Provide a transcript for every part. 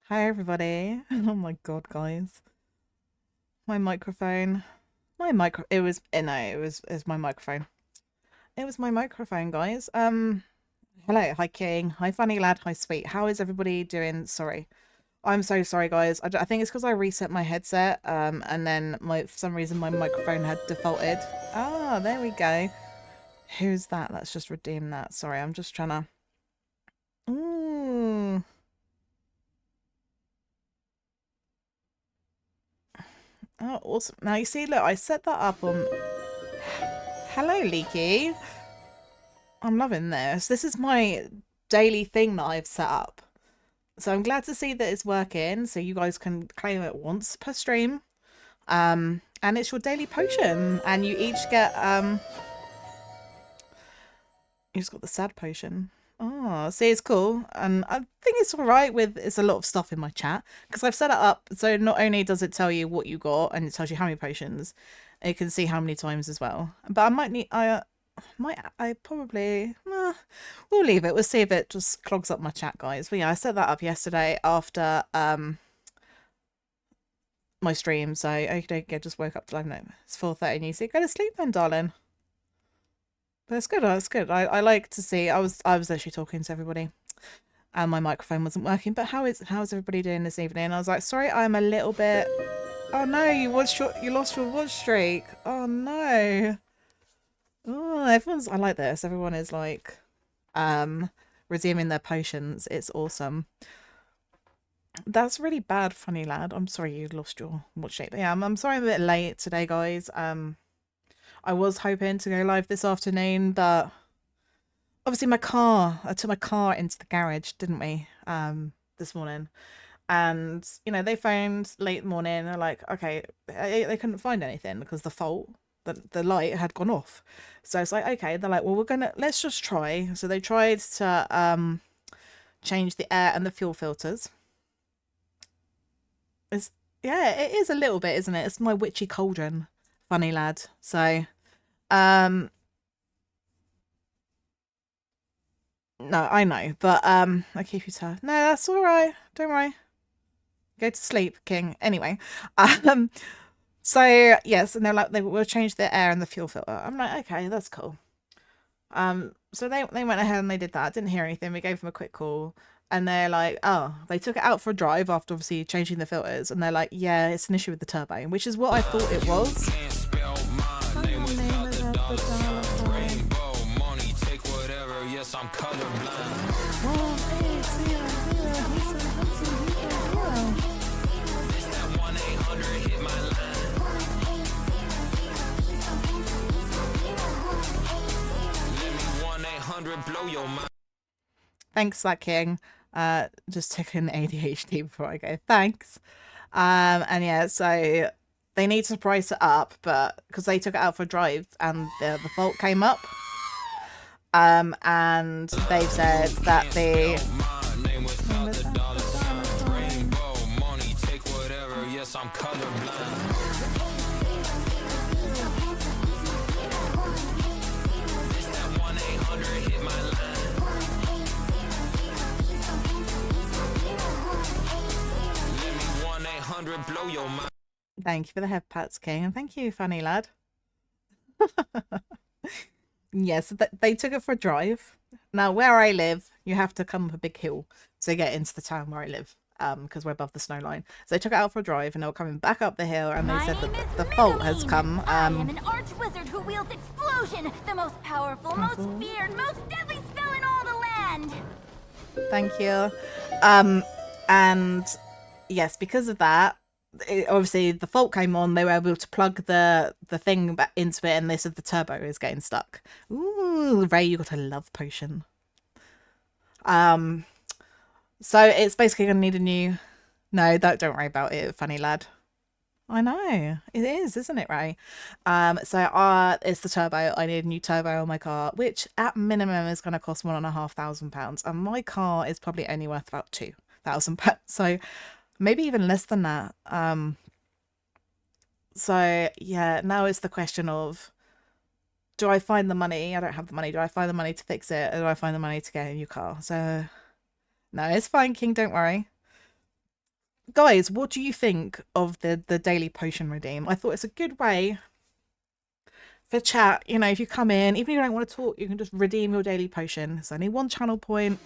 Hi everybody. Oh my god, guys. My microphone. It was no, it was my microphone. It was my microphone, guys. Hello, hi King. Hi funny lad. Hi sweet. How is everybody doing? Sorry. I'm so sorry, guys. I think it's because I reset my headset and then for some reason my microphone had defaulted. Ah, there we go. Who's that? Let's just redeem that. Sorry, I'm just trying to Ooh. Oh, awesome. Now you see, look, I set that up on Hello, Leaky. I'm loving this. This is my daily thing that I've set up. So I'm glad to see that it's working. So you guys can claim it once per stream. And it's your daily potion. And you each get you just got the sad potion. Oh, see, it's cool. And I think it's all right with it's a lot of stuff in my chat because I've set it up so not only does it tell you what you got and it tells you how many potions, it can see how many times as well. But I might need I probably we'll leave it. We'll see if it just clogs up my chat, guys. But yeah, I set that up yesterday after my stream. So okay, just woke up to live note. It's 4:30 and you see go to sleep then, darling. But it's good. It's good. I like to see. I was actually talking to everybody, and my microphone wasn't working. But how's everybody doing this evening? I was like, sorry, I'm a little bit. Oh no, you lost your watch streak. Oh no. Oh, everyone's. I like this. Everyone is like, redeeming their potions. It's awesome. That's really bad, funny lad. I'm sorry you lost your watch streak. But yeah, I'm sorry I'm a bit late today, guys. I was hoping to go live this afternoon, but obviously I took my car into the garage, didn't we? This morning. And, they phoned late morning. They're like, okay, they couldn't find anything because the light had gone off. So it's like, okay, they're like, well, let's just try. So they tried to change the air and the fuel filters. Yeah, it is a little bit, isn't it? It's my witchy cauldron, funny lad. So, um, no, I know, but I keep you tired. No, that's all right. Don't worry. Go to sleep, King. Anyway, um, so yes, and they're like they will change the air and the fuel filter. I'm like, okay, that's cool. So they went ahead and they did that. I didn't hear anything. We gave them a quick call, and they're like, oh, they took it out for a drive after obviously changing the filters, and they're like, yeah, it's an issue with the turbo, which is what I thought it was. I'm blow your mind. Thanks, that King. Just taking ADHD before I go. Thanks. And yeah, so they need to price it up, but because they took it out for a drive and the fault came up. And they've said that the I'm colorblind. Blow your mind. Thank you for the head pats, King, and thank you, funny lad. Yes, they took it for a drive. Now, where I live, you have to come up a big hill to get into the town where I live, because we're above the snow line. So they took it out for a drive, and they were coming back up the hill, and they said that the fault has come. I am an arch wizard who wields explosion, the most powerful, most feared, most deadly spell in all the land. Thank you. And yes, because of that, obviously the fault came on. They were able to plug the thing back into it, and they said the turbo is getting stuck. Ooh, Ray, you got a love potion. So it's basically gonna need a new. No, don't worry about it, funny lad. I know it is, isn't it, Ray? So it's the turbo. I need a new turbo on my car, which at minimum is going to cost £1,500, and my car is probably only worth about £2,000. So maybe even less than that. So yeah, now it's the question of, do I find the money? I don't have the money. Do I find the money to fix it, or do I find the money to get a new car? So no, it's fine, King. Don't worry. guys, what do you think of the daily potion redeem? I thought it's a good way for chat. You know, if you come in, even if you don't want to talk, you can just redeem your daily potion. It's only 1 channel point.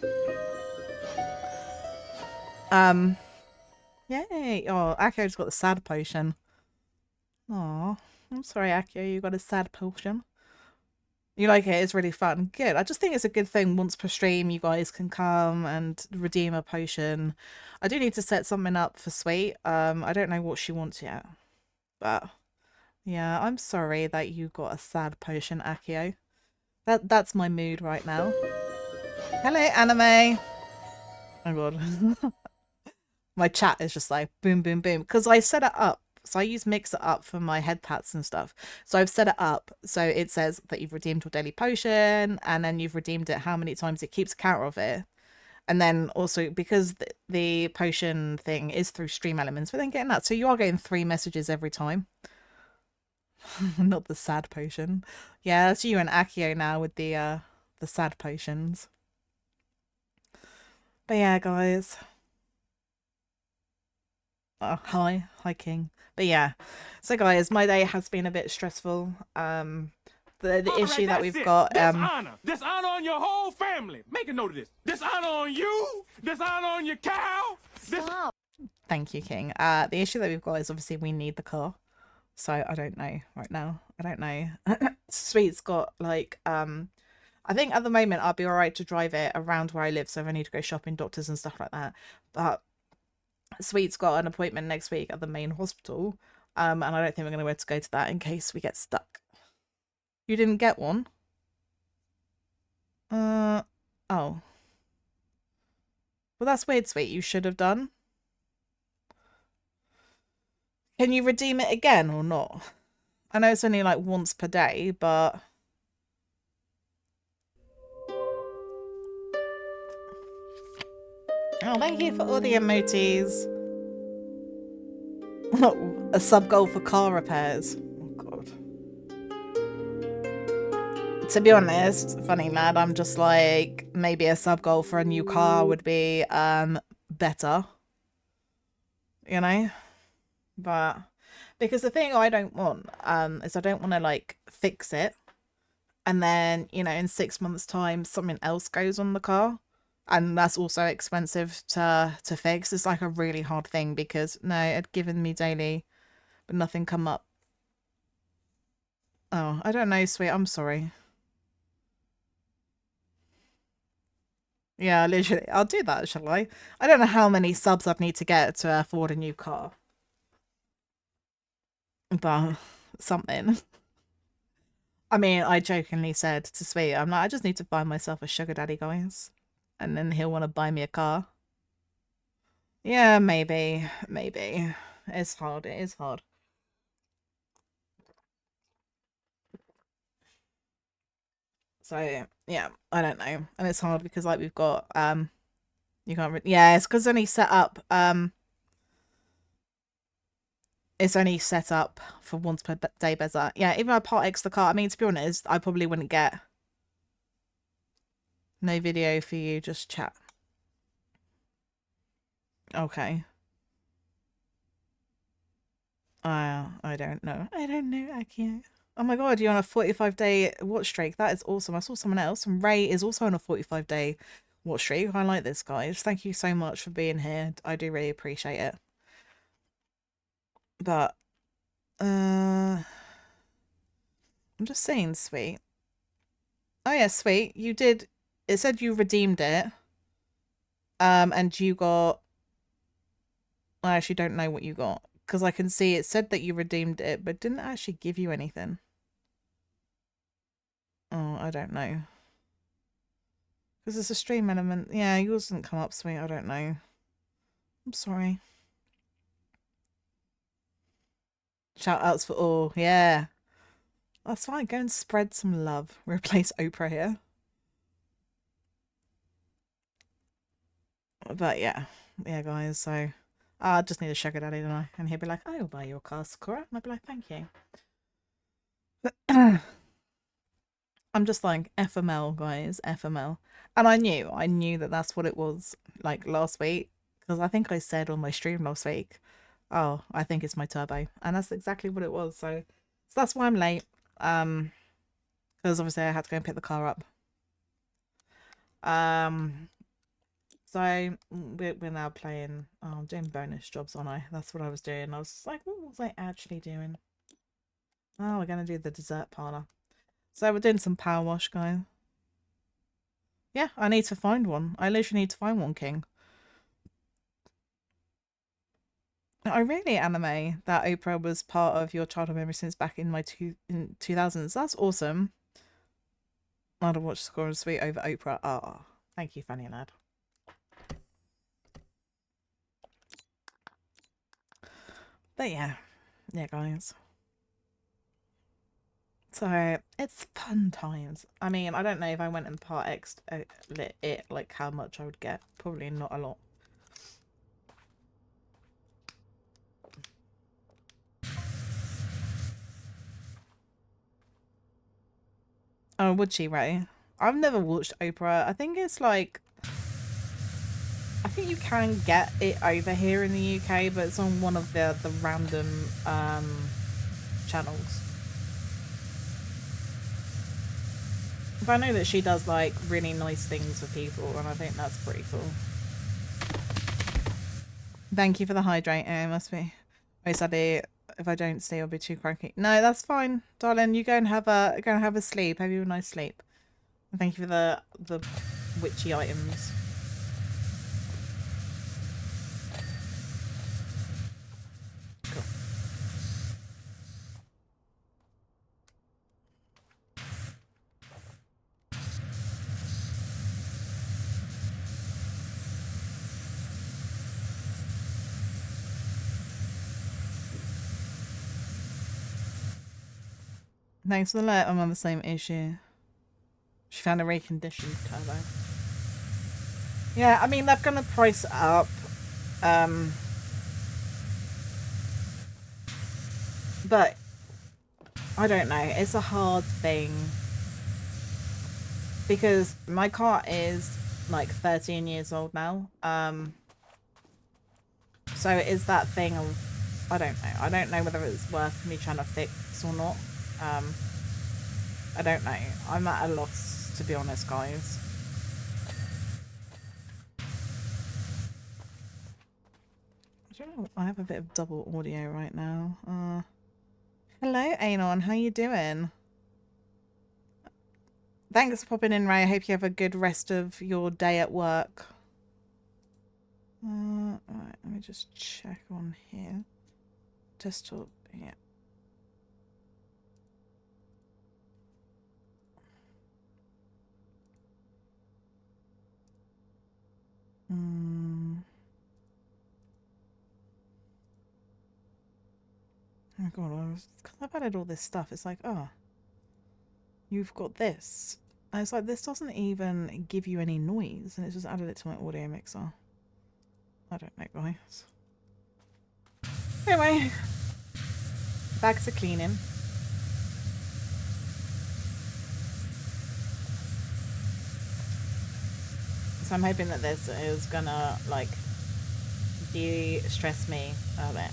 Yay! Oh, Akio's got the sad potion. Oh, I'm sorry, Akio, you got a sad potion. You like it? It's really fun. Good. I just think it's a good thing once per stream you guys can come and redeem a potion. I do need to set something up for Sweet. I don't know what she wants yet. But yeah, I'm sorry that you got a sad potion, Akio. That's my mood right now. Hello, anime. Oh god. My chat is just like boom, boom, boom. Because I set it up. So I use Mix It Up for my head pats and stuff. So I've set it up so it says that you've redeemed your daily potion, and then you've redeemed it how many times. It keeps count of it. And then also because the potion thing is through stream elements, but then getting that. So you are getting 3 messages every time. Not the sad potion. Yeah, that's you and Akio now with the sad potions. But yeah, guys. Hi King. But yeah, so guys, my day has been a bit stressful. The issue that we've got dishonor on your whole family. Make a note of this. Dishonor on you, dishonor on your cow. Stop. Thank you, King. The issue that we've got is obviously we need the car, so I don't know right now. I don't know. Sweet's got like I think at the moment I'll be alright to drive it around where I live, so if I need to go shopping, doctors and stuff like that. But Sweet's got an appointment next week at the main hospital, and I don't think we're going to be able to go to that in case we get stuck. You didn't get one? Oh. Well, that's weird, Sweet. You should have done. Can you redeem it again or not? I know it's only like once per day, but... Oh, thank you for all the emojis. A sub goal for car repairs. Oh god. To be honest, funny lad, I'm just like maybe a sub goal for a new car would be better. You know? But because the thing I don't want is I don't want to like fix it and then, you know, in 6 months time something else goes on the car. And that's also expensive to fix. It's like a really hard thing because no, it had given me daily, but nothing come up. Oh, I don't know, Sweet. I'm sorry. Yeah, literally. I'll do that, shall I? I don't know how many subs I'd need to get to afford a new car. But something. I mean, I jokingly said to Sweet, I'm like, I just need to buy myself a sugar daddy, guys. And then he'll want to buy me a car. Yeah, maybe. Maybe. It's hard. It is hard. So, yeah, I don't know. And it's hard because, like, we've got, you can't, yeah, it's because only set up, it's only set up for once per day, Bezza. Yeah, even if I part X the car, I mean, to be honest, I probably wouldn't get no video for you, just chat. Okay. I don't know. I don't know, Akio. Oh my god, you're on a 45-day watch streak. That is awesome. I saw someone else, and Ray is also on a 45-day watch streak. I like this, guys. Thank you so much for being here. I do really appreciate it. But, I'm just saying, Sweet. Oh yeah, Sweet. You did. It said you redeemed it. And you got. I actually don't know what you got because I can see it said that you redeemed it, but didn't actually give you anything. Oh, I don't know. Because it's a stream element. Yeah, yours didn't come up, Sweet. I don't know. I'm sorry. Shout outs for all. Yeah. That's fine. Go and spread some love. Replace Oprah here. But yeah. Yeah, guys. So I just need a sugar daddy, don't I? And he'll be like, I will buy your car, Sakura. And I'll be like, thank you. I'm just like, FML, guys. FML. And I knew that that's what it was like last week. Because I think I said on my stream last week, oh, I think it's my turbo. And that's exactly what it was. So that's why I'm late. Because obviously I had to go and pick the car up. So we're now playing, I'm doing bonus jobs, aren't I? That's what I was doing. I was like, what was I actually doing? Oh, we're going to do the dessert parlour. So we're doing some power wash, guys. Yeah, I need to find one. I literally need to find one, King. I really anime that Oprah was part of your childhood memory since back in in 2000s. That's awesome. I'd have watched Score and Sweet over Oprah. Ah, thank you, funny lad. But yeah, guys. So it's fun times. I mean, I don't know if I went and part X it, like how much I would get. Probably not a lot. Oh, would she, Ray? I've never watched Oprah. I think it's like, I think you can get it over here in the UK, but it's on one of the random channels. But I know that she does like really nice things for people, and I think that's pretty cool. Thank you for the hydrate. It must be. Oh, sadly, if I don't stay, I'll be too cranky. No, that's fine, darling. You go and have a sleep. Have you a nice sleep. And thank you for the witchy items. Cool. Thanks for the alert. I'm on the same issue. She found a reconditioned turbo. Yeah, I mean they're gonna price it up. But I don't know. It's a hard thing because my car is like 13 years old now. So it is that thing of, I don't know. I don't know whether it's worth me trying to fix or not. I don't know. I'm at a loss, to be honest, guys. I don't know. I have a bit of double audio right now. Hello, Anon. How you doing? Thanks for popping in, Ray. I hope you have a good rest of your day at work. Alright, let me just check on here. Desktop, yeah. Oh god, because I've added all this stuff, it's like, oh, you've got this. And it's like, this doesn't even give you any noise, and it's just added it to my audio mixer. I don't know, guys. Anyway, back to cleaning. So I'm hoping that this is gonna, like, de-stress me a bit.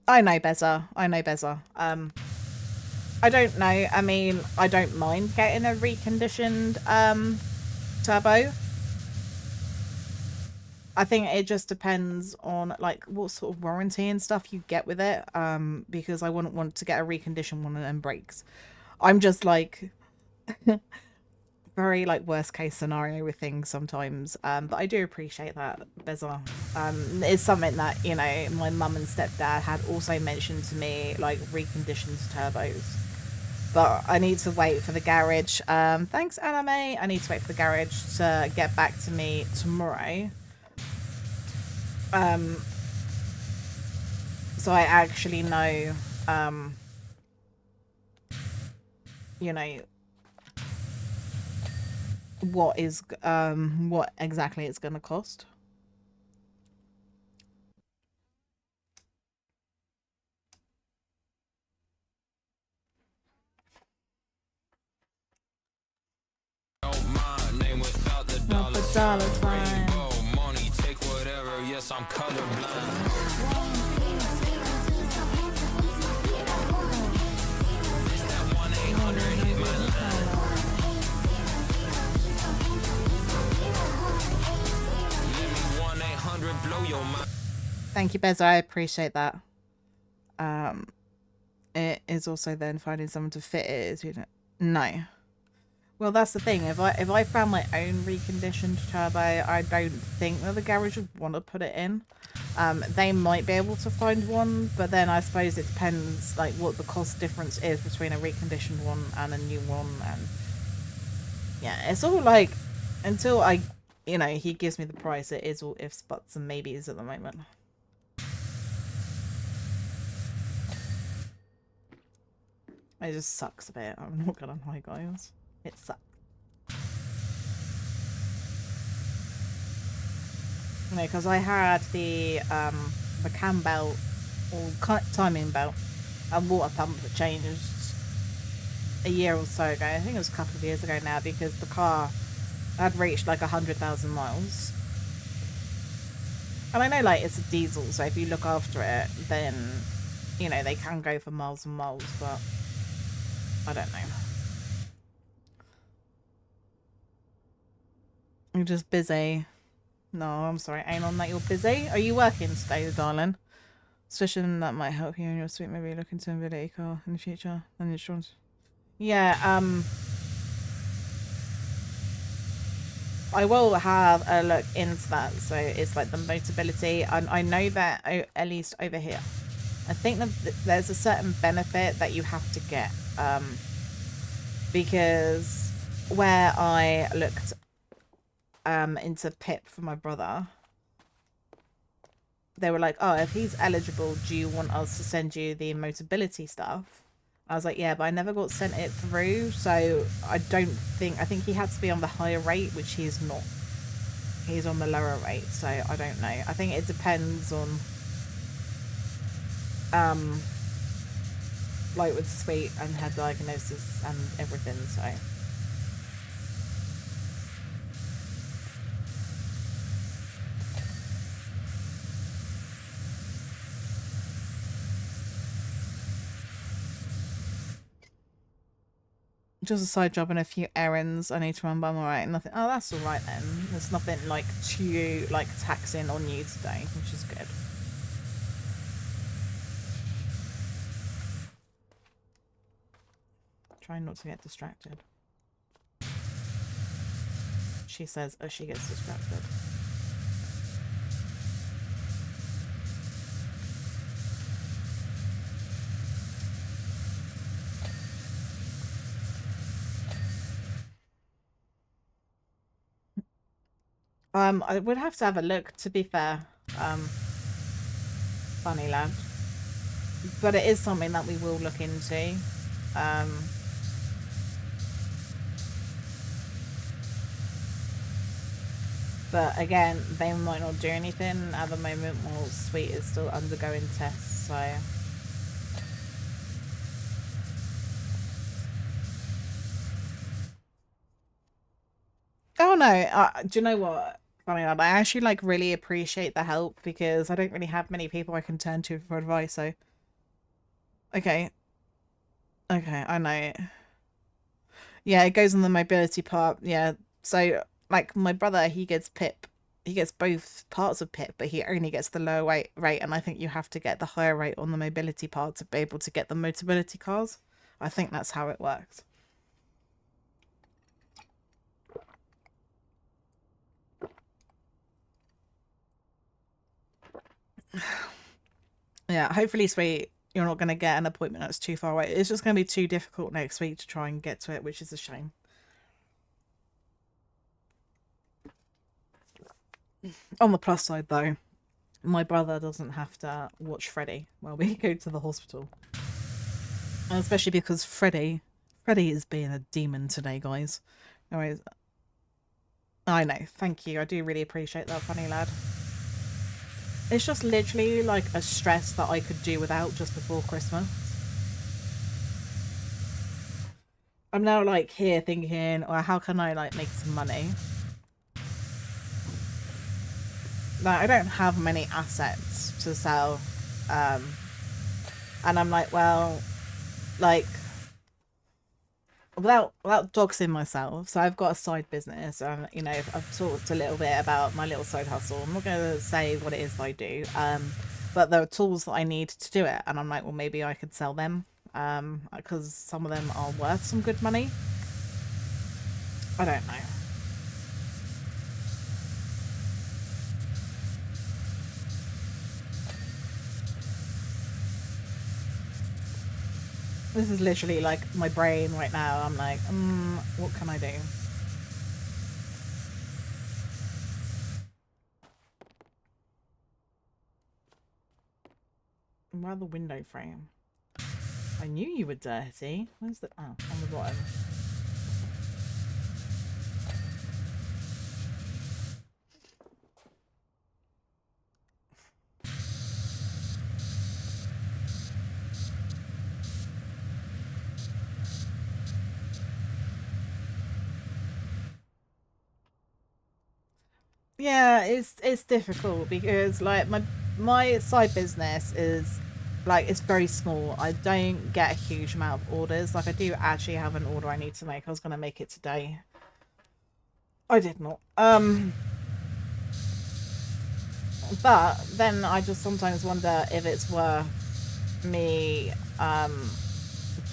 I know better. I know better. I don't know. I mean, I don't mind getting a reconditioned turbo. I think it just depends on like what sort of warranty and stuff you get with it. Because I wouldn't want to get a reconditioned one and then breaks. I'm just like very like worst case scenario with things sometimes. But I do appreciate that, Beza. It's something that, you know, my mum and stepdad had also mentioned to me, like reconditioned turbos. But I need to wait for the garage. Thanks, Anime. I need to wait for the garage to get back to me tomorrow. So I actually know, you know, what exactly it's going to cost. dollar sign. Money, take whatever. Yes, I'm colorblind. Thank you, Bez. I appreciate that. It is also then finding someone to fit it. You know, no. Well, that's the thing. If I found my own reconditioned turbo, I don't think that the garage would want to put it in. They might be able to find one, but then I suppose it depends like what the cost difference is between a reconditioned one and a new one. And yeah, it's all like until he gives me the price. It is all ifs, buts, and maybes at the moment. It just sucks a bit. I'm not gonna lie, guys. It sucks. No, because I had the cam belt or timing belt and water pump that changed a year or so ago. I think it was a couple of years ago now, because the car had reached like 100,000 miles. And I know like it's a diesel, so if you look after it, then you know they can go for miles and miles, but I don't know. You're just busy. No, I'm sorry, Anon, that you're busy. Are you working today, darling? Suspicion that might help you in your suite. Maybe look into a mobility car in the future. And insurance. Yeah, I will have a look into that. So it's like the Motability. I know that at least over here, I think that there's a certain benefit that you have to get. Because where I looked into PIP for my brother, they were like, oh, if he's eligible, do you want us to send you the Motability stuff? I was like, yeah, but I never got sent it through, so I think he had to be on the higher rate, which he's not. He's on the lower rate, so I don't know. I think it depends on like with Sweet and her diagnosis and everything, so just a side job and a few errands I need to run, but I'm alright. Nothing. Oh, that's alright then. There's nothing like too taxing on you today, which is good. Try not to get distracted. She says as she gets distracted. I would have to have a look, to be fair. Funny lad. But it is something that we will look into. But again, they might not do anything at the moment while Sweet is still undergoing tests, so oh no, do you know what? Funny enough, I actually really appreciate the help, because I don't really have many people I can turn to for advice, so okay, I know. Yeah, it goes on the mobility part. Yeah, so like my brother, he gets PIP. He gets both parts of PIP, but he only gets the lower rate, and I think you have to get the higher rate on the mobility part to be able to get the Motability cars. I think that's how it works. Yeah, hopefully, Sweet, you're not going to get an appointment that's too far away. It's just going to be too difficult next week to try and get to it, which is a shame. On the plus side, though, my brother doesn't have to watch Freddy while we go to the hospital. And especially because Freddy is being a demon today, guys. Anyways, I know. Thank you. I do really appreciate that, funny lad. It's just literally like a stress that I could do without just before Christmas. I'm now here thinking, well, how can I make some money? like I don't have many assets to sell, and I'm like, well, like without doxing myself, so I've got a side business, and you know, I've talked a little bit about my little side hustle. I'm not going to say what it is that I do, but there are tools that I need to do it, and I'm like, well, maybe I could sell them, because some of them are worth some good money. I don't know. This is literally like my brain right now. I'm like, what can I do? Where the window frame? I knew you were dirty. Where's the... Oh, on the bottom. Yeah, it's difficult because like my side business is like it's very small. I don't get a huge amount of orders. Like I do actually have an order I need to make. I was gonna make it today. I did not. But then I just sometimes wonder if it's worth me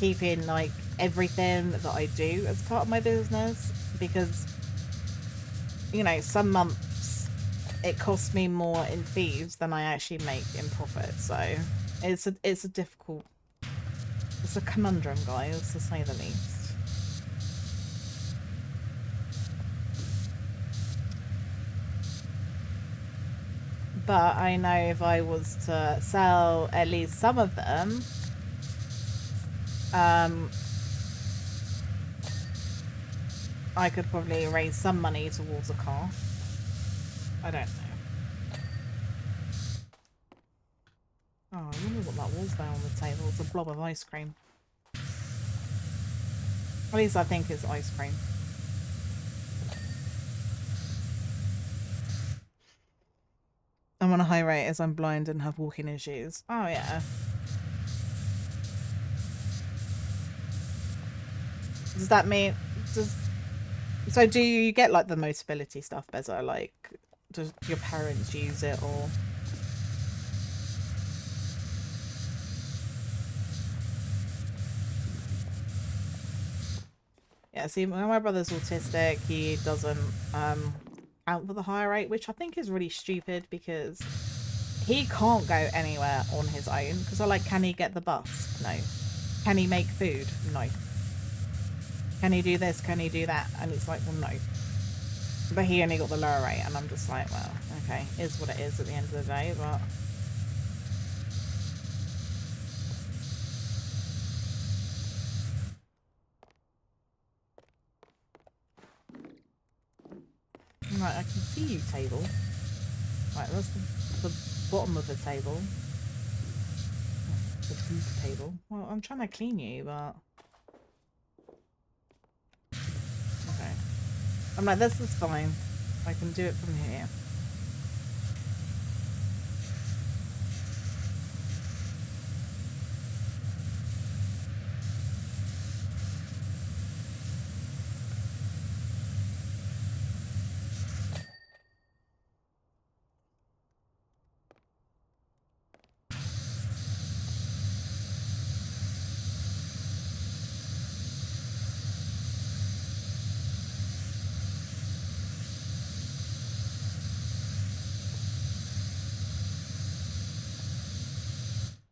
keeping like everything that I do as part of my business, because you know, some months it costs me more in fees than I actually make in profit. So it's a difficult, it's a conundrum, guys, to say the least. But I know if I was to sell at least some of them, I could probably raise some money towards a car. I don't know. Oh, I wonder what that was there on the table. It's a blob of ice cream. At least I think it's ice cream. I'm on a high rate as I'm blind and have walking issues. Oh, yeah. Does that mean... So do you get, like, the Motability stuff, Bezza? Like, does your parents use it, or... Yeah, see, my brother's autistic. He doesn't count for the higher rate, which I think is really stupid because he can't go anywhere on his own. Because I'm like, can he get the bus? No. Can he make food? No. Can he do this? Can he do that? And it's like, well, no. But he only got the lower rate, and I'm just like, well, okay, is what it is at the end of the day, but... Right, I can see you, table. Right, that's the bottom of the table. The food table. Well, I'm trying to clean you, but... Okay. I'm like, this is fine. I can do it from here.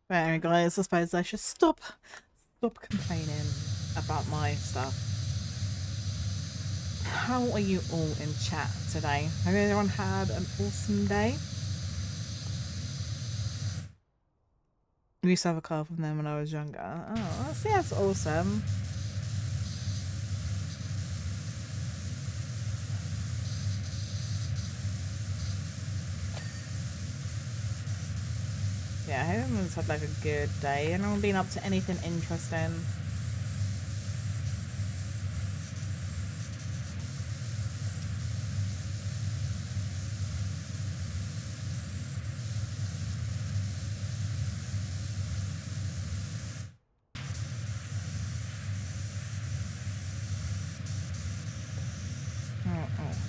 But anyway, guys, I suppose I should stop complaining about my stuff. How are you all in chat today? Have everyone had an awesome day? We used to have a car from them when I was younger. Oh, that's awesome. Yeah, I hope everyone's had like a good day. Anyone been up to anything interesting?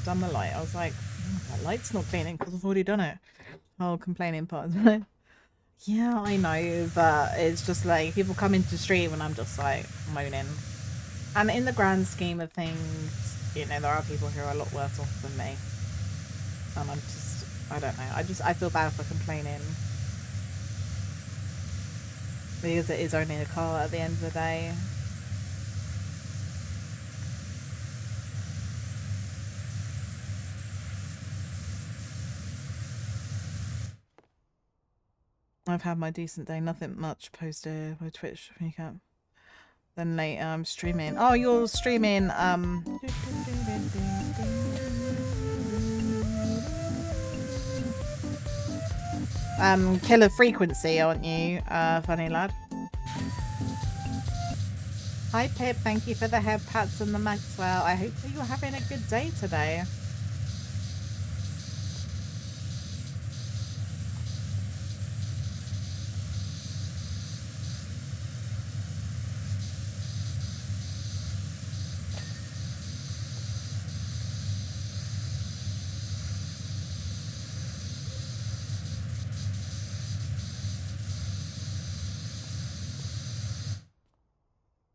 done the light. I was like, that light's not cleaning because I've already done it. Oh, complaining part. Yeah, I know, but it's just like people come into stream and I'm just like moaning. And in the grand scheme of things, you know, there are people who are a lot worse off than me. And I'm just, I don't know. I feel bad for complaining. Because it is only a car at the end of the day. I've had my decent day. Nothing much posted by Twitch recap. Then later I'm streaming. Oh, you're streaming Killer Frequency, aren't you, funny lad? Hi Pip, thank you for the head pats and the Maxwell. I hope that you're having a good day today.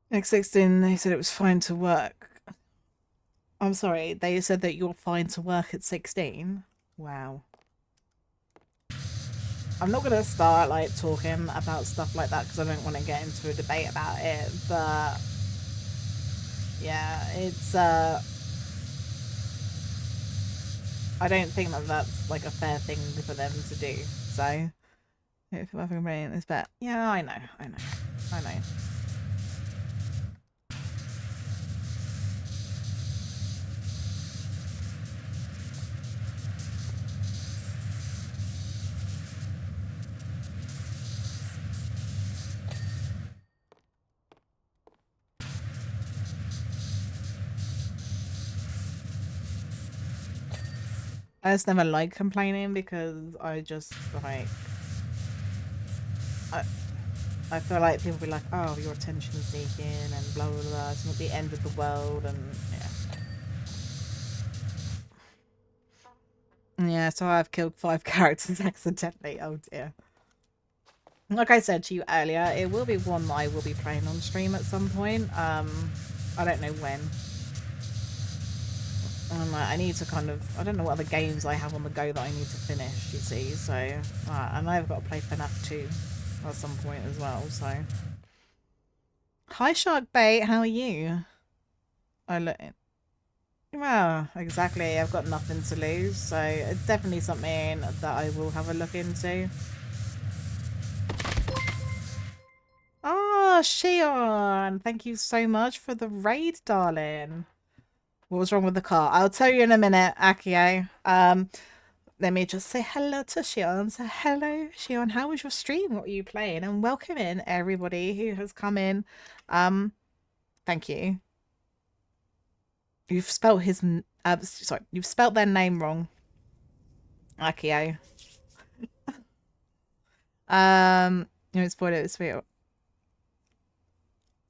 X16, they said it was fine to work. I'm sorry, they said that you're fine to work at 16? Wow. I'm not going to start, like, talking about stuff like that because I don't want to get into a debate about it, but... yeah, it's, I don't think that that's, like, a fair thing for them to do, so... if I'm having rain is bad. Yeah, I know. I just never like complaining because I just, like... I feel like people be like, oh, you're attention seeking and blah blah blah, it's not the end of the world, and yeah, so I've killed 5 characters accidentally. Oh dear. Like I said to you earlier, it will be one that I will be playing on stream at some point. I don't know when. I need to kind of, I don't know what other games I have on the go that I need to finish, you see, so, and I've got to play FNAF 2 at some point as well, so. Hi Sharkbait, how are you? I look. Well, exactly, I've got nothing to lose, so it's definitely something that I will have a look into. Ah, Shion, thank you so much for the raid, darling. What was wrong with the car? I'll tell you in a minute, Akio. Let me just say hello to Shion. So hello, Shion. How was your stream? What were you playing? And welcome in everybody who has come in. Thank you. You've spelt his sorry, you've spelt their name wrong. Akio. You know, spoil it, sweet.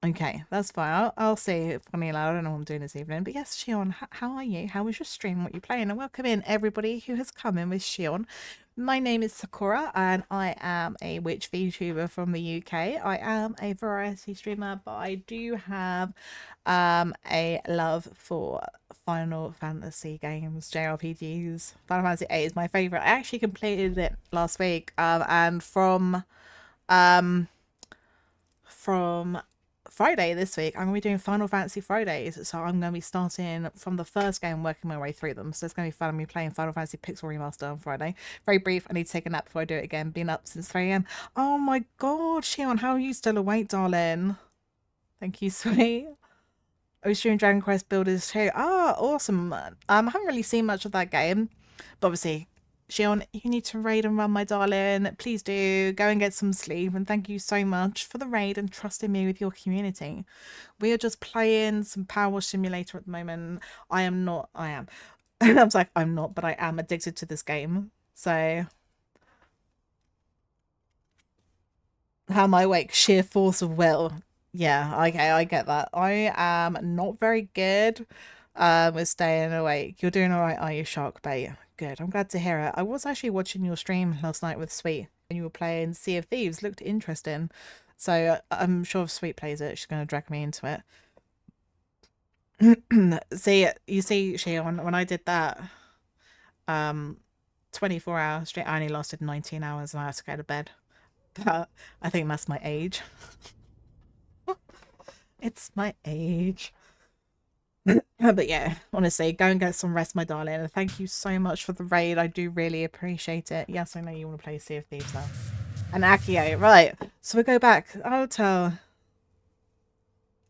Okay, that's fine. I'll see. Funny lad, I don't know what I'm doing this evening. But yes, Shion, how are you? How was your stream? What are you playing? And welcome in everybody who has come in with Shion. My name is Sakura and I am a witch VTuber from the UK. I am a variety streamer, but I do have a love for Final Fantasy games, JRPGs. Final Fantasy 8 is my favourite. I actually completed it last week, and from Friday this week, I'm going to be doing Final Fantasy Fridays, so I'm going to be starting from the first game, working my way through them. So it's going to be fun. I'm going to be playing Final Fantasy Pixel Remaster on Friday. Very brief. I need to take a nap before I do it again. Been up since 3 AM. Oh my god, Shion, how are you still awake, darling? Thank you, sweet. I was streaming Dragon Quest Builders too. Ah, awesome. I haven't really seen much of that game, but obviously, Shion, you need to raid and run, my darling. Please do. Go and get some sleep. And thank you so much for the raid and trusting me with your community. We are just playing some Powerwash Simulator at the moment. I am. I was like, I'm not, but I am addicted to this game. So, how am I awake? Sheer force of will. Yeah, okay, I get that. I am not very good We're staying awake. You're doing all right, are you, Shark Bait? Good. I'm glad to hear it. I was actually watching your stream last night with Sweet when you were playing Sea of Thieves. Looked interesting. So I'm sure if Sweet plays it, she's going to drag me into it. See, you see, Shion, when I did that, 24 hours straight, I only lasted 19 hours and I had to go to bed. But I think that's my age. It's my age. But yeah, honestly, go and get some rest, my darling. And thank you so much for the raid. I do really appreciate it. Yes, I know you want to play Sea of Thieves now. And Akio, right. So we go back. I'll tell.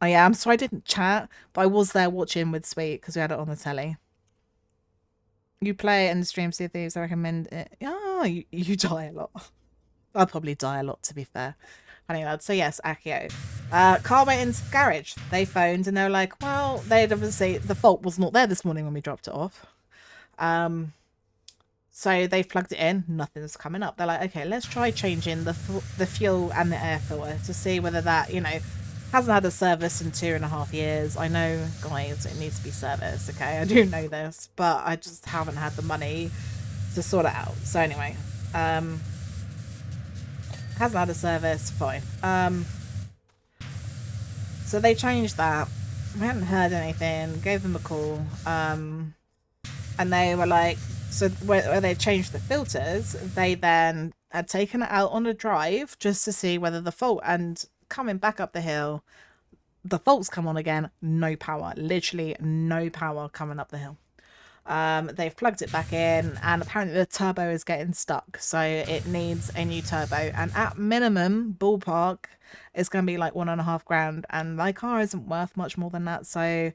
Oh yeah, I'm sorry I didn't chat, but I was there watching with Sweet because we had it on the telly. You play it and stream Sea of Thieves. I recommend it. Oh, you die a lot. I'll probably die a lot, to be fair. Funny lad. So yes, Akio. Car went into the garage. They phoned and they were like, well, they'd obviously, the fault was not there this morning when we dropped it off. So they've plugged it in. Nothing's coming up. They're like, okay, let's try changing the fuel and the air filter to see whether that, you know, hasn't had a service in 2.5 years. I know, guys, it needs to be serviced, okay? I do know this, but I just haven't had the money to sort it out. So anyway, hasn't had a service, fine. So they changed that. We hadn't heard anything, gave them a call, and they were like, so where they changed the filters, they then had taken it out on a drive just to see whether the fault, and coming back up the hill, the fault's come on again, no power, literally no power coming up the hill. They've plugged it back in and apparently the turbo is getting stuck, so it needs a new turbo, and at minimum ballpark it's going to be like 1.5 grand, and my car isn't worth much more than that, so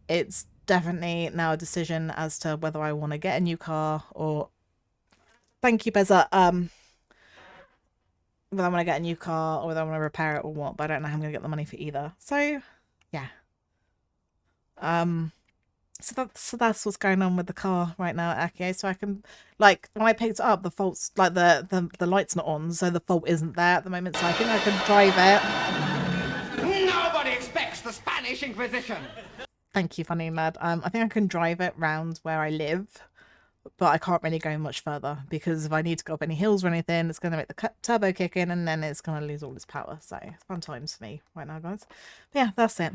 it's definitely now a decision as to whether I want to get a new car or thank you Beza, whether I want to get a new car or whether I want to repair it or what, but I don't know how I'm going to get the money for either, so yeah. So that's what's going on with the car right now at Akio. So I can, like, when I picked it up, the fault's, like, the light's not on, so the fault isn't there at the moment, so I think I can drive it. Nobody expects the Spanish Inquisition! Thank you, funny lad. I think I can drive it round where I live, but I can't really go much further, because if I need to go up any hills or anything, it's going to make the turbo kick in, and then it's going to lose all its power, so fun times for me right now, guys. But yeah, that's it.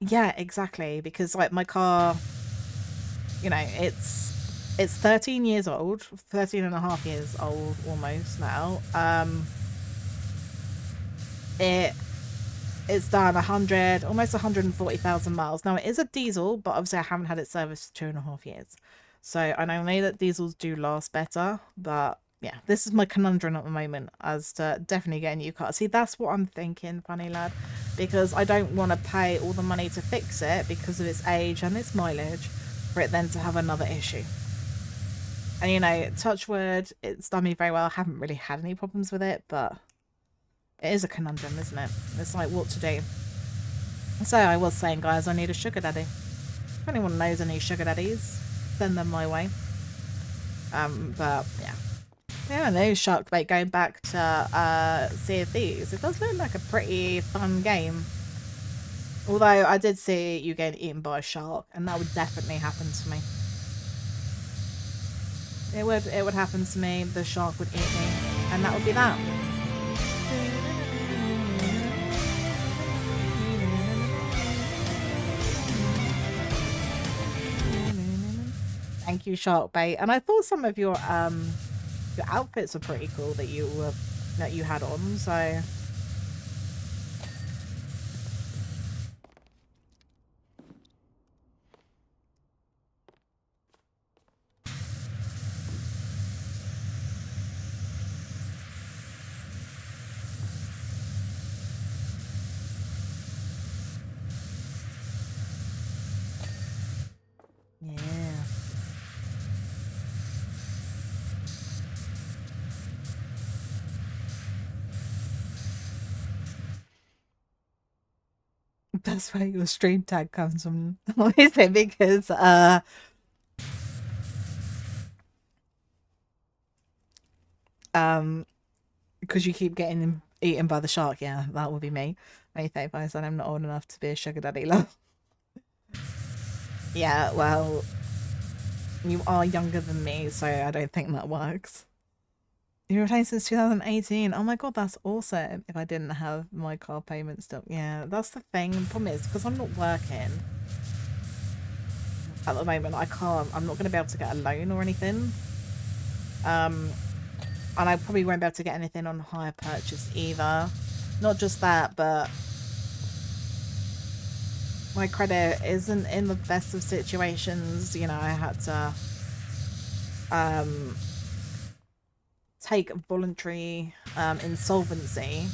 Yeah, exactly, because like my car, you know, it's 13 years old, 13.5 years old almost now. It's done 100, almost 140,000 miles. Now it is a diesel, but obviously I haven't had it serviced for 2.5 years. So I know that diesels do last better, but yeah, this is my conundrum at the moment as to definitely get a new car. See, that's what I'm thinking, funny lad, because I don't want to pay all the money to fix it because of its age and its mileage for it then to have another issue. And you know, touch wood, it's done me very well. I haven't really had any problems with it, but it is a conundrum, isn't it? It's like what to do. So I was saying, guys, I need a sugar daddy. If anyone knows any sugar daddies, send them my way. But yeah. Yeah, no, Shark Bait, going back to Sea of Thieves. It does look like a pretty fun game. Although I did see you getting eaten by a shark, and that would definitely happen to me. It would happen to me, the shark would eat me, and that would be that. Thank you, Shark Bait. And I thought some of your outfits were pretty cool that you had on, so yeah. That's where your stream tag comes from. Obviously, because because you keep getting eaten by the shark. Yeah, that would be me. 35, and I'm not old enough to be a sugar daddy, love. Yeah, well, you are younger than me, so I don't think that works. You've been playing since 2018. Oh my god, that's awesome. If I didn't have my car payment still. Yeah, that's the thing. The problem is, because I'm not working at the moment, I'm not going to be able to get a loan or anything. And I probably won't be able to get anything on hire purchase either. Not just that, but my credit isn't in the best of situations. You know, I had to take voluntary insolvency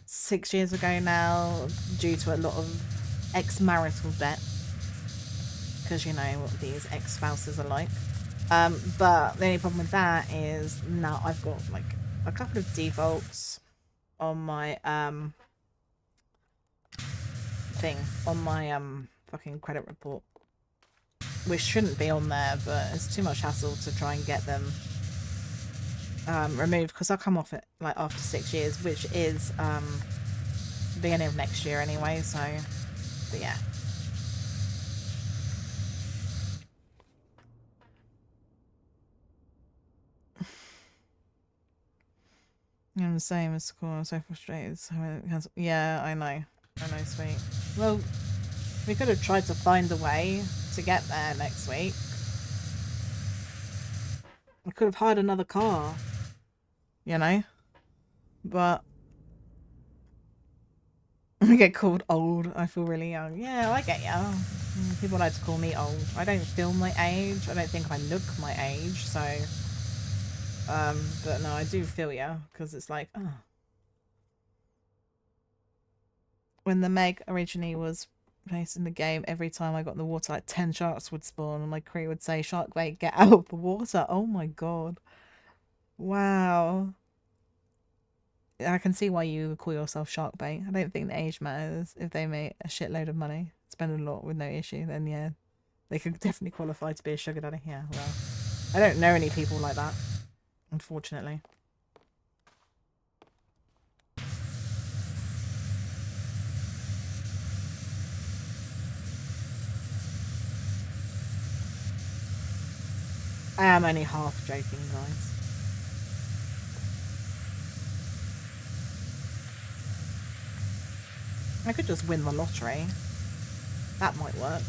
6 years ago now due to a lot of ex-marital debt, because you know what these ex-spouses are like. But the only problem with that is now I've got like a couple of defaults on my thing, on my fucking credit report, which shouldn't be on there, but it's too much hassle to try and get them removed, because I'll come off it like after 6 years, which is beginning of next year anyway. So but yeah, I'm the same as school. I'm so frustrated. So yeah, I know, sweet. Well, we could have tried to find a way to get there next week. I could have hired another car, you know, but I get called old. I feel really young. Yeah, I get ya. People like to call me old. I don't feel my age. I don't think I look my age. So, but no, I do feel ya, because it's like, oh. When the Meg originally was placed in the game, every time I got in the water, like 10 sharks would spawn, and my crew would say, "Shark bait, get out of the water." Oh my god. Wow. I can see why you call yourself shark bait. I don't think the age matters. If they make a shitload of money, spend a lot with no issue, then yeah, they could definitely qualify to be a sugar daddy. Yeah, well, I don't know any people like that, unfortunately. I am only half joking, guys. I could just win the lottery. That might work.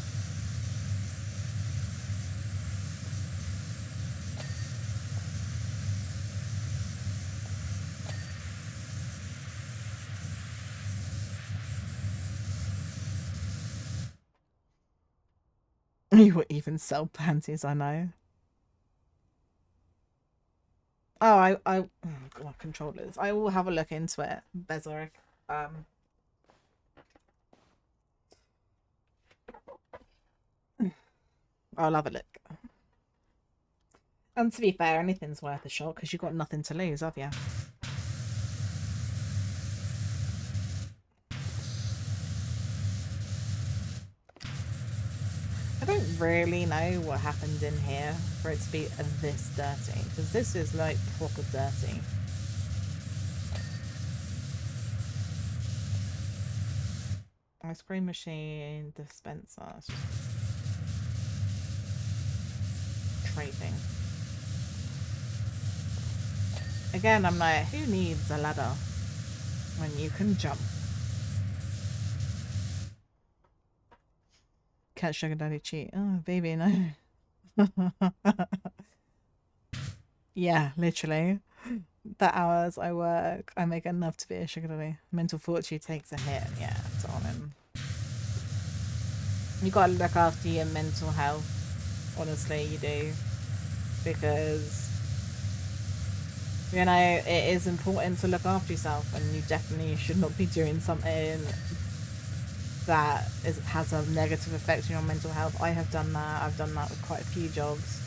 You would even sell panties, I know. Oh, oh god, controllers. I will have a look into it, Bezoric. I'll have a look. And to be fair, anything's worth a shot, because you've got nothing to lose, have you? I don't really know what happened in here for it to be this dirty, because this is like proper dirty. Ice cream machine, dispenser, it's just trading. Again, I'm like, who needs a ladder when you can jump? Cat sugar daddy cheat. Oh, baby, no. Yeah, literally. The hours I work, I make enough to be a sugar daddy. Mental fortune takes a hit. Yeah, darling. You gotta look after your mental health. Honestly, you do. Because, you know, it is important to look after yourself, and you definitely should not be doing something that has a negative effect on your mental health. I have done that. I've done that with quite a few jobs.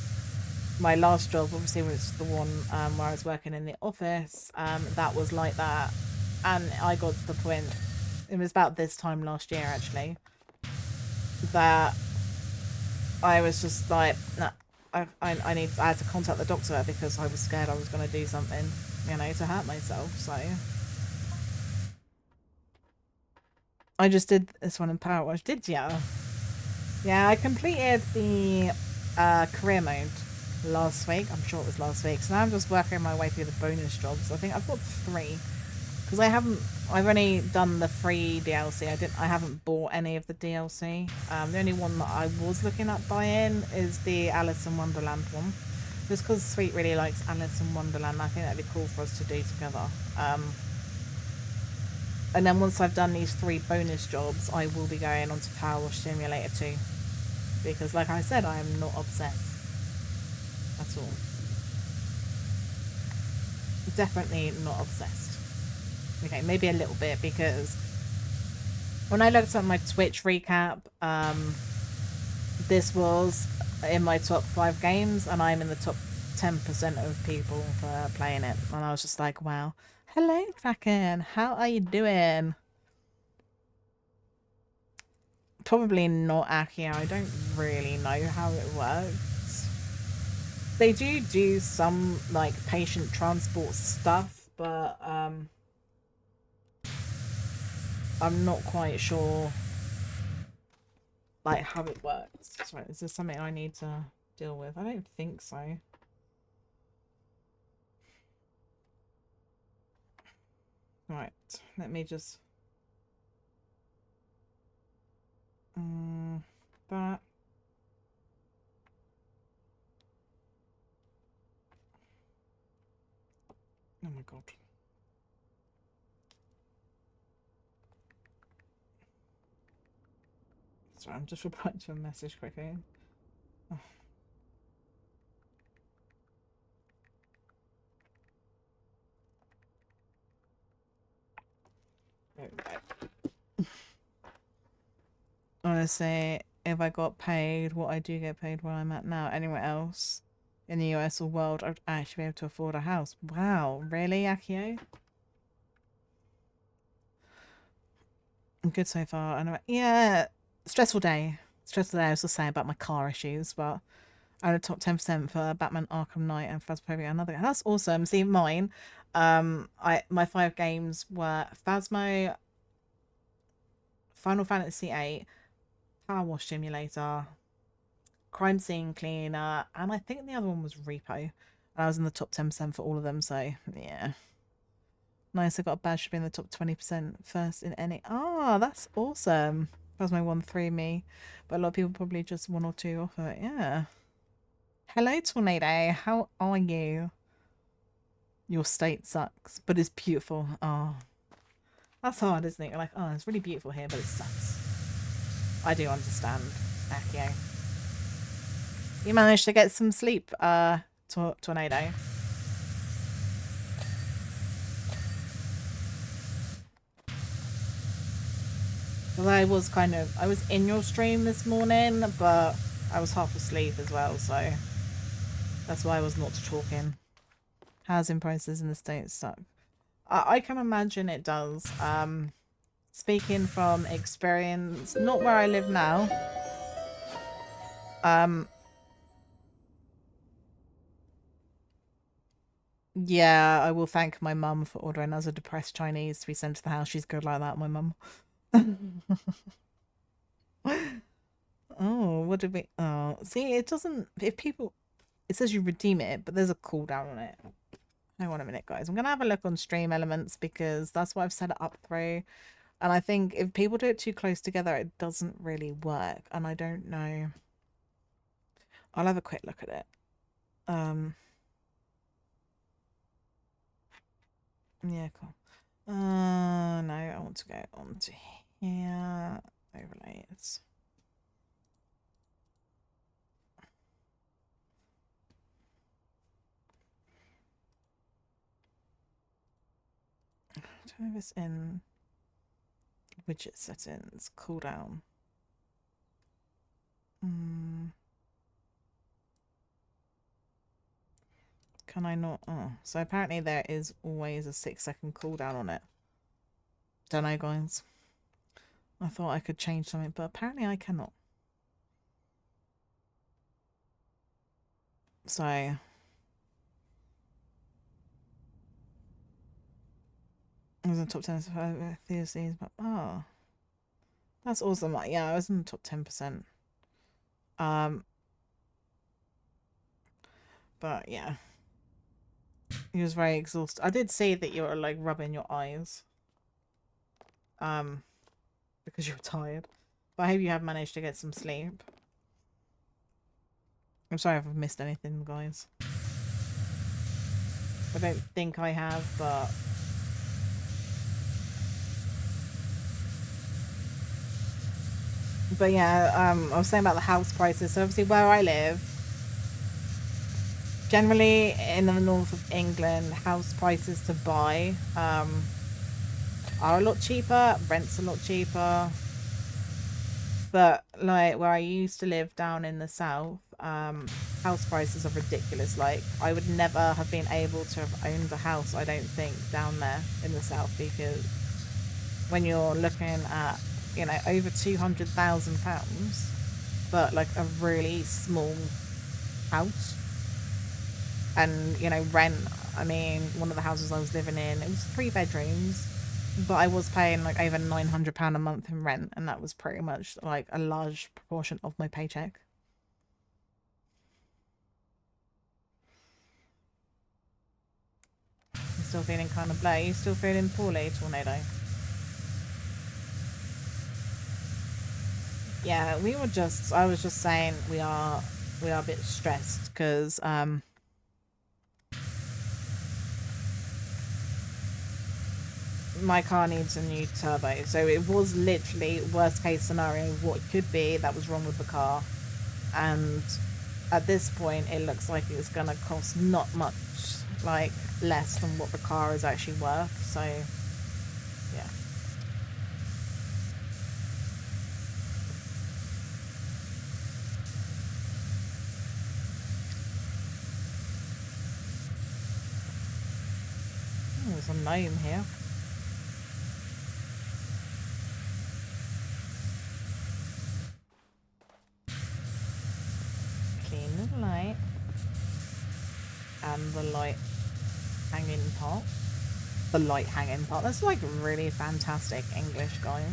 My last job obviously was the one where I was working in the office. That was like that, and I got to the point, it was about this time last year actually, that I was just like, nah, I had to contact the doctor, because I was scared I was going to do something, you know, to hurt myself. So I just did this one in Powerwash. Did ya? Yeah, I completed the career mode last week. I'm sure it was last week. So now I'm just working my way through the bonus jobs. I think I've got 3 because I've only done the free DLC. I haven't bought any of the DLC. The only one that I was looking at buying is the Alice in Wonderland one. Just because Sweet really likes Alice in Wonderland, I think that'd be cool for us to do together. And then once I've done these 3 bonus jobs, I will be going on to Powerwash Simulator 2. Because like I said, I am not obsessed at all. Definitely not obsessed. Okay, maybe a little bit, because when I looked at my Twitch recap, this was in my top 5 games, and I'm in the top 10% of people for playing it. And I was just like, wow. Hello, Kraken. How are you doing? Probably not Akio. I don't really know how it works. They do some, like, patient transport stuff, but, I'm not quite sure, like, how it works. Sorry, is there something I need to deal with? I don't think so. Right, let me just... that. Oh my god. Sorry, I'm just replying to a message quickly. Oh. There we go. Honestly, if I got paid what I do get paid where I'm at now, anywhere else in the US or world, I'd actually be able to afford a house. Wow, really, Akio? I'm good so far. Anyway, yeah, stressful day. Stressful day. I was just saying about my car issues, but I'm in the top 10% for Batman Arkham Knight and Phasmophobia. Another. That's awesome. See mine. My 5 games were Phasmo, Final Fantasy 8, Powerwash Simulator, Crime Scene Cleaner, and I think the other one was Repo. And I was in the top 10% for all of them, so yeah. Nice, I got a badge to be in the top 20% first in any. Ah, that's awesome. That was my 1-3 me. But a lot of people probably just 1 or 2 off of it. Yeah. Hello, Tornado. How are you? Your state sucks, but it's beautiful. Oh, that's hard, isn't it? You're like, oh, it's really beautiful here, but it sucks. I do understand, Akio. You managed to get some sleep, Tornado. Well, I was in your stream this morning, but I was half asleep as well, so that's why I was not talking. Housing prices in the States suck. I can imagine it does. Speaking from experience, not where I live now. Yeah, I will thank my mum for ordering us a depressed Chinese to be sent to the house. She's good like that, my mum. Oh, what did we... Oh, see, it doesn't... If people... It says you redeem it, but there's a cooldown on it. Hang on a minute, guys. I'm going to have a look on Stream Elements because that's what I've set it up through. And I think if people do it too close together, it doesn't really work. And I don't know. I'll have a quick look at it. Yeah, cool. No, I want to go on to here. Overlays. Turn this in widget settings, cooldown. Can I not? Oh, so apparently there is always a 6-second cooldown on it. Don't know, guys. I thought I could change something, but apparently I cannot. So I was in the top 10 of theses, but oh, that's awesome. Like, yeah, I was in the top 10%. Um, but yeah, he was very exhausted. I did see that you were like rubbing your eyes, because you were tired. But I hope you have managed to get some sleep. I'm sorry if I've missed anything, guys. I don't think I have, but yeah, I was saying about the house prices. So obviously where I live, generally in the north of England, house prices to buy are a lot cheaper, rent's a lot cheaper. But like where I used to live down in the south, house prices are ridiculous. Like I would never have been able to have owned a house, I don't think, down there in the south, because when you're looking at, you know, over £200,000, but like a really small house, and you know, rent. I mean, one of the houses I was living in, it was 3 bedrooms, but I was paying like over £900 a month in rent, and that was pretty much like a large proportion of my paycheck. I'm still feeling kind of low. You still feeling poorly, Tornado? Yeah, I was just saying we are a bit stressed because my car needs a new turbo. So it was literally worst case scenario what could be that was wrong with the car. And at this point it looks like it's gonna cost not much, like less than what the car is actually worth. So yeah. Oh, there's a gnome here. Clean the light. And the light hanging part. The light hanging part. That's like really fantastic English, guys.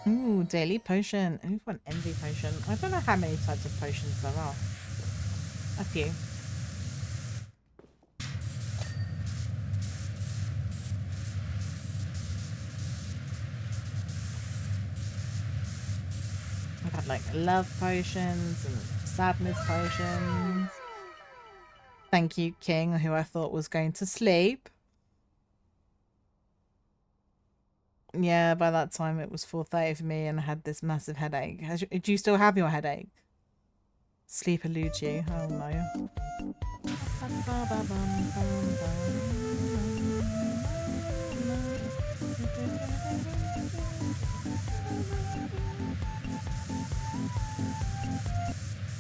Ooh, daily potion. Ooh, an envy potion. I don't know how many types of potions there are. A few. I've had like love potions and sadness potions. Thank you, King, who I thought was going to sleep. Yeah, by that time it was 4:30 for me and I had this massive headache. Do you still have your headache? Sleep eludes you. Oh no.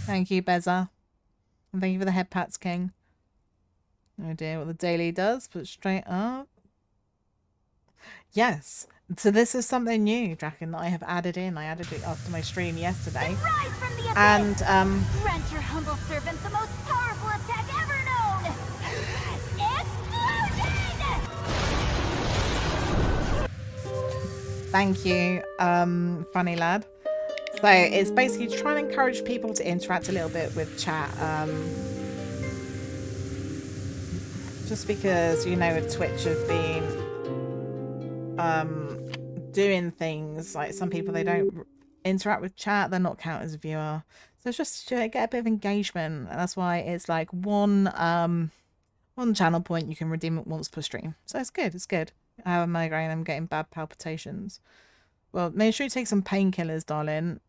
Thank you, Beza. And thank you for the head pats, King. Oh dear, what the daily does, put straight up. Yes. So this is something new, Draken, that I have added in. I added it after my stream yesterday. And grant your humble servant the most powerful attack ever known. Explosion! Thank you, funny lad. So it's basically trying to encourage people to interact a little bit with chat. Just because, you know, Twitch have been doing things like some people, they don't interact with chat, they're not counted as a viewer. So it's just to get a bit of engagement, and that's why it's like one channel point you can redeem it once per stream. So it's good, it's good. I have a migraine, I'm getting bad palpitations. Well, make sure you take some painkillers, darling.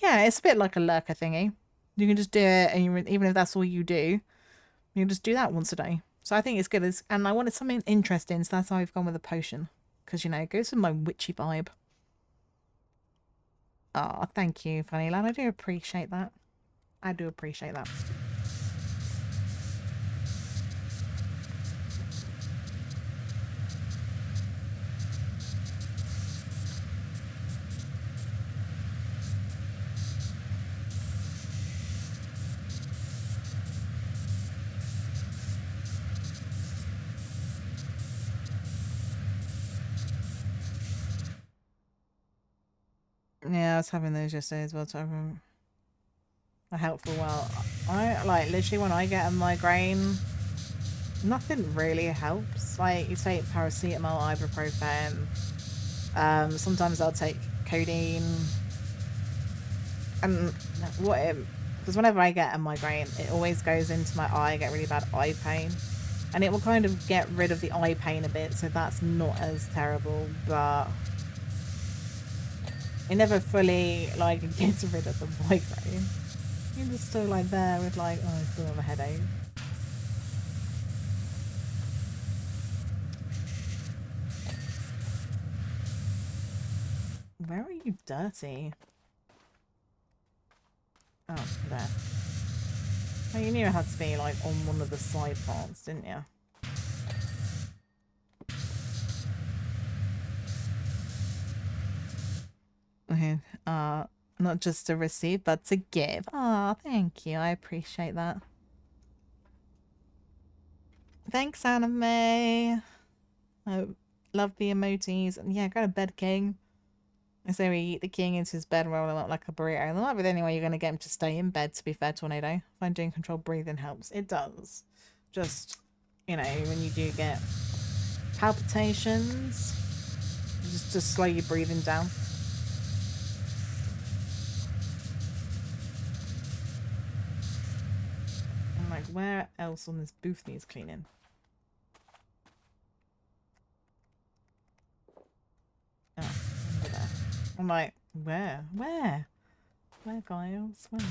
Yeah, it's a bit like a lurker thingy. You can just do it, and even if that's all you do, you can just do that once a day. So I think it's good. And I wanted something interesting, so that's how I've gone with a potion. Because, you know, it goes with my witchy vibe. Oh, thank you, funny lad. I do appreciate that. I do appreciate that. Yeah, I was having those yesterday as well. So a helpful. Well, I like literally when I get a migraine, nothing really helps. Like you take paracetamol, ibuprofen. Sometimes I'll take codeine. And what it, because whenever I get a migraine, it always goes into my eye. I get really bad eye pain, and it will kind of get rid of the eye pain a bit, so that's not as terrible. But it never fully like gets rid of the migraine. You're just still like there with like, oh, I still have a headache. Where are you dirty? Oh, there. Oh, you knew it had to be like on one of the side parts, didn't you? Okay. Not just to receive, but to give. Ah, thank you. I appreciate that. Thanks, Anime. I love the emojis. And yeah, go to bed, King. I say we eat the king into his bed and roll him up like a burrito. And there might be the only way you're going to get him to stay in bed, to be fair, Tornado. Find doing controlled breathing helps. It does. Just, you know, when you do get palpitations, just slow your breathing down. I'm like, where else on this booth needs cleaning? Oh, under there. I'm like, where? Where? Where, Giles? Where?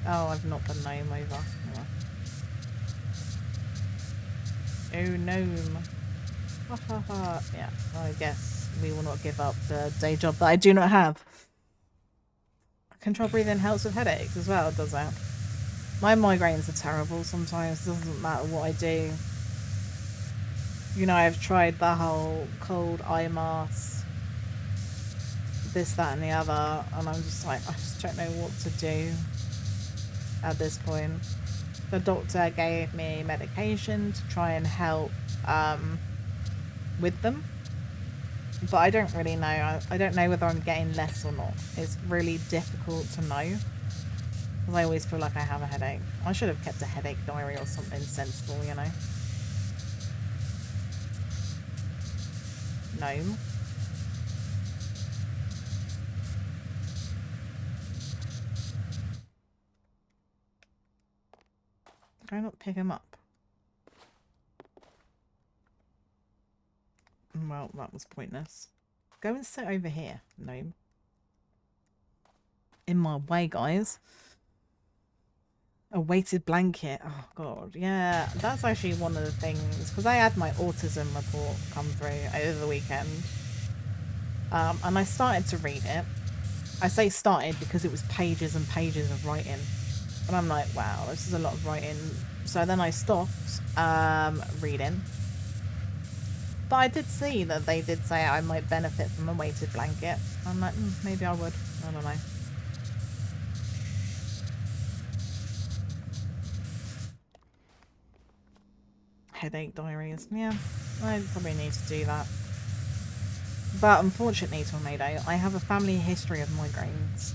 Oh, I've not the gnome over. Oh, gnome. Ha ha ha. Yeah, I guess we will not give up the day job that I do not have. Control breathing helps with headaches as well, does it? My migraines are terrible sometimes. It doesn't matter what I do. You know, I've tried the whole cold eye mask, this, that, and the other, and I'm just like, I just don't know what to do at this point. The doctor gave me medication to try and help with them, but I don't really know. I don't know whether I'm getting less or not. It's really difficult to know, because I always feel like I have a headache. I should have kept a headache diary or something sensible, you know. Gnome. Can I not pick him up? Well, that was pointless. Go and sit over here, gnome. In my way, guys. A weighted blanket. Oh, God. Yeah, that's actually one of the things. Because I had my autism report come through over the weekend. And I started to read it. I say started because it was pages and pages of writing. And I'm like, wow, this is a lot of writing. So then I stopped reading. But I did see that they did say I might benefit from a weighted blanket. I'm like, maybe I would. I don't know. Headache diaries. Yeah, I probably need to do that. But unfortunately, Tornado, I have a family history of migraines.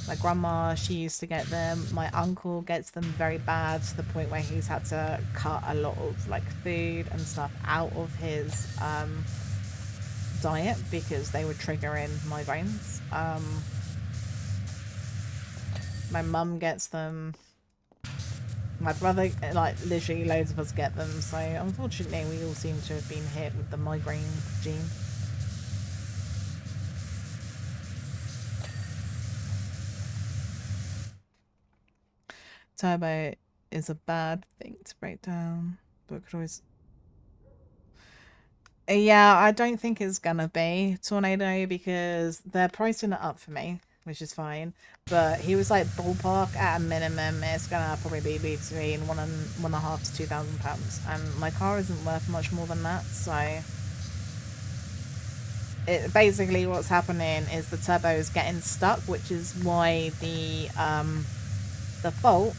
My grandma, she used to get them. My uncle gets them very bad to the point where he's had to cut a lot of like food and stuff out of his diet because they were triggering migraines. My mum gets them. My brother, like literally loads of us get them. So unfortunately, we all seem to have been hit with the migraine gene. Turbo is a bad thing to break down, but could always... Yeah, I don't think it's gonna be Tornado because they're pricing it up for me, which is fine. But he was like ballpark at a minimum. It's gonna probably be between £1,500 to £2,000, and my car isn't worth much more than that. So it basically what's happening is the turbo is getting stuck, which is why the fault.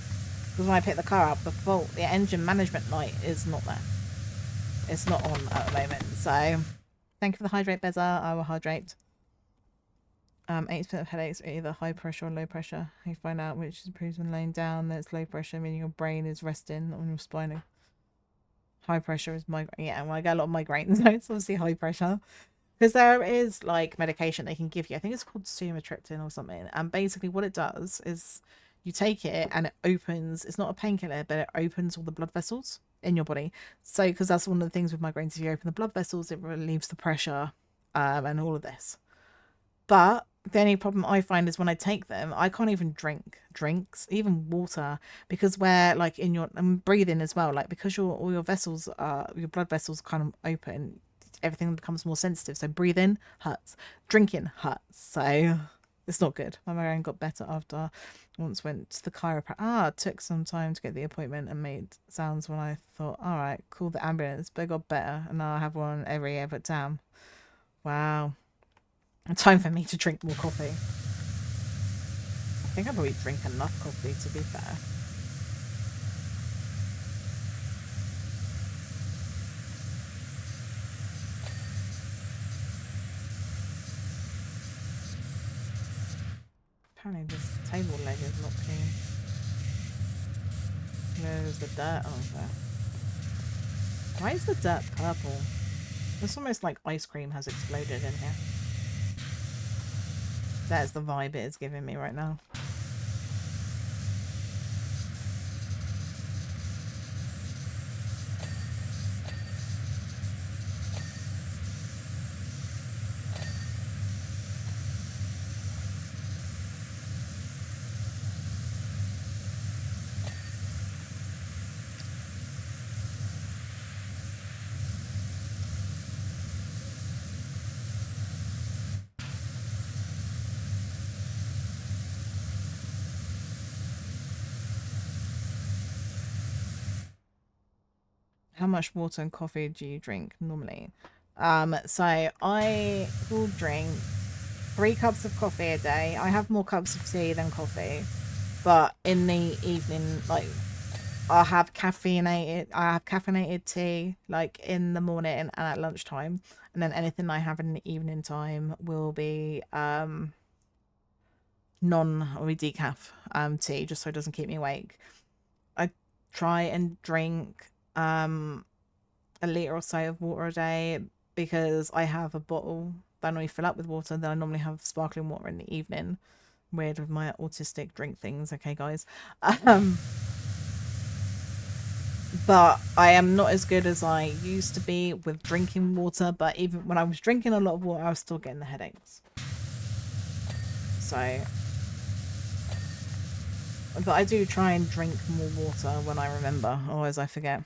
Because when I pick the car up, the engine management light is not there. It's not on at the moment. So, thank you for the hydrate, Beza. I will hydrate. 80% of headaches are either high pressure or low pressure. You find out which improves when laying down. Then it's low pressure, meaning your brain is resting on your spine. High pressure is migraine. Yeah, well, I get a lot of migraines, so it's obviously high pressure. Because there is like medication they can give you. I think it's called sumatriptan or something. And basically what it does is you take it and it opens, it's not a painkiller, but it opens all the blood vessels in your body. So, because that's one of the things with migraines, if you open the blood vessels, it relieves the pressure and all of this. But the only problem I find is when I take them, I can't even drink drinks, even water, because where like in your and breathing as well, like because all your vessels are your blood vessels kind of open, everything becomes more sensitive. So breathing hurts, drinking hurts. So it's not good. My migraine got better after I once went to the chiropractor. It took some time to get the appointment and made sounds when I thought, all right, call the ambulance, but it got better, and now I have one every year. But damn, wow. Time for me to drink more coffee. I think I probably drink enough coffee, to be fair. Apparently this table leg is not clean. There's the dirt on there. Why is the dirt purple? It's almost like ice cream has exploded in here. That's the vibe it is giving me right now. How much water and coffee do you drink normally? So I will drink 3 cups of coffee a day. I have more cups of tea than coffee, but in the evening, like I have caffeinated tea like in the morning and at lunchtime, and then anything I have in the evening time will be decaf tea, just so it doesn't keep me awake. I try and drink a litre or so of water a day, because I have a bottle that I normally fill up with water, then I normally have sparkling water in the evening. Weird with my autistic drink things, okay guys. But I am not as good as I used to be with drinking water, but even when I was drinking a lot of water, I was still getting the headaches. So, but I do try and drink more water when I remember, otherwise I forget.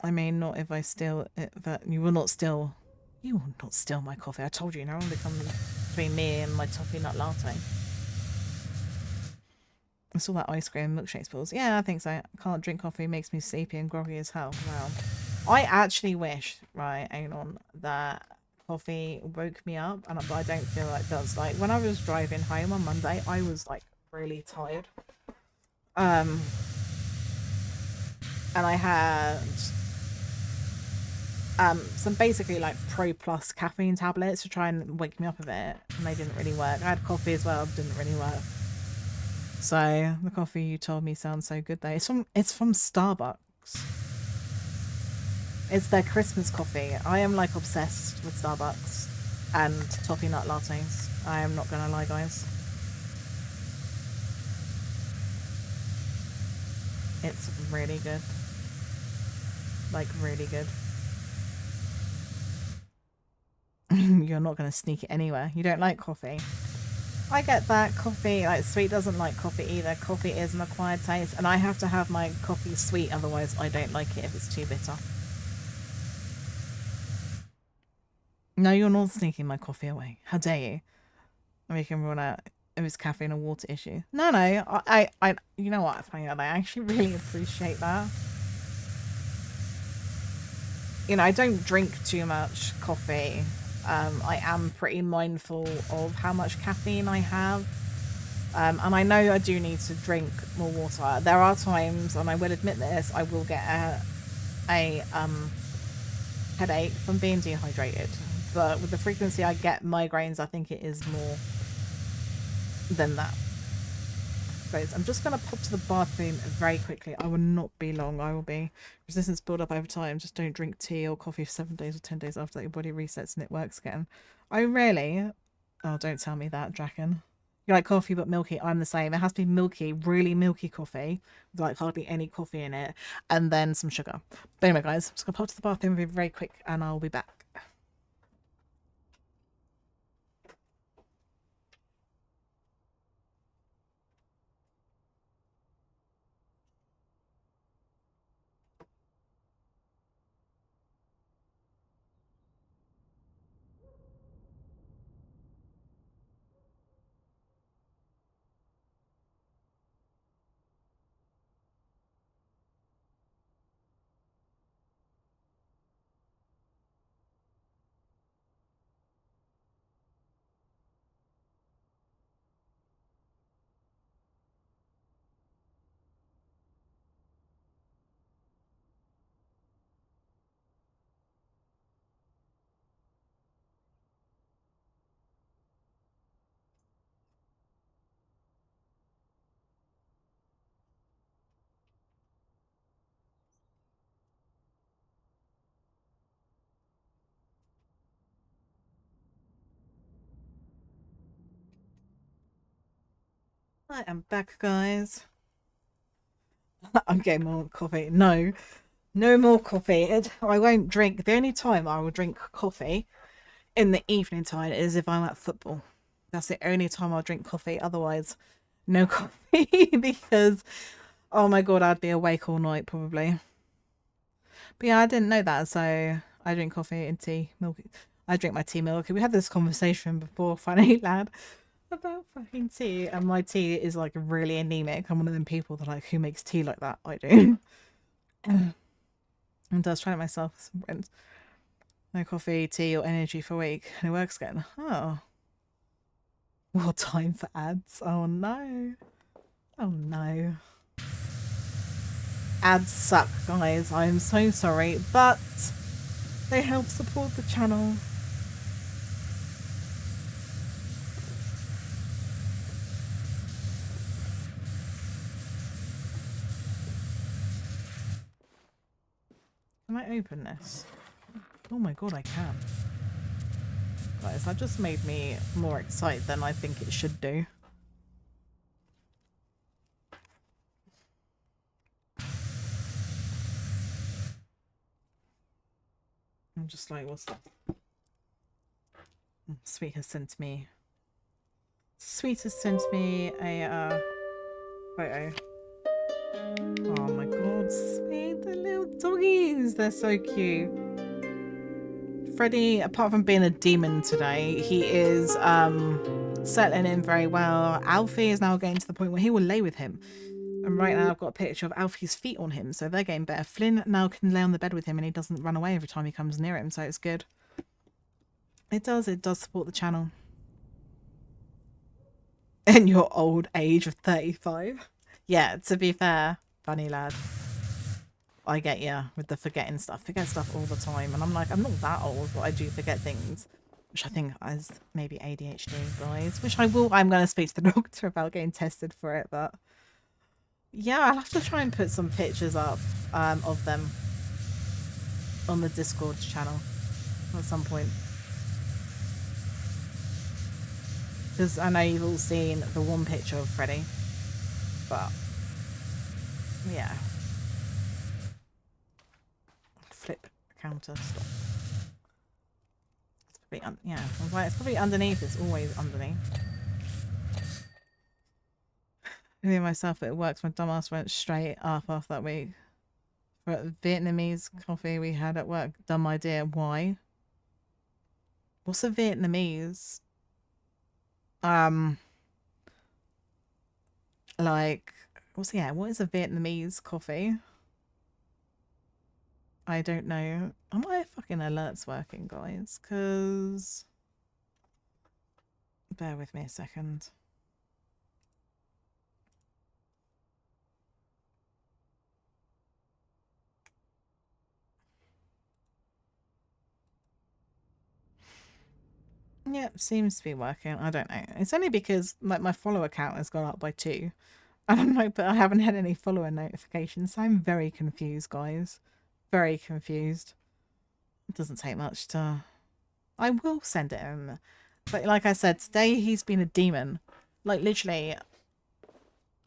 I mean, not if I steal it, but you will not steal my coffee. I told you, now only come between me and my toffee nut latte. I saw that ice cream milkshake spills. Yeah, I think so. I can't drink coffee, makes me sleepy and groggy as hell. Wow. I actually wish, right, Anon, that coffee woke me up, but I don't feel like it does. Like, when I was driving home on Monday, I was, like, really tired. And I had some basically like Pro Plus caffeine tablets to try and wake me up a bit, and they didn't really work. I had coffee as well, but didn't really work. So the coffee you told me sounds so good though. It's from Starbucks. It's their Christmas coffee. I am like obsessed with Starbucks and toffee nut lattes. I am not gonna lie, guys. It's really good. Like, really good. You're not going to sneak it anywhere. You don't like coffee. I get that. Coffee, like, Sweet doesn't like coffee either. Coffee is an acquired taste, and I have to have my coffee sweet, otherwise I don't like it if it's too bitter. No, you're not sneaking my coffee away. How dare you? I'm making everyone out it was caffeine or water issue. No, I you know what, I actually really appreciate that. You know, I don't drink too much coffee. I am pretty mindful of how much caffeine I have. And I know I do need to drink more water. There are times, and I will admit this, I will get a headache from being dehydrated. but with the frequency I get migraines, I think it is more than that. Guys, I'm just going to pop to the bathroom very quickly. I will not be long. I will be resistance build up over time. Just don't drink tea or coffee for 7 days or 10 days after that. Your body resets and it works again. I really... Oh, don't tell me that, Draken. You like coffee but milky. I'm the same. It has to be milky, really milky coffee with like hardly any coffee in it, and then some sugar. But anyway, guys, I'm just going to pop to the bathroom, be very quick, and I'll be back. I am back, guys. I'm getting more coffee. No, no more coffee. I won't drink. The only time I will drink coffee in the evening time is if I'm at football. That's the only time I'll drink coffee. Otherwise, no coffee because, oh my god, I'd be awake all night probably. But yeah, I didn't know that, so I drink coffee and tea, milk. I drink my tea milk. We had this conversation before, funny lad, about fucking tea, and my tea is like really anemic. I'm one of them people that like, who makes tea like that? I do. And I was trying it myself with some friends. No coffee, tea, or energy for a week, and it works again. Oh. What time for ads? Oh no. Oh no. Ads suck, guys. I'm so sorry, but they help support the channel. Can I open this? Oh my god, I can. Guys, that just made me more excited than I think it should do. I'm just like, what's that? Sweet has sent me a photo. Oh my god, sweet, the little doggies, they're so cute. Freddy, apart from being a demon today, he is settling in very well. Alfie is now getting to the point where he will lay with him. And right now I've got a picture of Alfie's feet on him, so they're getting better. Flynn now can lay on the bed with him and he doesn't run away every time he comes near him, so it's good. It does support the channel. In your old age of 35. Yeah, to be fair, funny lad. I get you with the forgetting stuff. Forget stuff all the time. And I'm like, I'm not that old, but I do forget things. Which I think is maybe ADHD, guys. Which I'm going to speak to the doctor about getting tested for it, but... Yeah, I'll have to try and put some pictures up of them on the Discord channel at some point. Because I know you've all seen the one picture of Freddy. But, yeah. Flip counter, stop. It's probably, yeah, I was like, it's probably underneath, it's always underneath. Me and myself, it works. My dumbass went straight up after that week. For a Vietnamese coffee we had at work. Dumb idea. Why? What's a Vietnamese? Like, what is a Vietnamese coffee? I don't know. Are my fucking alerts working, guys? Because... Bear with me a second. Yeah, seems to be working. I don't know. It's only because like my follower count has gone up by 2. And I'm like, but I haven't had any follower notifications. So I'm very confused, guys. Very confused. It doesn't take much to... I will send it him. But like I said, today he's been a demon. Like, literally,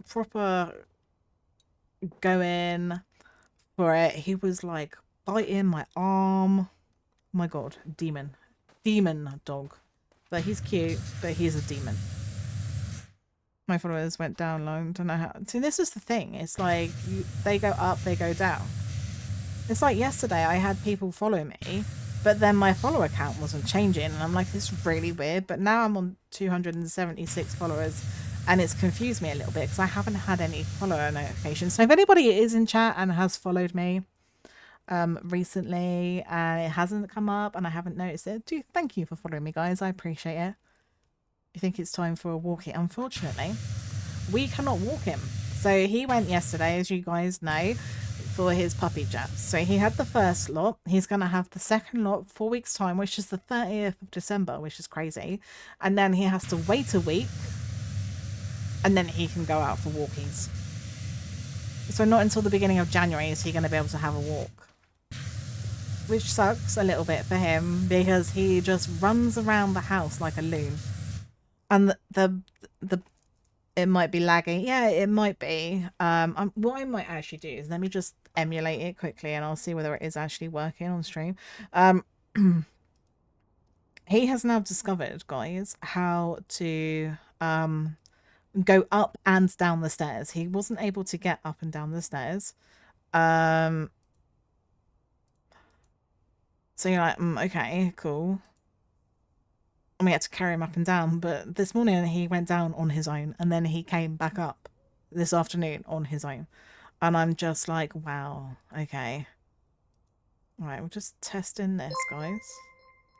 proper going for it. He was, like, biting my arm. Oh my god, demon. Demon dog. But he's cute, but he's a demon. My followers went down low. Don't know how. See, this is the thing. It's like, they go up, they go down. It's like yesterday I had people follow me, but then my follower count wasn't changing. And I'm like, this is really weird. But now I'm on 276 followers and it's confused me a little bit because I haven't had any follower notifications. So if anybody is in chat and has followed me recently and it hasn't come up and I haven't noticed it, thank you for following me, guys. I appreciate it. You think it's time for a walkie? Unfortunately, we cannot walk him. So he went yesterday, as you guys know, for his puppy jabs. So he had the first lot. He's going to have the second lot 4 weeks time, which is the 30th of December, which is crazy. And then he has to wait a week and then he can go out for walkies. So not until the beginning of January is he going to be able to have a walk. Which sucks a little bit for him because he just runs around the house like a loon. And the it might be lagging. Yeah, it might be. What I might actually do is let me just emulate it quickly and I'll see whether it is actually working on stream. He has now discovered, guys, how to go up and down the stairs. He wasn't able to get up and down the stairs. So you're like, okay, cool. And we had to carry him up and down, but this morning he went down on his own and then he came back up this afternoon on his own. And I'm just like, wow, okay. All right, we're just testing this, guys,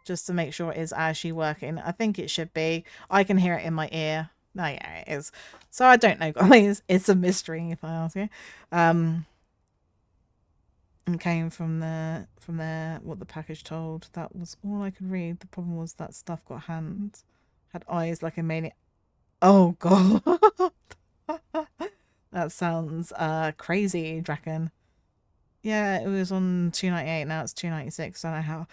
just to make sure it is actually working. I think it should be. I can hear it in my ear. Oh, yeah, it is. So I don't know, guys. It's a mystery, if I ask you. And came from there, what the package told. That was all I could read. The problem was that stuff got hands, had eyes like a maniac. Oh god. That sounds crazy, Draken. Yeah, it was on 298, now it's 296. I don't know how.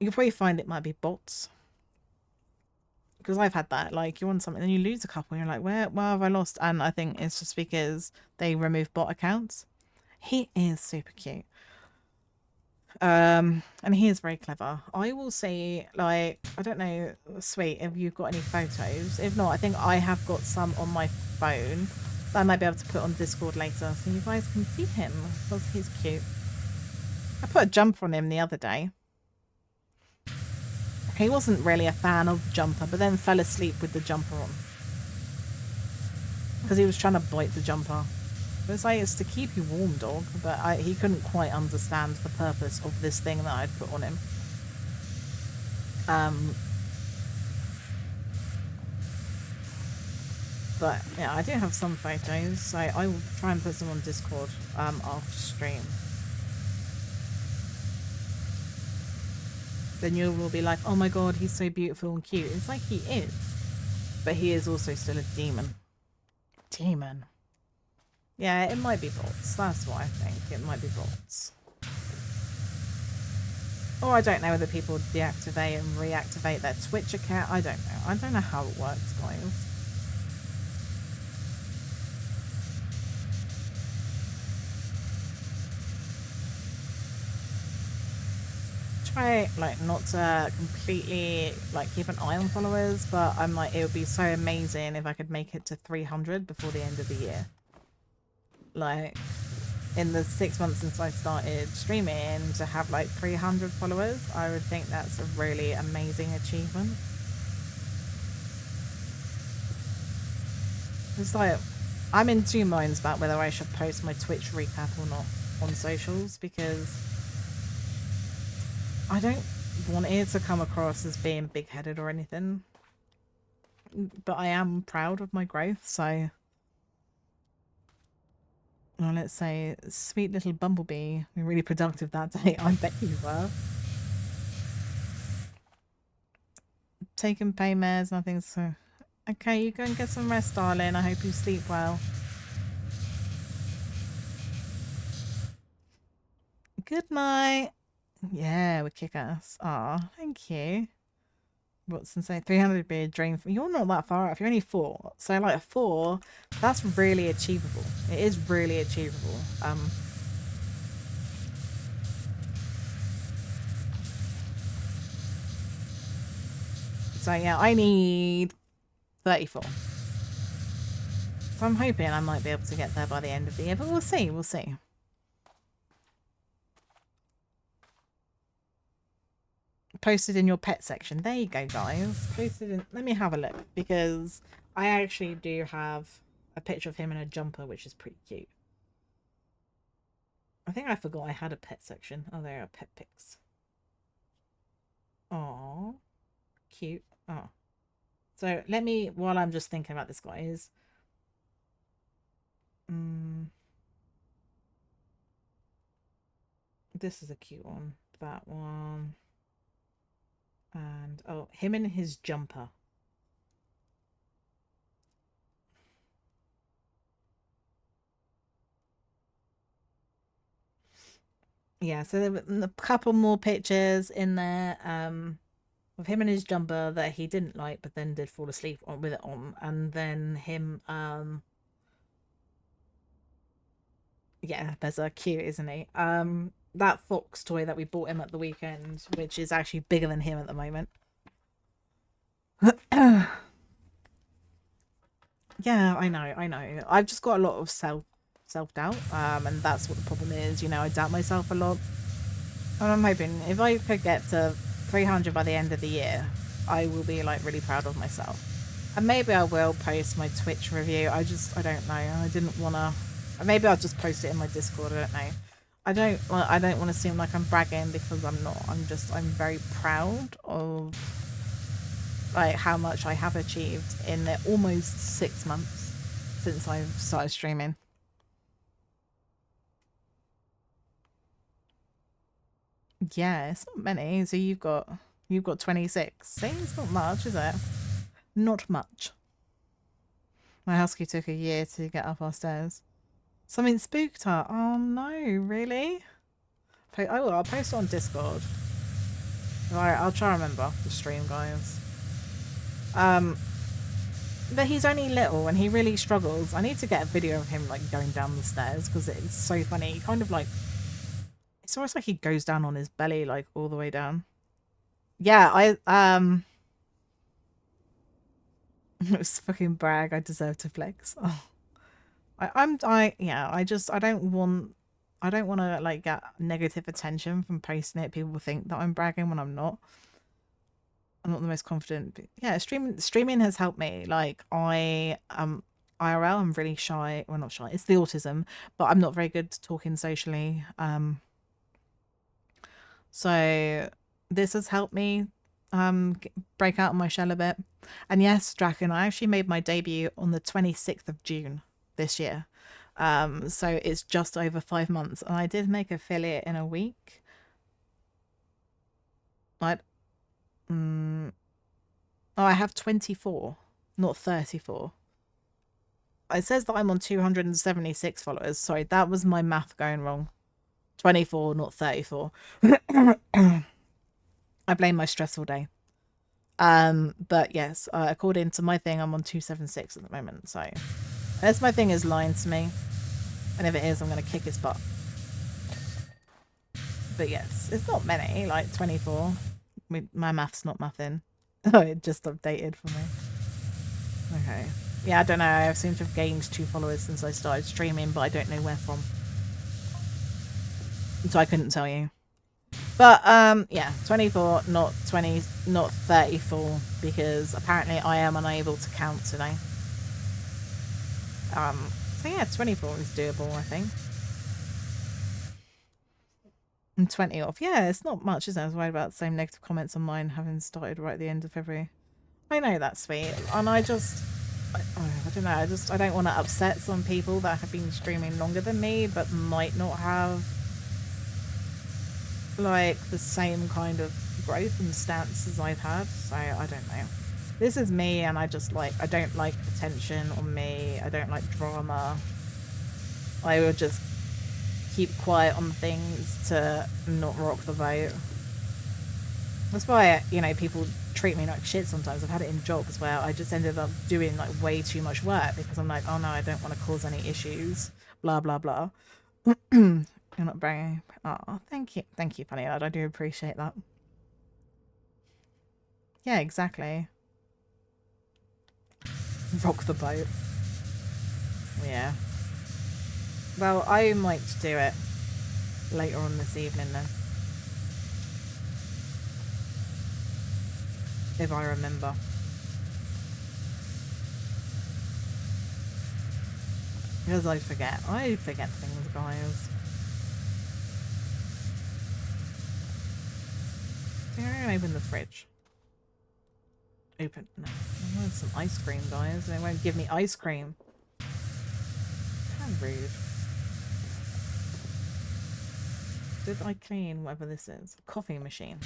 You'll probably find it might be bots. Because I've had that, like, you're on something and you lose a couple and you're like, where have I lost? And I think it's just because they remove bot accounts. He is super cute. And he is very clever. I will say, like, I don't know, Sweet, if you've got any photos. If not, I think I have got some on my phone that I might be able to put on Discord later so you guys can see him because he's cute. I put a jumper on him the other day. He wasn't really a fan of the jumper, but then fell asleep with the jumper on. Because he was trying to bite the jumper. It's like, it's to keep you warm, dog, but he couldn't quite understand the purpose of this thing that I'd put on him. But yeah, I do have some photos, so I will try and put some on Discord after stream. Then you will be like, oh my god, he's so beautiful and cute. It's like he is, but he is also still a demon. Demon. Yeah, it might be bots. That's what I think. It might be bots. Or I don't know whether people deactivate and reactivate their Twitch account. I don't know. I don't know how it works, guys. Try, like, not to completely, like, keep an eye on followers, but I'm like, it would be so amazing if I could make it to 300 before the end of the year. Like, in the 6 months since I started streaming, to have like 300 followers, I would think that's a really amazing achievement. It's like, I'm in two minds about whether I should post my Twitch recap or not on socials, because I don't want it to come across as being big-headed or anything, but I am proud of my growth, so... Well, let's say, sweet little bumblebee. We're really productive that day. I bet you were. taking pain meds, nothing. So, okay, you go and get some rest, darling. I hope you sleep well. Good night. Yeah, we kick ass. Aw, thank you. What's insane? 300 would be a dream. You're not that far off. You're only 4. So like a 4, that's really achievable. It is really achievable. So yeah, I need 34. So I'm hoping I might be able to get there by the end of the year, but we'll see. We'll see. Posted in your pet section. There you go, guys. Posted in. Let me have a look, because I actually do have a picture of him in a jumper, which is pretty cute. I think I forgot I had a pet section. Oh, there are pet pics. Aww. Cute. Oh. So let me, while I'm just thinking about this, guys. This is a cute one. That one. And, oh, him in his jumper. Yeah, so there were a couple more pictures in there of him in his jumper that he didn't like, but then did fall asleep on, with it on. And then him, yeah, there's a cute, isn't he? That fox toy that we bought him at the weekend, which is actually bigger than him at the moment. Yeah, I know. I've just got a lot of self-doubt, and that's what the problem is. You know, I doubt myself a lot. And I'm hoping if I could get to 300 by the end of the year, I will be like really proud of myself. And maybe I will post my Twitch review. I don't know. I didn't want to. Maybe I'll just post it in my Discord. I don't know. I don't want to seem like I'm bragging, because I'm not. I'm very proud of like how much I have achieved in the almost 6 months since I've started streaming. Yeah, it's not many. So you've got 26. See, it's not much, is it? Not much. My husky took a year to get up our stairs. Something spooked her. Oh no, really? I'll post it on Discord. Alright, I'll try and remember the stream, guys. But he's only little and he really struggles. I need to get a video of him like going down the stairs, because it's so funny. He kind of like, it's almost like he goes down on his belly, like all the way down. Yeah, it's fucking brag. I deserve to flex. Oh. I don't want to like get negative attention from posting it. People think that I'm bragging when I'm not. I'm not the most confident. But yeah, streaming has helped me. Like IRL, I'm really shy. Well, not shy. It's the autism, but I'm not very good talking socially. So this has helped me break out of my shell a bit. And yes, Draken, I actually made my debut on the 26th of June this year. So it's just over 5 months, and I did make affiliate in a week. Oh, I have 24, not 34. It says that I'm on 276 followers. Sorry, that was my math going wrong. 24, not 34. I blame my stressful day. But yes, according to my thing, I'm on 276 at the moment. So unless my thing is lying to me, and if it is, I'm going to kick his butt. But yes, it's not many, like 24. My math's not mathing. Oh, it just updated for me. Okay. Yeah, I don't know. I seem to have gained 2 followers since I started streaming, but I don't know where from. So I couldn't tell you. But, yeah, 24, not 20, not 34, because apparently I am unable to count today. So yeah, 24 is doable, I think. And 20 off. Yeah, it's not much, is it? I was worried about the same negative comments on mine having started right at the end of February. I know that's sweet. And I don't know, I don't want to upset some people that have been streaming longer than me, but might not have like the same kind of growth and stances I've had, so I don't know. This is me, and I don't like attention on me. I don't like drama. I will just keep quiet on things to not rock the boat. That's why, you know, people treat me like shit sometimes. I've had it in jobs where I just ended up doing like way too much work because I'm like, oh no, I don't want to cause any issues. Blah, blah, blah. You're not bringing... Oh, thank you. Thank you, Funny Lad. I do appreciate that. Yeah, exactly. Rock the boat. Yeah. Well, I might do it later on this evening then. If I remember. Because I forget. I forget things, guys. So I'm gonna open the fridge. Open. No. I want some ice cream, guys. They won't give me ice cream. How rude. Did I clean whatever this is? Coffee machine.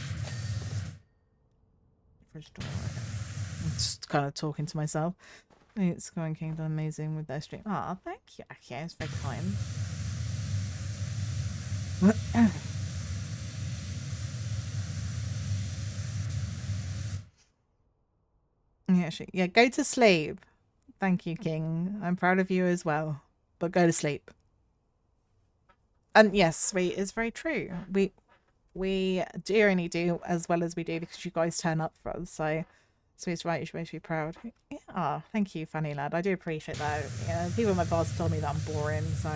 Fridge door. Okay. I'm just kind of talking to myself. It's going Kingdom amazing with their stream. Ah, thank you. Okay, it's very kind. Yeah, yeah, go to sleep. Thank you, King. I'm proud of you as well. But go to sleep. And yes, it's very true. We do only do as well as we do because you guys turn up for us. So it's right. You're supposed to be proud. Yeah. Oh, thank you, Funny Lad. I do appreciate that. Yeah, people in my past told me that I'm boring. So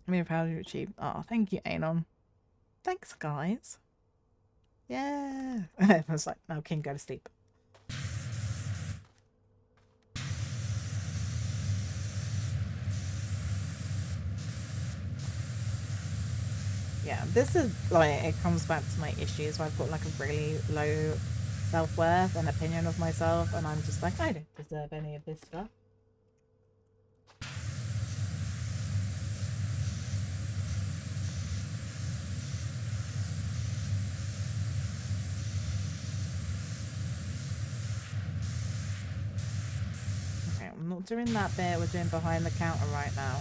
I'm proud of you, Chief. Oh, thank you, Anon. Thanks, guys. Yeah. I was like, no, King, go to sleep. Yeah, this is like, it comes back to my issues where I've got like a really low self-worth and opinion of myself, and I'm just like, I don't deserve any of this stuff. Okay, I'm not doing that bit, we're doing behind the counter right now.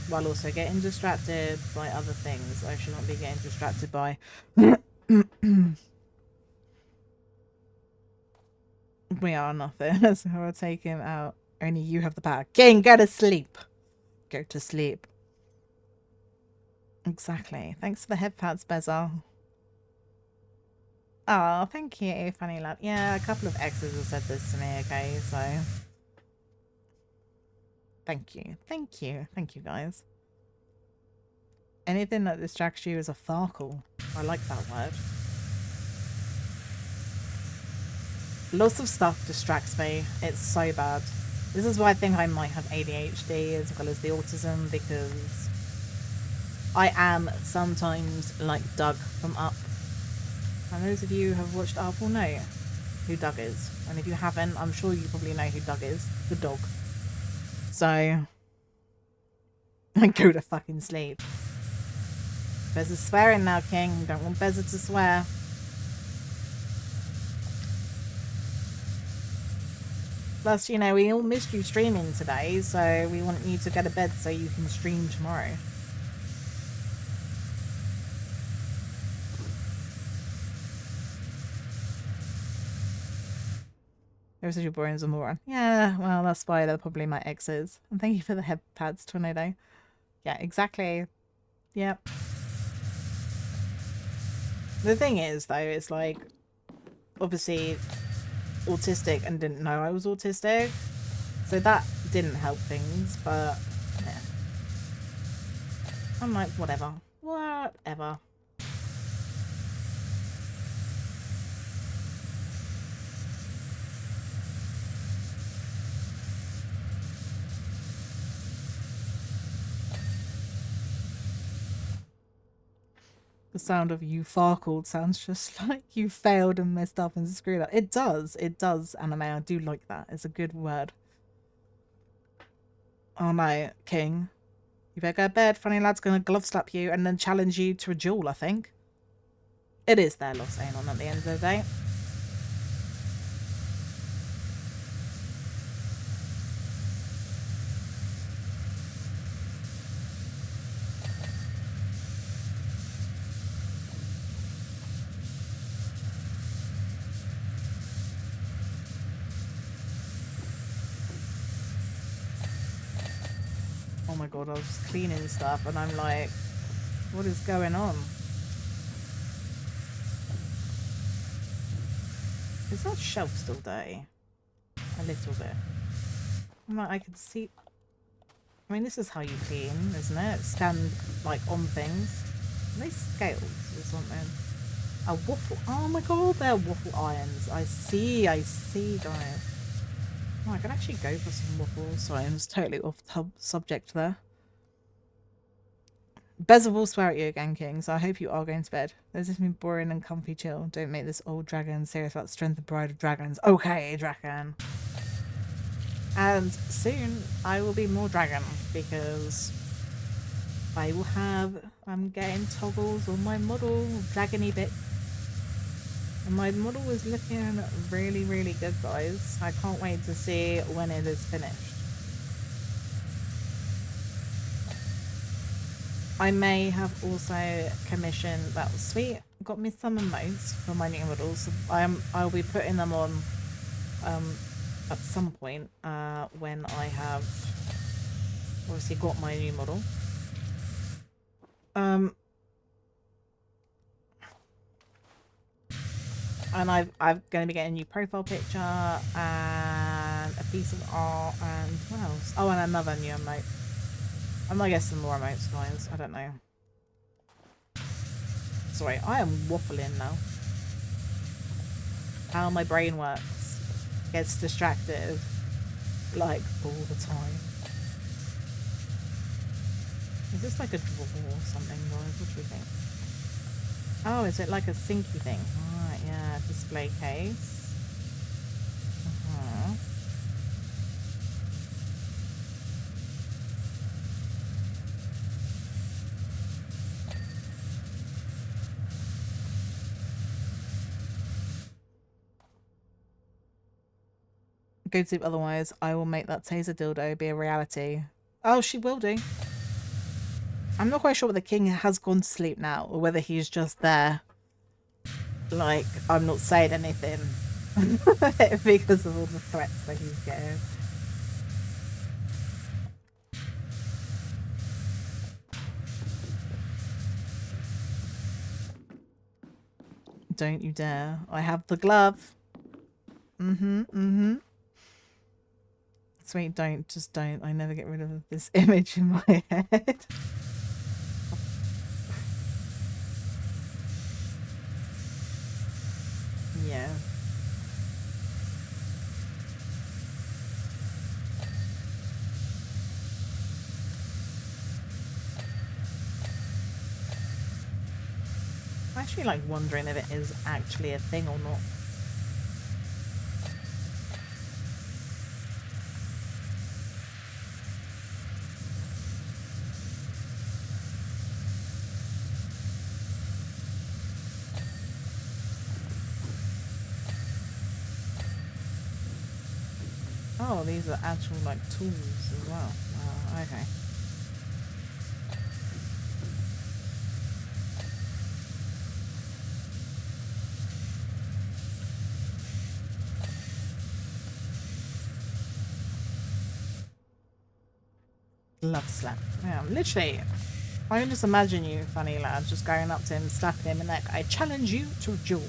While also getting distracted by other things I shouldn't be getting distracted by. We are nothing. So we'll take him out. Only you have the power. King, go to sleep. Go to sleep. Exactly. Thanks for the head pats, Bezel. Oh, thank you, Funny Lad. Yeah, a couple of exes have said this to me, okay, so... Thank you. Thank you. Thank you, guys. Anything that distracts you is a farkle. I like that word. Lots of stuff distracts me. It's so bad. This is why I think I might have ADHD as well as the autism, because I am sometimes like Doug from Up. And those of you who have watched Up will know who Doug is. And if you haven't, I'm sure you probably know who Doug is. The dog. So, I go to fucking sleep. Bez is swearing now, King. Don't want Bez to swear. Plus, you know, we all missed you streaming today, so we want you to go to bed so you can stream tomorrow. Ever since you're boring as a moron. Yeah, well, that's why they're probably my exes. And thank you for the head pads, Tornado. Yeah, exactly. Yep. The thing is, though, it's like, obviously, autistic and didn't know I was autistic. So that didn't help things, but, yeah. I'm like, whatever. Whatever. The sound of you farkled sounds just like you failed and messed up and screwed up. It does, anime. I do like that. It's a good word. Oh no, King. You better go to bed. Funny lad's gonna glove slap you and then challenge you to a duel, I think. It is their loss, Anon, at the end of the day. Oh my god, I was cleaning stuff and I'm like, what is going on? Is that shelf still dirty? A little bit. I'm like, I can see... I mean, this is how you clean, isn't it? Stand, like, on things. Are they scales or something? A waffle... Oh my god, they're waffle irons. I see, guys. Oh, I can actually go for some waffles. Sorry, I'm just totally off subject there. Bezza will swear at you again, King, so I hope you are going to bed. There's just been boring and comfy chill. Don't make this old dragon serious about strength and pride of dragons. Okay, dragon. And soon I will be more dragon because I will have... I'm getting toggles on my model, dragony bit. And my model is looking really, really good, guys. I can't wait to see when it is finished. I may have also commissioned, that was sweet, got me some emotes for my new models. I'll be putting them on at some point when I have obviously got my new model. And I'm going to be getting a new profile picture and a piece of art and what else? Oh, and another new emote. I might get some more emotes, guys. I don't know. Sorry, I am waffling now. How my brain works. Gets distracted. Like, all the time. Is this like a drawer or something, guys? What do we think? Oh, is it like a sinky thing? Right, yeah. Display case. Go to sleep, otherwise I will make that taser dildo be a reality. Oh, she will do. I'm not quite sure whether the king has gone to sleep now or whether he's just there. Like, I'm not saying anything because of all the threats that he's getting. Don't you dare. I have the glove. Sweet, don't. Just don't. I never get rid of this image in my head. Yeah. I'm actually like wondering if it is actually a thing or not. Oh, these are actual like tools as well. Okay. Love slap. Yeah, literally. I can just imagine you, funny lad, just going up to him, slapping him in the neck. I challenge you to a duel.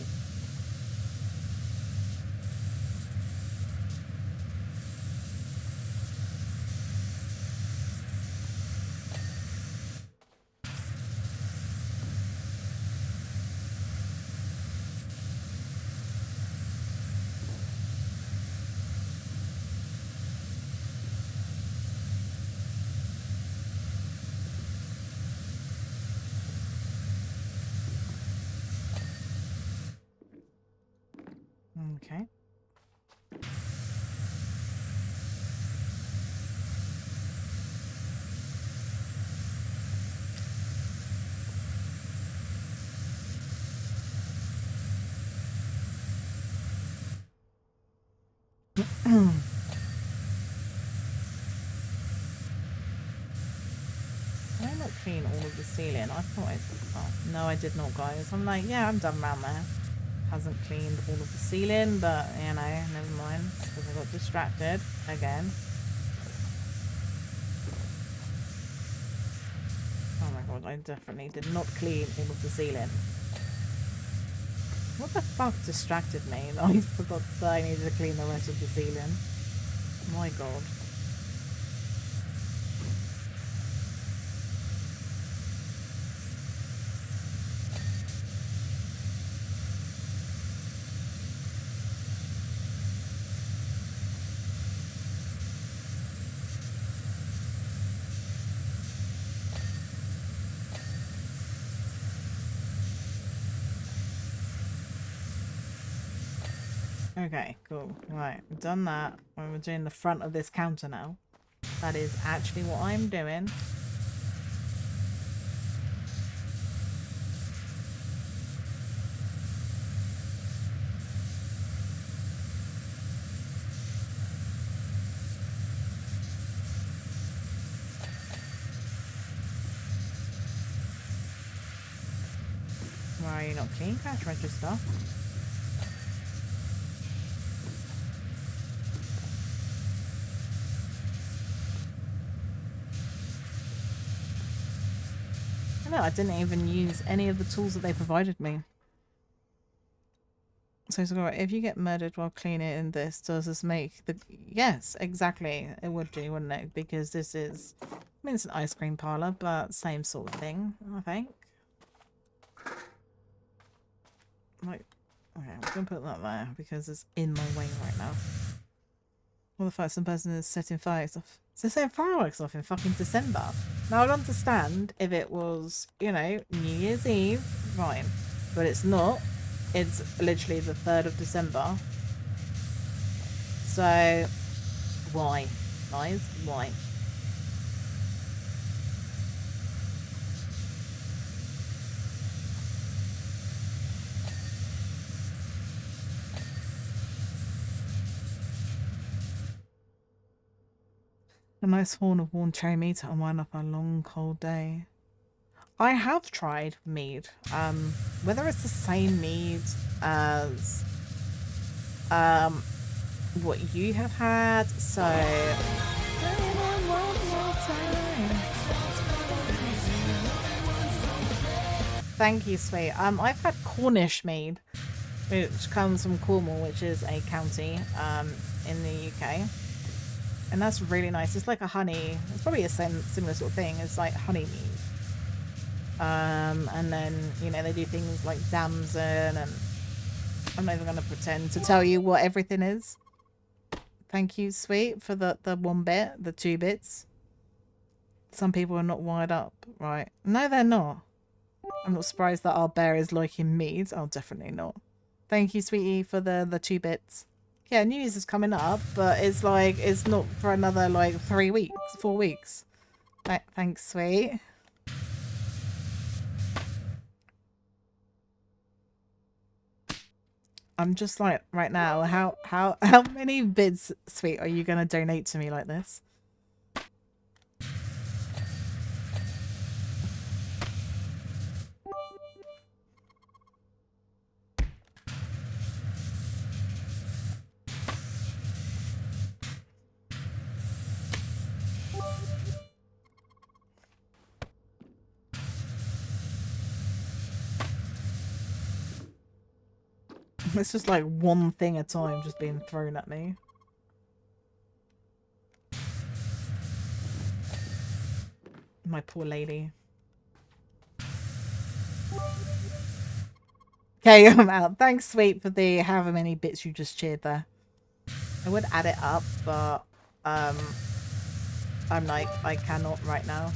Okay. Did I not clean all of the ceiling? I thought I... Oh, no, I did not, guys. I'm like, yeah, I'm done around there. Hasn't cleaned all of the ceiling, but, you know, never mind. Because I got distracted again. Oh my god, I definitely did not clean all of the ceiling. What the fuck distracted me? I forgot that I needed to clean the rest of the ceiling. My god. Okay, cool. Right, done that. We're doing the front of this counter now. That is actually what I'm doing. Why are you not clean? Cash register. No, I didn't even use any of the tools that they provided me. So it's alright. If you get murdered while cleaning this, does this make the... Yes, exactly. It would do, wouldn't it? Because this is... I mean, it's an ice cream parlour, but same sort of thing, I think. Like, okay, I'm going to put that there because it's in my way right now. Well, the fact some person is setting fireworks off. So setting fireworks off in fucking December. Now, I'd understand if it was, you know, New Year's Eve, fine. But it's not. It's literally the 3rd of December. So, why? Guys, why? A nice horn of warm cherry mead to unwind up a long cold day. I have tried mead. Whether it's the same mead as what you have had, so thank you, sweet. I've had Cornish mead, which comes from Cornwall, which is a county in the UK. And that's really nice. It's like a honey. It's probably a similar sort of thing. It's like honey mead. And then, you know, they do things like damson, and I'm not even going to pretend to tell you what everything is. Thank you, sweet, for the one bit, the 2 bits. Some people are not wired up, right? No, they're not. I'm not surprised that our bear is liking mead. Oh, definitely not. Thank you, sweetie, for the 2 bits. Yeah, New Year's is coming up, but it's like, it's not for another, like, 3 weeks, 4 weeks. Thanks, sweet. I'm just like, right now, how many bids, sweet, are you gonna donate to me like this? It's just like one thing at a time just being thrown at me. My poor lady. Okay, I'm out. Thanks, sweet, for the however many bits you just cheered there. I would add it up, but I'm like, I cannot right now.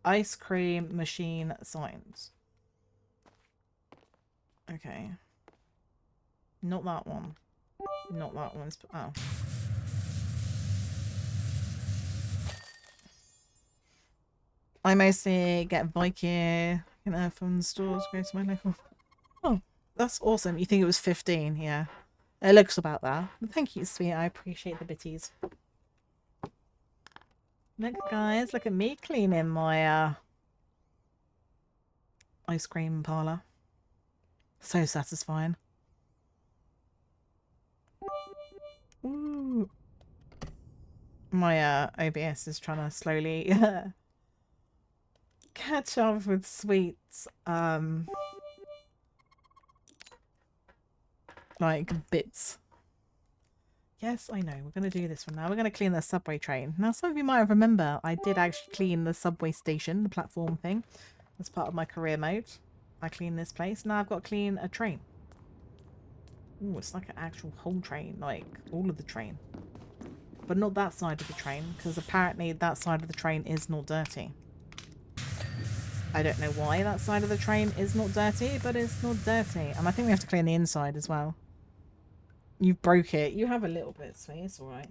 Ice cream machine signs. Okay. Not that one. Not that one. Oh. I mostly get Viking, you know, from the stores, go to my local. Oh, that's awesome. You think it was 15? Yeah. It looks about that. Thank you, sweet. I appreciate the bitties. Look, guys, look at me cleaning my ice cream parlor. So satisfying. Ooh. My OBS is trying to slowly catch up with Sweet's like bits. Yes, I know. We're going to do this one now. We're going to clean the subway train. Now, some of you might remember I did actually clean the subway station, the platform thing. That's part of my career mode. I cleaned this place. Now I've got to clean a train. Ooh, it's like an actual whole train. Like, all of the train. But not that side of the train, because apparently that side of the train is not dirty. I don't know why that side of the train is not dirty, but it's not dirty. And I think we have to clean the inside as well. You broke it. You have a little bit, sweet. It's alright.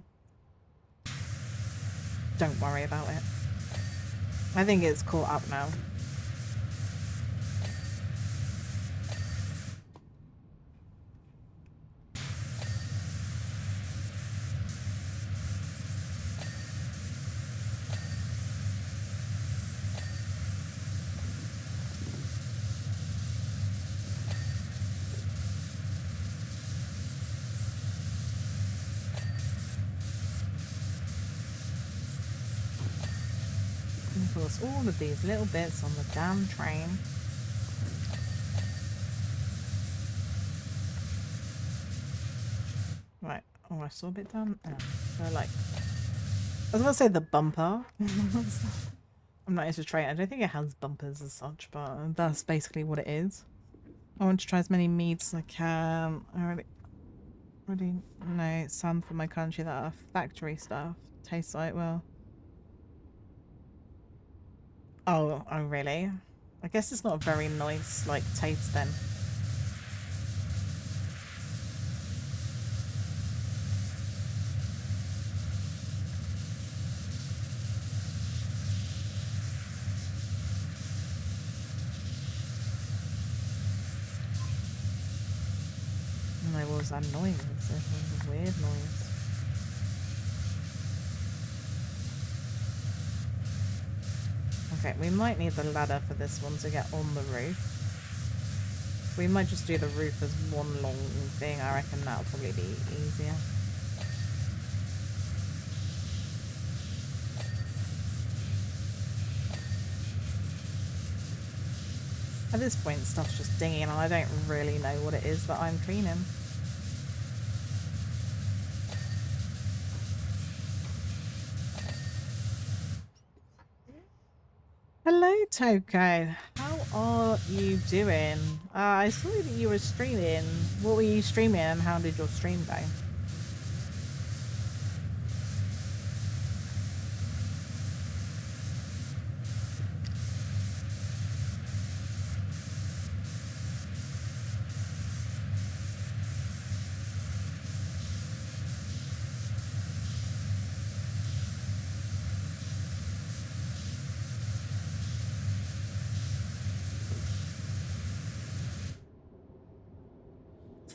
Don't worry about it. I think it's caught up now. Of course, all of these little bits on the damn train. Right. Oh, I saw a bit done. Oh, so like, I was going to say the bumper. I'm not into train. I don't think it has bumpers as such, but that's basically what it is. I want to try as many meats as I can. I already know some from my country that are factory stuff. Tastes like, well. Oh, really? I guess it's not a very nice, like, taste then. And there was that noise. It was a weird noise. Okay, we might need the ladder for this one to get on the roof. We might just do the roof as one long thing. I reckon that'll probably be easier. At this point, stuff's just dinging and I don't really know what it is that I'm cleaning. Hello, Toko. How are you doing? I saw that you were streaming. What were you streaming and how did your stream go?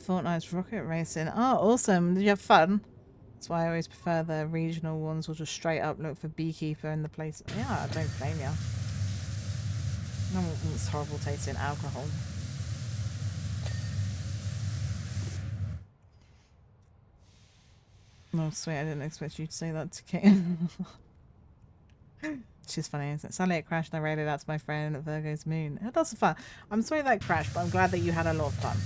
Fortnite's rocket racing. Oh, awesome. Did you have fun? That's why I always prefer the regional ones or just straight up look for Beekeeper in the place. Yeah, I don't blame you. No one wants horrible tasting alcohol. No, sweet, I didn't expect you to say that to Kate. She's funny, isn't it? Sadly it crashed and I rated out to my friend at Virgo's Moon. It does fun. I'm sorry that crashed, but I'm glad that you had a lot of fun.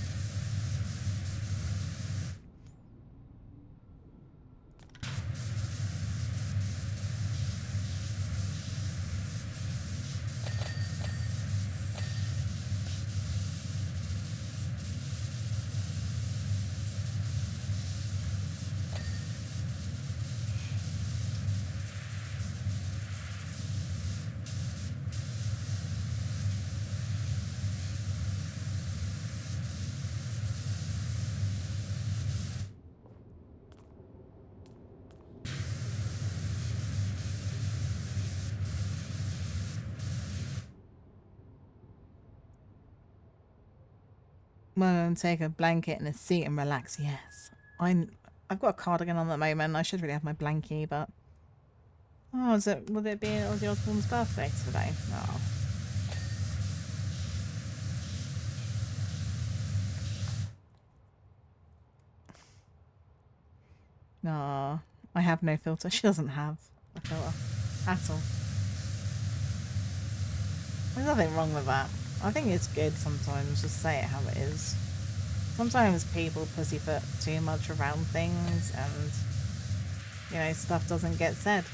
Well, take a blanket and a seat and relax. Yes, I've got a cardigan on at the moment. I should really have my blankie, but oh, would it be Ozzy Osbourne's birthday today? Oh. No, I have no filter. She doesn't have a filter at all. There's nothing wrong with that. I think it's good sometimes just say it how it is. Sometimes people pussyfoot too much around things and, you know, stuff doesn't get said.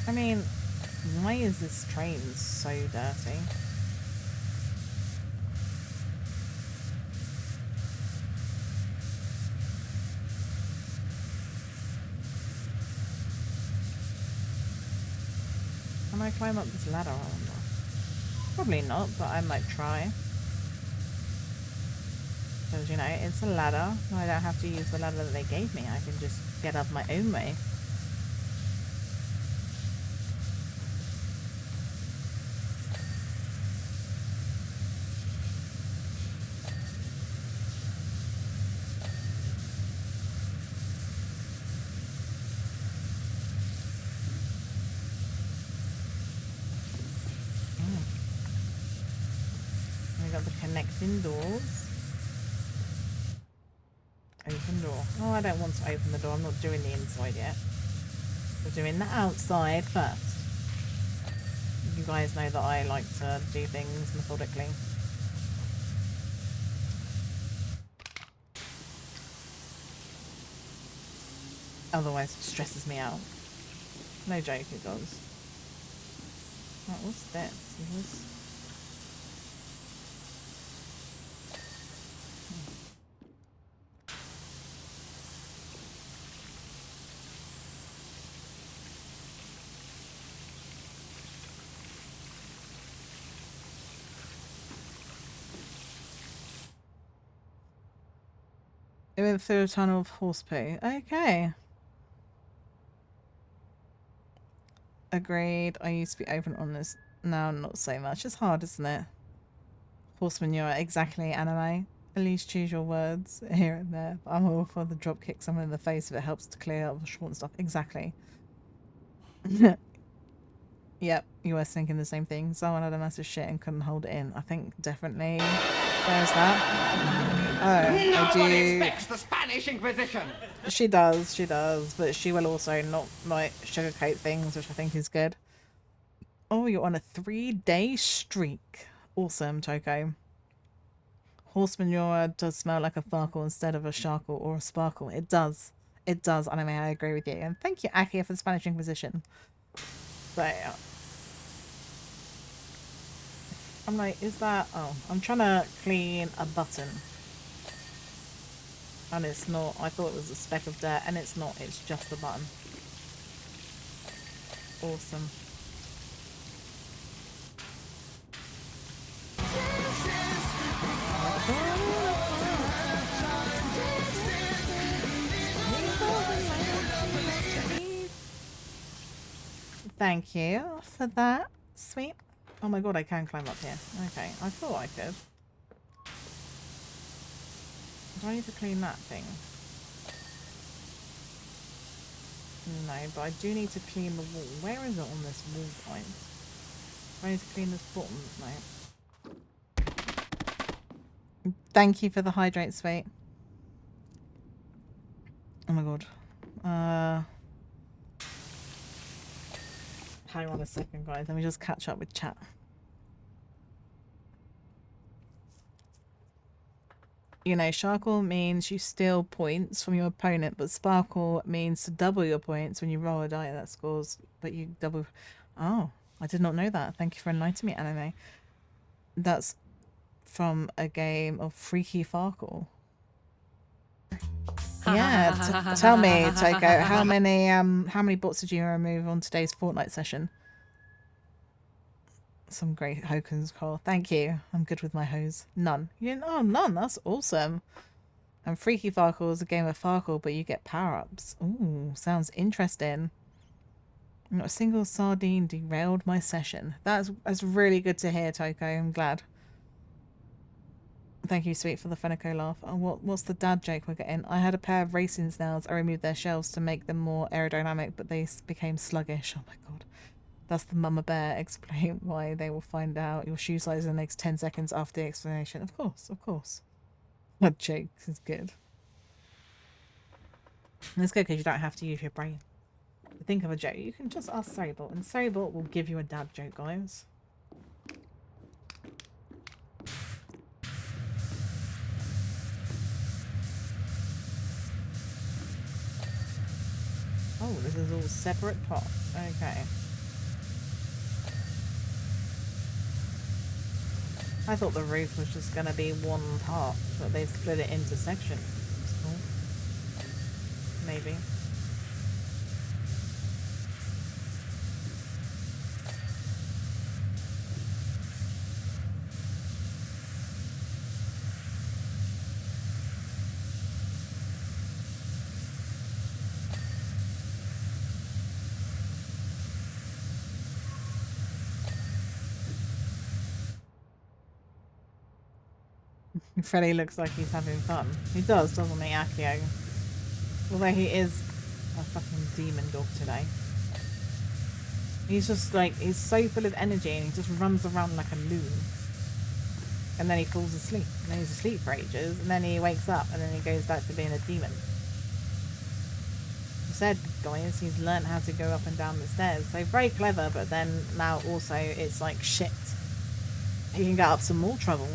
I mean, why is this train so dirty? Can I climb up this ladder? I wonder. Probably not, but I might try. Because, you know, it's a ladder. I don't have to use the ladder that they gave me. I can just get up my own way. Got the connecting doors. Open door. Oh, I don't want to open the door. I'm not doing the inside yet. We're doing the outside first. You guys know that I like to do things methodically. Otherwise it stresses me out. No joke, it does. Right, what's this? Is this... It went through a tunnel of horse poo. Okay. Agreed. I used to be open on this. Now not so much. It's hard, isn't it? Horse manure. Exactly, anime. At least choose your words here and there. I'm all for the drop kick someone in the face if it helps to clear up the short and stuff. Exactly. Yep, you were thinking the same thing. Someone had a massive shit and couldn't hold it in. I think definitely. There's that. Oh, No I one do. expects the Spanish Inquisition. She does, but she will also not like sugarcoat things, which I think is good. Oh, you're on a 3-day streak. Awesome, Toko. Horse manure does smell like a farkle instead of a sharkle or a sparkle. It does. It does, anime. I agree with you. And thank you, Akia, for the Spanish Inquisition. But yeah. I'm like, is that... Oh, I'm trying to clean a button. And it's not. I thought it was a speck of dirt, and it's not. It's just a button. Awesome. Thank you for that. Sweet. Oh my god, I can climb up here. Okay, I thought I could. Do I need to clean that thing? No, but I do need to clean the wall. Where is it on this wall point? Do I need to clean this bottom? No. Thank you for the hydrate, sweet. Oh my god. Hang on a second, guys. Let me just catch up with chat. You know, Sharkle means you steal points from your opponent, but Sparkle means to double your points when you roll a die that scores, but you double... Oh, I did not know that. Thank you for enlightening me, anime. That's from a game of Freaky Farkle. Yeah, tell me, Toko, how many bots did you remove on today's Fortnite session? Some great Hoken's call. Thank you. I'm good with my hose. None. You know, none. That's awesome. And Freaky Farkle is a game of Farkle, but you get power-ups. Ooh, sounds interesting. Not a single sardine derailed my session. That's really good to hear, Toko. I'm glad. Thank you, Sweet, for the Fenico laugh. Oh, what's the dad joke we're getting? I had a pair of racing snails. I removed their shells to make them more aerodynamic, but they became sluggish. Oh my god. That's the mama bear. Explain why they will find out your shoe size in the next 10 seconds after the explanation. Of course, of course. That joke is good. It's good because you don't have to use your brain. Think of a joke. You can just ask Ceribot, and Ceribot will give you a dad joke, guys. Oh, this is all separate pots. Okay. I thought the roof was just going to be one part, but they've split it into sections. Cool. Maybe. Freddy looks like he's having fun. He does, doesn't he, Akio? Although he is a fucking demon dog today. He's just like, he's so full of energy and he just runs around like a loon. And then he falls asleep. And then he's asleep for ages. And then he wakes up and then he goes back to being a demon. He said, guys, he's learned how to go up and down the stairs. So very clever, but then now also it's like shit. He can get up some more trouble.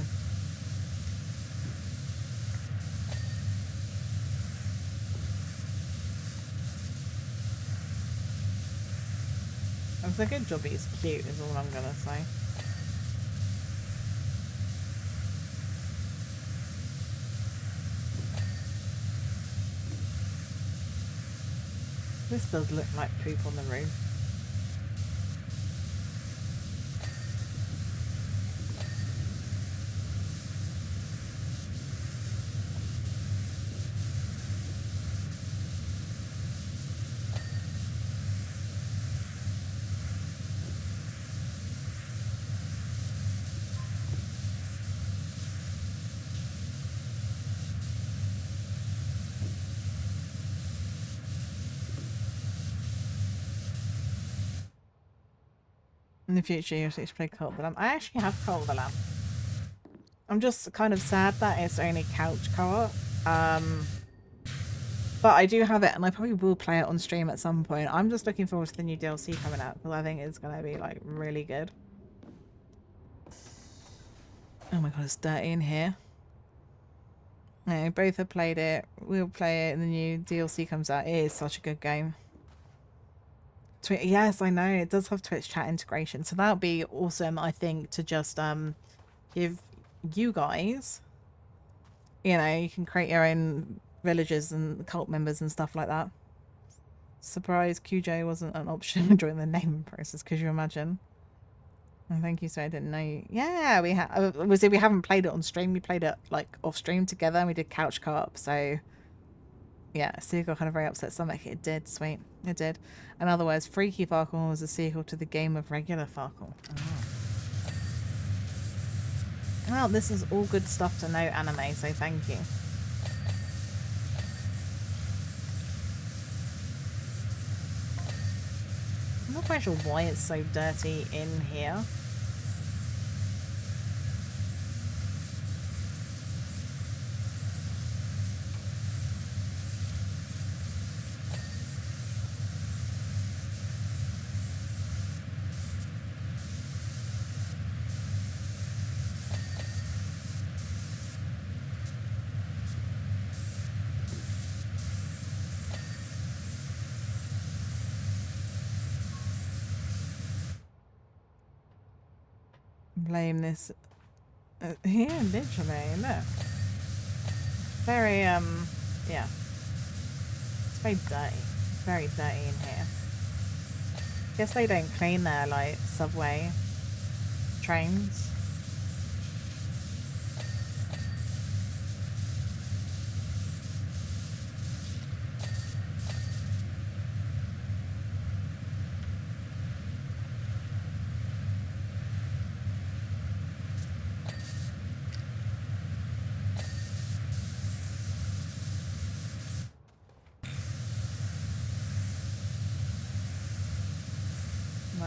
It's a good job he's cute is all I'm gonna say. This does look like poop on the roof. In the future, you have to play Cult of the Lamb. I actually have Cult of the Lamb. I'm just kind of sad that it's only couch co-op. But I do have it, and I probably will play it on stream at some point. I'm just looking forward to the new DLC coming out, because I think it's going to be, like, really good. Oh my god, it's dirty in here. No, both have played it. We'll play it, and the new DLC comes out. It is such a good game. Yes, I know it does have Twitch chat integration, so that would be awesome. I think to just give you guys, you know, you can create your own villages and cult members and stuff like that. Surprise, QJ wasn't an option during the naming process. Could you imagine? Oh, thank you. So I didn't know. Yeah, we have. We haven't played it on stream. We played it like off stream together, and we did couch co-op. So. Yeah, sequel kind of very upset stomach. It did, sweet. It did. In other words, Freaky Farkle was a sequel to the game of regular Farkle. Oh. Well, this is all good stuff to know, anime, so thank you. I'm not quite sure why it's so dirty in here. Blame this here, literally, look. Very yeah, it's very dirty. It's very dirty in here. Guess they don't clean their like subway trains.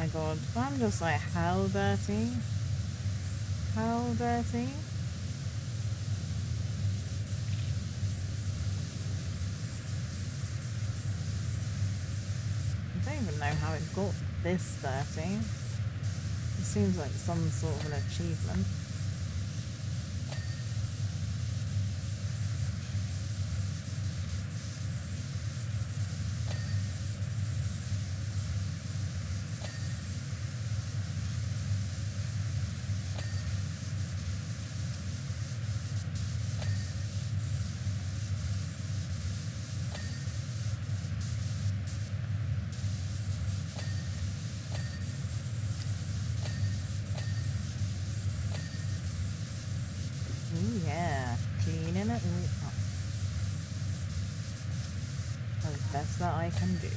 my god. I'm just like, how dirty? How dirty? I don't even know how it got this dirty. It seems like some sort of an achievement. Ooh, yeah, cleaning it all up. As best that I can do.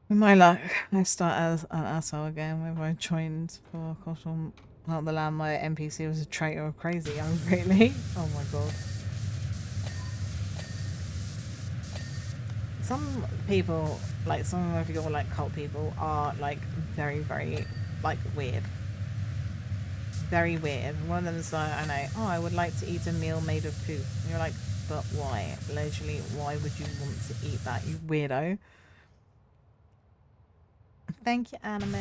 With my luck, I start as an asshole again where I joined for Cotton Out the Land. My NPC was a traitor or crazy. Oh, really? Oh my god. Some people, like some of your like cult people, are like very, very like weird. Very weird. One of them's like, I know, oh, I would like to eat a meal made of poop. And you're like, but why? Literally, why would you want to eat that, you weirdo? Thank you, anime.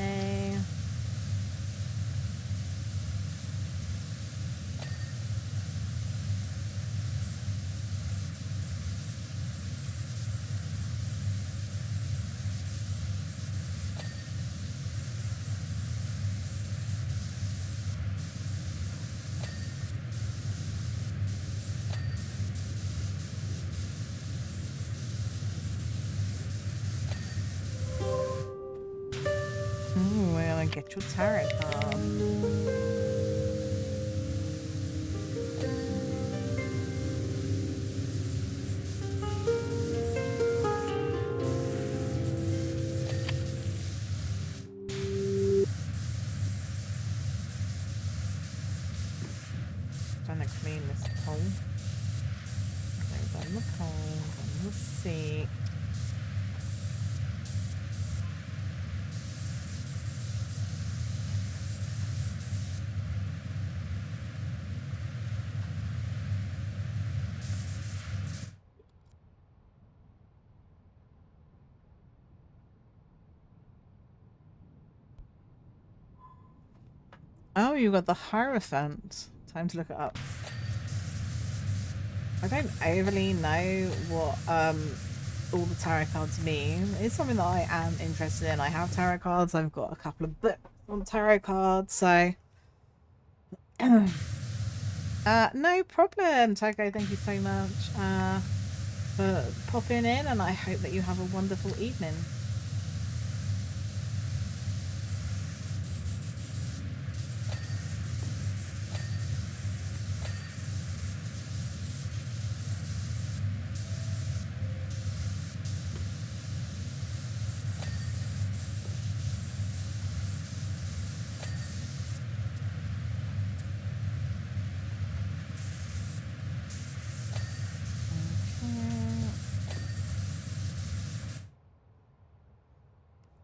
Ooh, we're gonna get your tarot card. Trying to clean this hole. Goes on the pole, on the seat. Oh, you got the Hierophant. Time to look it up. I don't overly know what all the tarot cards mean. It's something that I am interested in. I have tarot cards. I've got a couple of books on tarot cards, so no problem, Toko. Thank you so much for popping in, and I hope that you have a wonderful evening.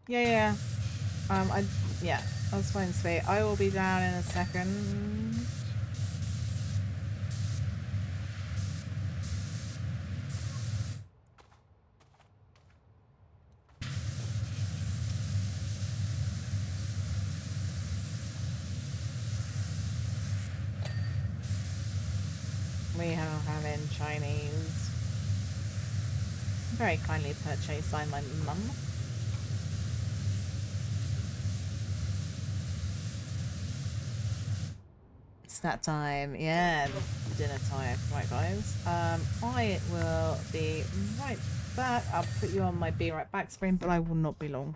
Yeah. Yeah, that's fine, sweet. I will be down in a second. We are having Chinese. Very kindly purchased by my mum. It's that time, yeah, dinner time. Right, guys. I will be right back. I'll put you on my be right back screen, but I will not be long.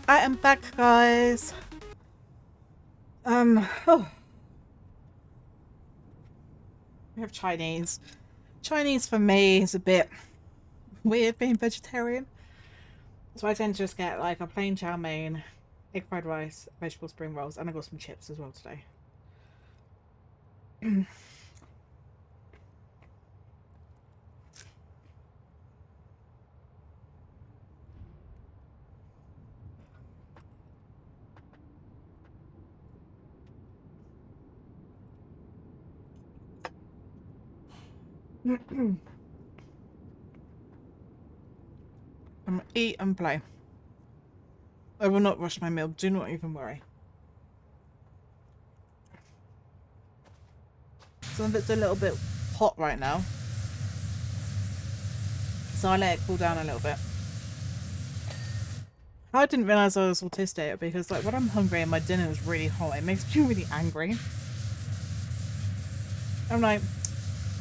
I am back, guys. Oh, we have Chinese. Chinese for me is a bit weird being vegetarian. So I tend to just get like a plain chow mein, egg fried rice, vegetable spring rolls, and I got some chips as well today. I'm eat and play. I will not rush my meal. Do not even worry. Some of it's a little bit hot right now, so I let it cool down a little bit. I didn't realise I was autistic because, like, when I'm hungry and my dinner is really hot, it makes me really angry. I'm like,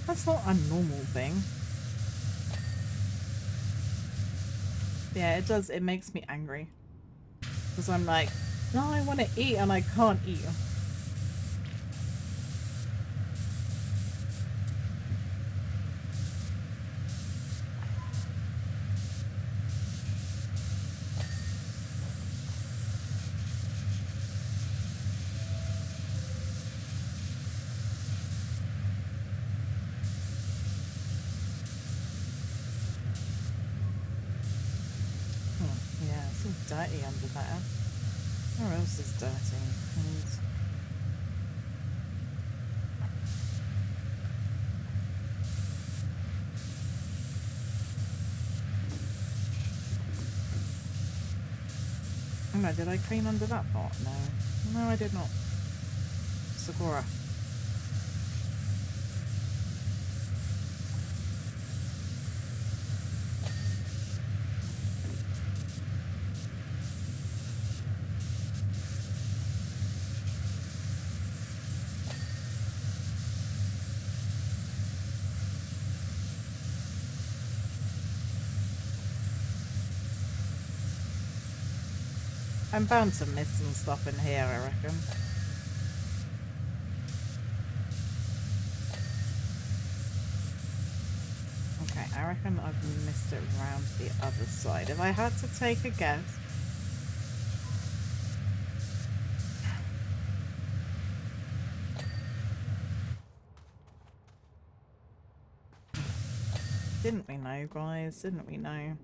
that's not a normal thing. Yeah, it does. It makes me angry. Because I'm like, no, I want to eat and I can't eat. Yeah, it's all dirty under there. Where else is dirty? Oh no, did I clean under that pot? No. No, I did not. Sakura. I'm bound to miss some stuff in here, I reckon. Okay, I reckon I've missed it around the other side. If I had to take a guess... Didn't we know, guys? Didn't we know?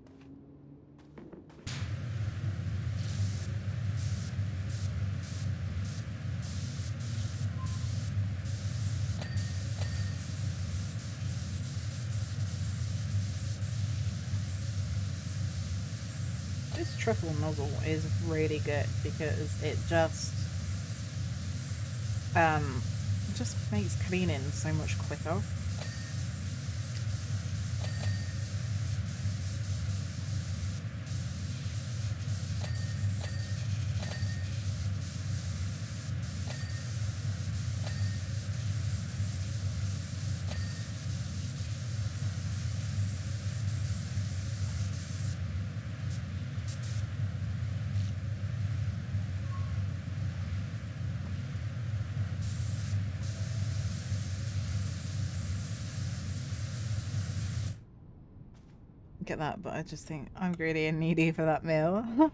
This triple nozzle is really good because it just makes cleaning so much quicker. Get that, but I just think I'm greedy and needy for that meal.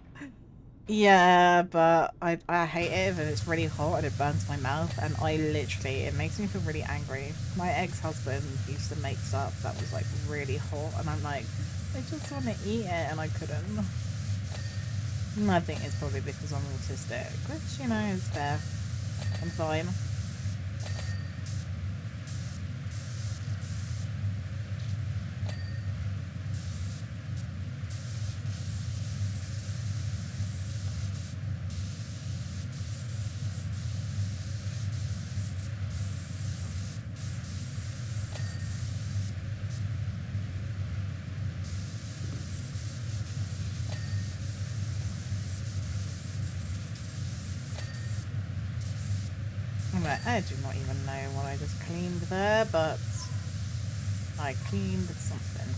Yeah, but I hate it if it's really hot and it burns my mouth, and it makes me feel really angry. My ex-husband used to make stuff that was like really hot, and I'm like, I just want to eat it, and I couldn't. And I think it's probably because I'm autistic, which, you know, is fair. I'm fine. I do not even know what I just cleaned there, but I cleaned something.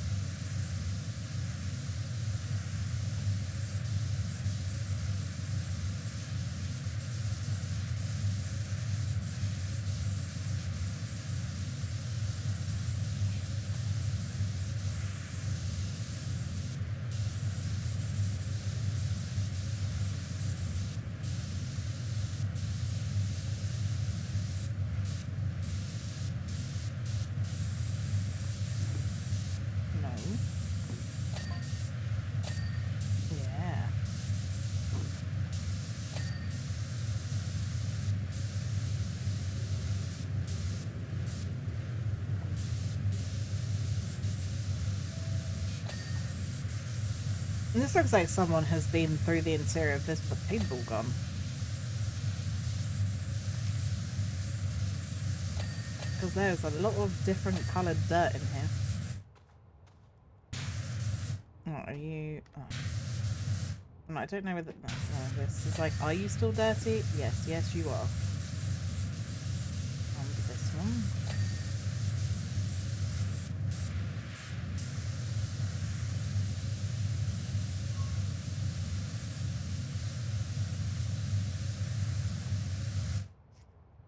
This looks like someone has been through the interior of this with a paintball gun. Because there's a lot of different coloured dirt in here. What are you? Oh. No, I don't know whether. No, this is like, are you still dirty? Yes, yes, you are. And this one.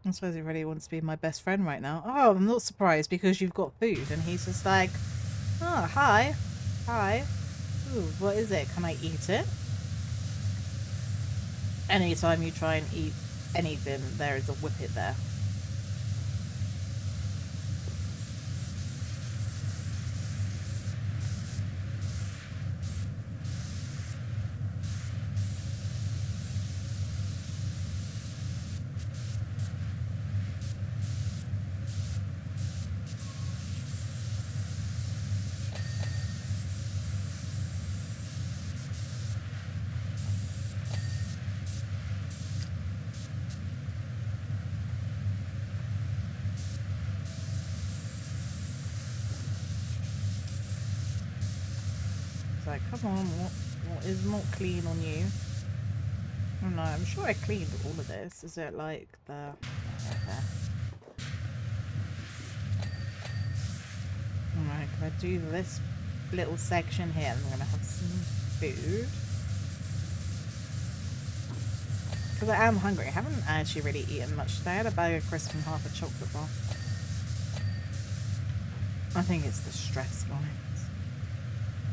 I suppose he really wants to be my best friend right now. Oh, I'm not surprised because you've got food, and he's just like, oh, hi, hi. Ooh, what is it? Can I eat it? Anytime you try and eat anything, there is a whippet there. It's like, come on, what is not clean on you? Oh no, I'm sure I cleaned all of this. Is it like the... Okay. Alright, can I do this little section here? I'm gonna have some food. Because I am hungry. I haven't actually really eaten much today. I had a bag of crisps and half a chocolate bar. I think it's the stress, guys.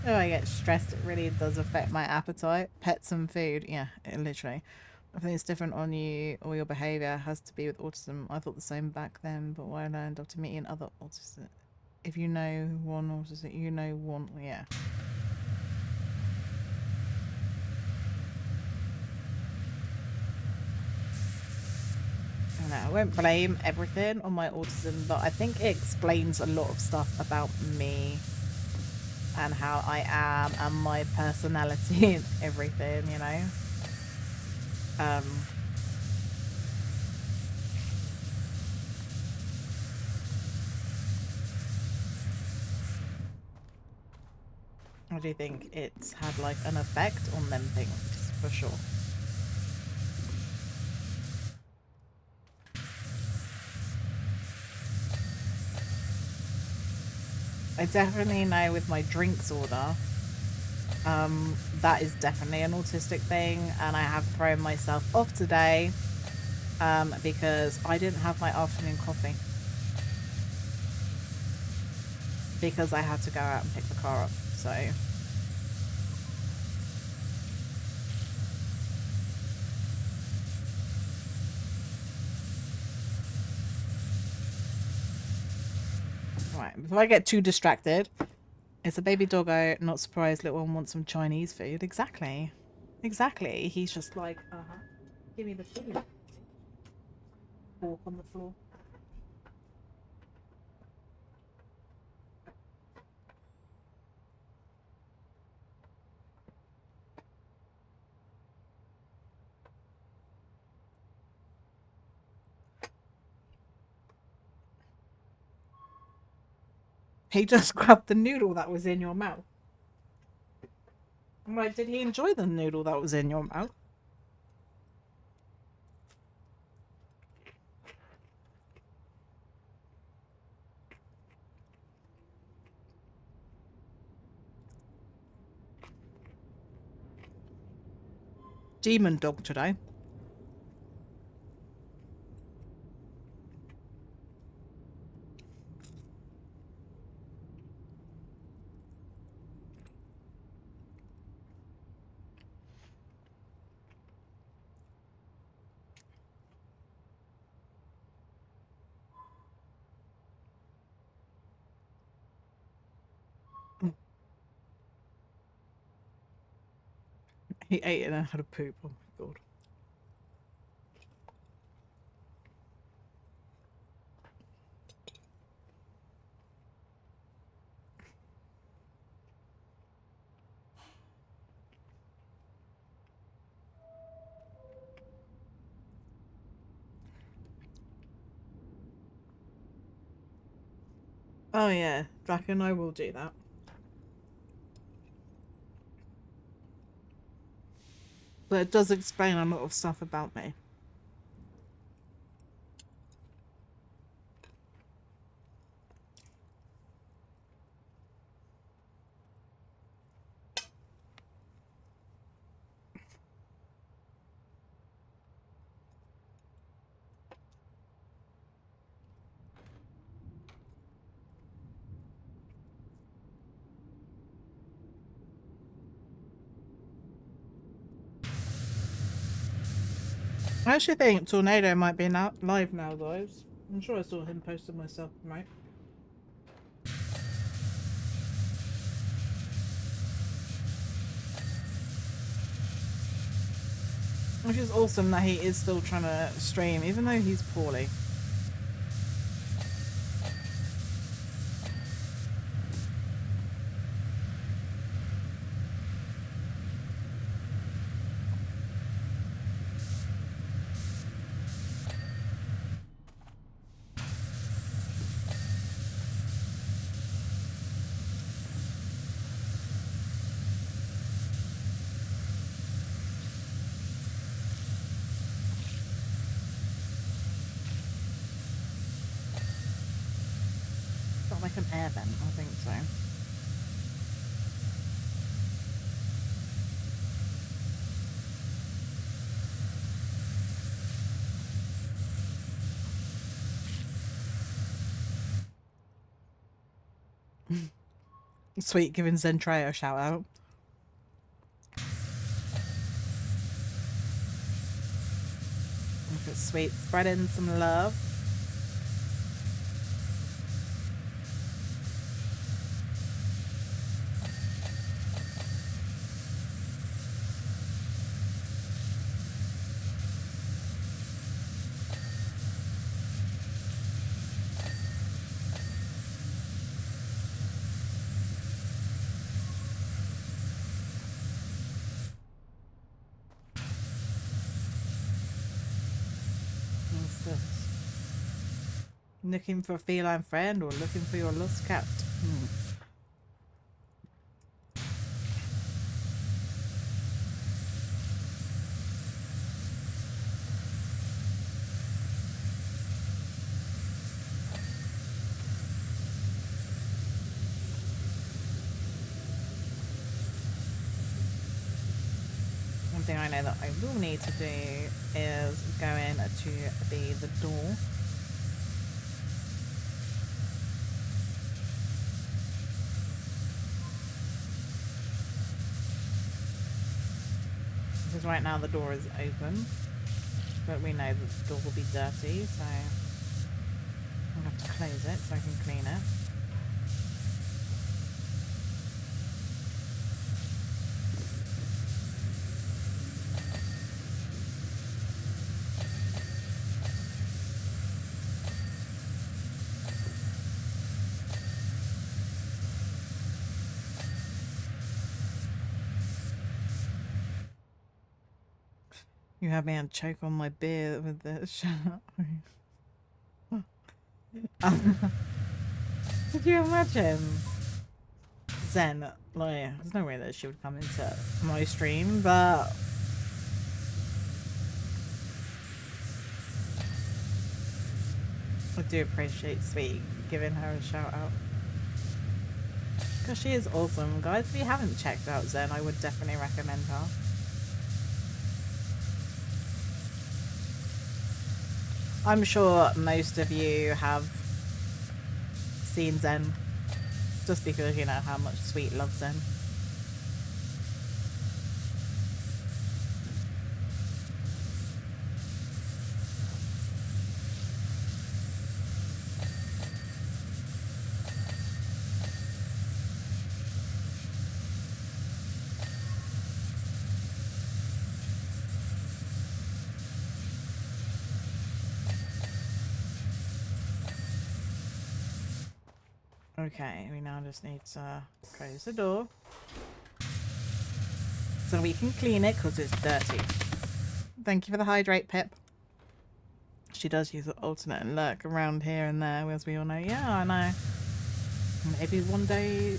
Oh, I get stressed. It really does affect my appetite. Pets and food. Yeah, it literally. I think it's different on you or your behaviour has to be with autism. I thought the same back then, but what I learned after meeting other autistic. If you know one autistic, you know one. Yeah. I won't blame everything on my autism, but I think it explains a lot of stuff about me and how I am and my personality and everything, you know. I do think it's had like an effect on them things for sure. I definitely know with my drinks order, that is definitely an autistic thing, and I have thrown myself off today because I didn't have my afternoon coffee because I had to go out and pick the car up, so... Right, before I get too distracted, it's a baby doggo, not surprised little one wants some Chinese food. Exactly. Exactly. He's just like, give me the food. Walk on the floor. He just grabbed the noodle that was in your mouth. I'm like, did he enjoy the noodle that was in your mouth? Demon dog today. He ate it and had a poop. Oh my god. Oh yeah, Draken, I will do that. But it does explain a lot of stuff about me. I actually think Tornado might be now live now, guys. I'm sure I saw him posted myself, right? Which is awesome that he is still trying to stream, even though he's poorly. Not like an air vent, I think so. Sweet, giving Zentreo a shout out. Look at Sweet spreading some love. What's this? Looking for a feline friend or looking for your lost cat? One thing I know that I will need to do is go in to the door. Because right now the door is open, but we know that the door will be dirty, so I'll have to close it so I can clean it. You had me choke on my beer with the shut up. Could you imagine? Zen, like, there's no way that she would come into my stream, but I do appreciate Sweet giving her a shout out. Because she is awesome. Guys, if you haven't checked out Zen, I would definitely recommend her. I'm sure most of you have seen Zen, just because you know how much Sweet loves Zen. Okay, we now just need to close the door so we can clean it because it's dirty. Thank you for the hydrate, Pip. She does use an alternate and lurk around here and there, as we all know. Yeah, I know. Maybe one day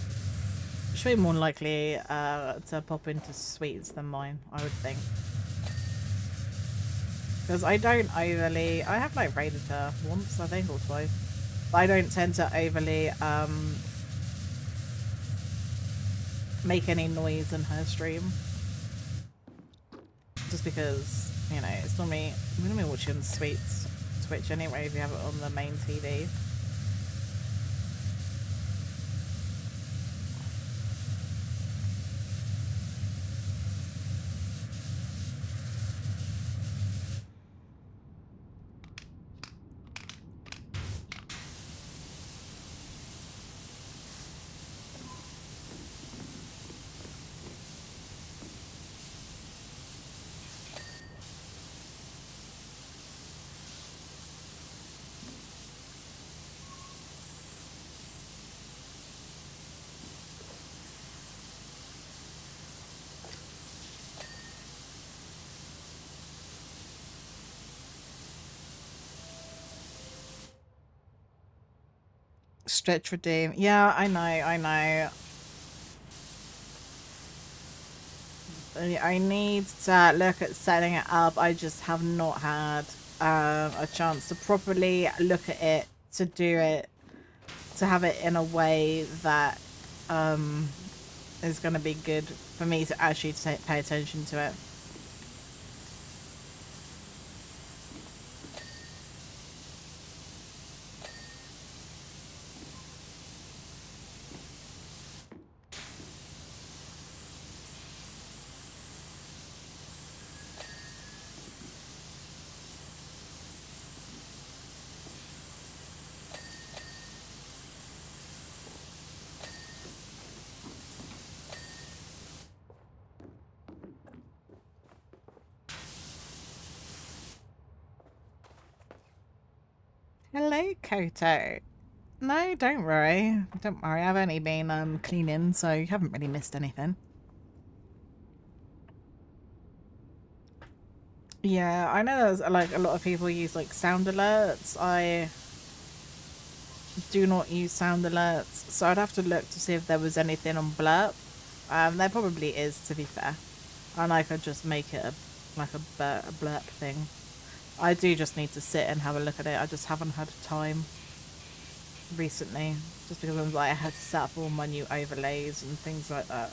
should be more likely to pop into sweets than mine, I would think. Because I don't overly... I have like raided her once, I think, or twice. But I don't tend to overly make any noise in her stream. Just because, you know, it's not me... We don't be watching sweets Twitch anyway if you have it on the main TV. Stretch redeem. Yeah, I know, I know. I need to look at setting it up. I just have not had a chance to properly look at it, to do it, to have it in a way that is going to be good for me to actually pay attention to it. Hello, Koto. No, don't worry. Don't worry. I've only been cleaning, so you haven't really missed anything. Yeah, I know there's like a lot of people use like sound alerts. I do not use sound alerts, so I'd have to look to see if there was anything on Blurp. There probably is, to be fair, and I could just make it a Blurp thing. I do just need to sit and have a look at it. I just haven't had time recently, just because I had to set up all my new overlays and things like that.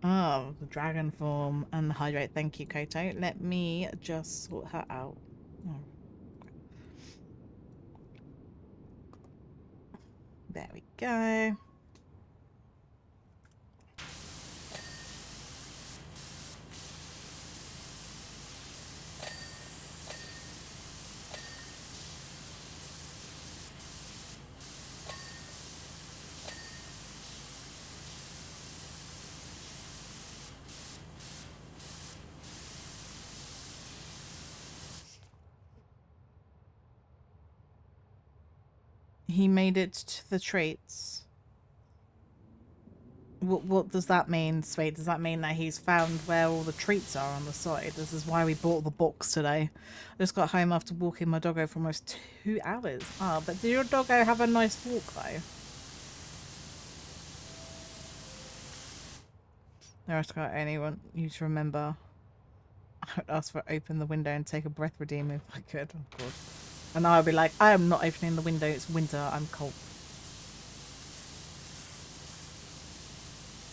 Oh, the dragon form and the hydrate. Thank you, Koto. Let me just sort her out. Oh. There we go. He made it to the treats. What does that mean, Sweet? Does that mean that he's found where all the treats are on the side? This is why we bought the box today. I just got home after walking my doggo for almost 2 hours. Oh, but did your doggo have a nice walk, though? I only want you to remember. I would ask for open the window and take a breath redeem if I could. Oh, God. And I'll be like, I am not opening the window. It's winter. I'm cold.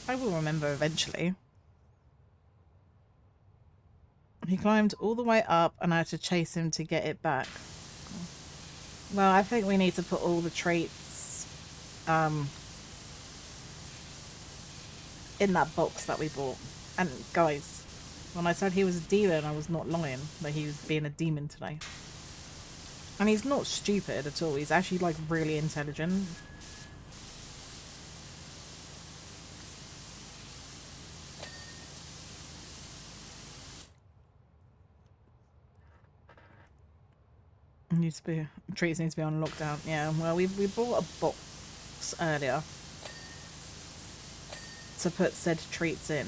I will remember eventually. He climbed all the way up and I had to chase him to get it back. Well, I think we need to put all the treats in that box that we bought. And guys, when I said he was a demon, I was not lying. That he was being a demon today. And he's not stupid at all. He's actually like really intelligent. Treats need to be on lockdown. Yeah, well, we bought a box earlier to put said treats in.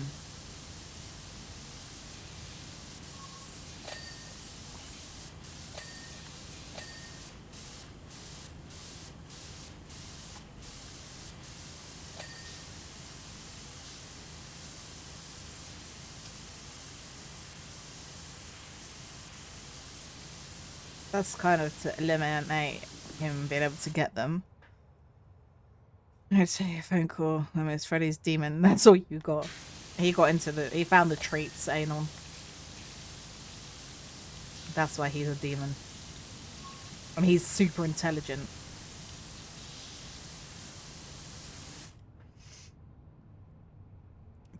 That's kind of to eliminate him being able to get them. I'd say a phone call. I mean, it's Freddy's demon. That's all you got. He found the treats anal. That's why he's a demon. I mean, he's super intelligent.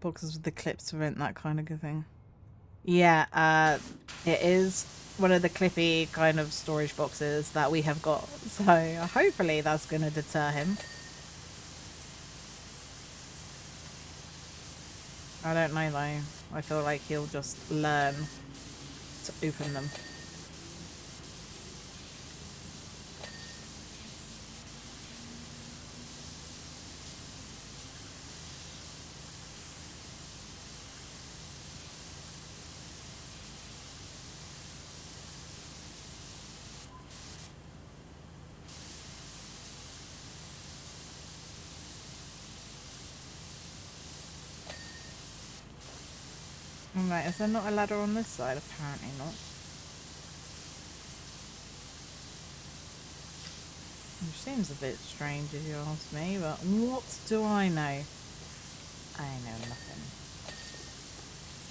Boxes with the clips prevent that kind of good thing. Yeah, it is one of the clippy kind of storage boxes that we have got. So hopefully that's going to deter him. I don't know though. I feel like he'll just learn to open them. Right, is there not a ladder on this side? Apparently not. Which seems a bit strange if you ask me, but what do I know? I know nothing.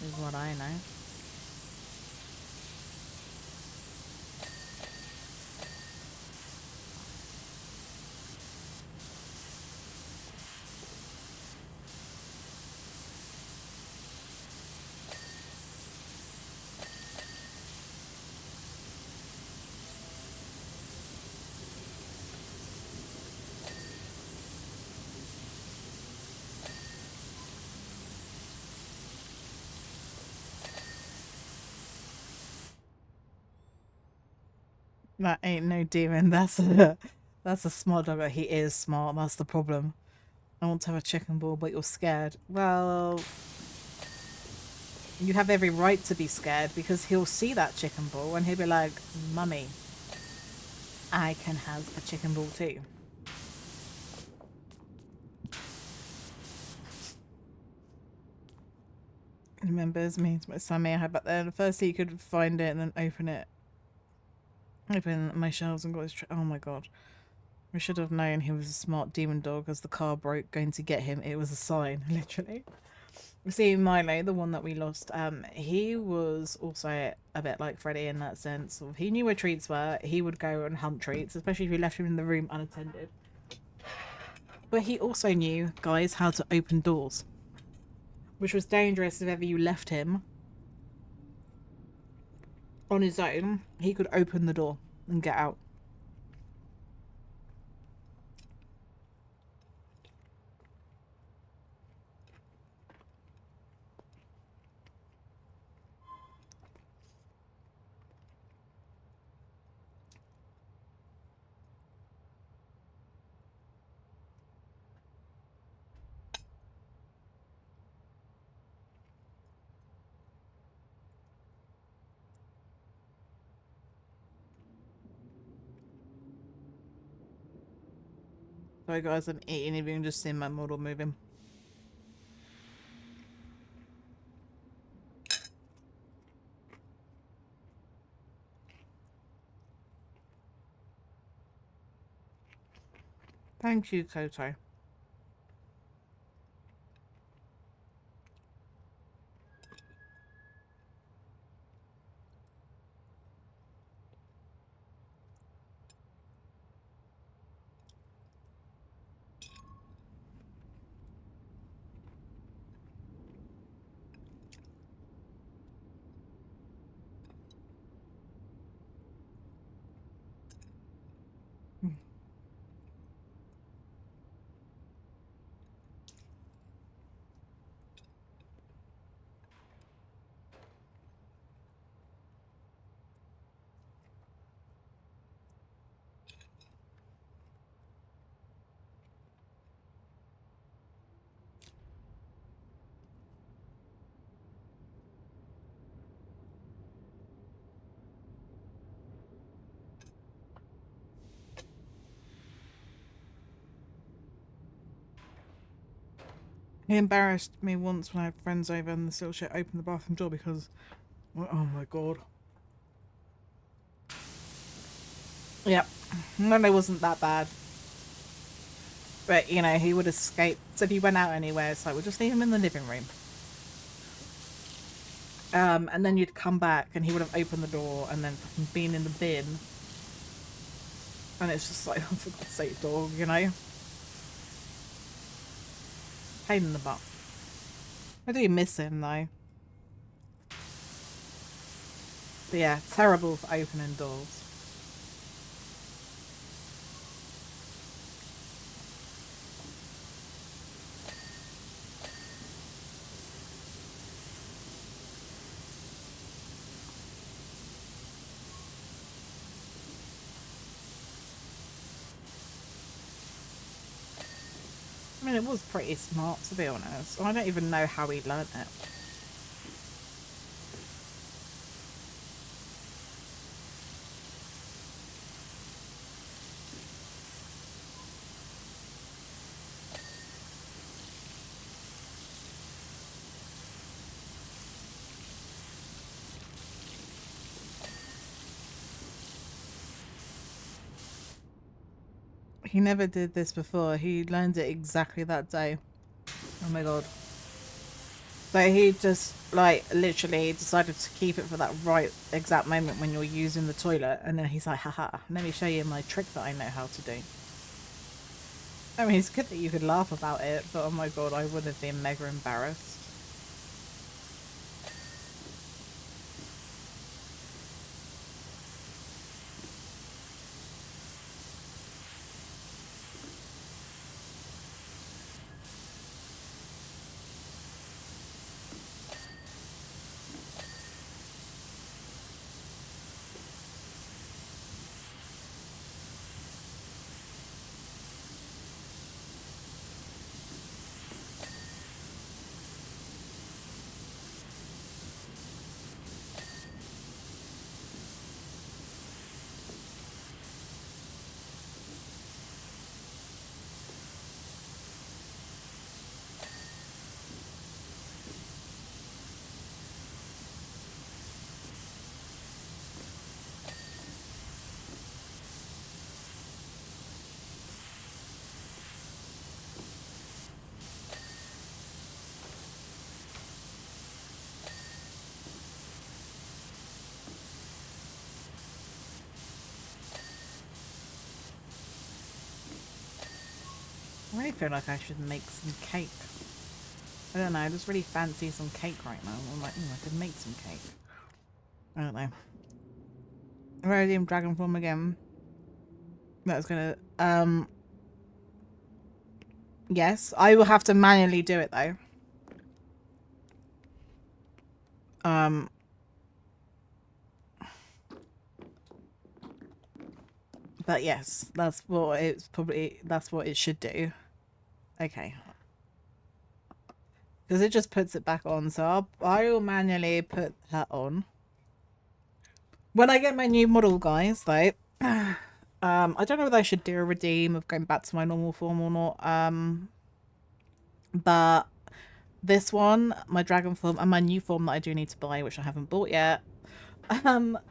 Is what I know. That ain't no demon. That's a smart dog. He is smart. That's the problem. I want to have a chicken ball, but you're scared. Well, you have every right to be scared because he'll see that chicken ball and he'll be like, "Mummy, I can have a chicken ball too." Remembers me to my Sammy I had back there. Firstly, you could find it and then open it. Open my shelves and got his. Oh my god. We should have known he was a smart demon dog as the car broke going to get him. It was a sign, literally. See, Milo, the one that we lost, he was also a bit like Freddy in that sense. He knew where treats were. He would go and hunt treats, especially if you left him in the room unattended. But he also knew, guys, how to open doors. Which was dangerous if ever you left him on his own. He could open the door and get out. Sorry guys, I'm eating if you can just see my model moving. Thank you, Koto. He embarrassed me once when I had friends over and the little shit opened the bathroom door because... Oh my god. Yep. No, it wasn't that bad. But, you know, he would escape. So if he went out anywhere, it's like, we'll just leave him in the living room. And then you'd come back and he would have opened the door and then fucking been in the bin. And it's just like, oh, for God's sake, dog, you know? Pain in the butt. I do miss him, though. But yeah, terrible for opening doors. I mean, it was pretty smart, to be honest. I don't even know how he learnt it. He never did this before. He learned it exactly that day. Oh my god. So he just, like, literally decided to keep it for that right exact moment when you're using the toilet. And then he's like, haha, let me show you my trick that I know how to do. I mean, it's good that you could laugh about it, but oh my god, I would have been mega embarrassed. I really feel like I should make some cake. I don't know, I just really fancy some cake right now. I'm like, I could make some cake. I don't know. Rhodium dragon form again. That was gonna, yes, I will have to manually do it though. But yes, that's what that's what it should do. Okay. Because it just puts it back on, so I will manually put that on. When I get my new model, guys, though, I don't know whether I should do a redeem of going back to my normal form or not. But this one, my dragon form, and my new form that I do need to buy, which I haven't bought yet,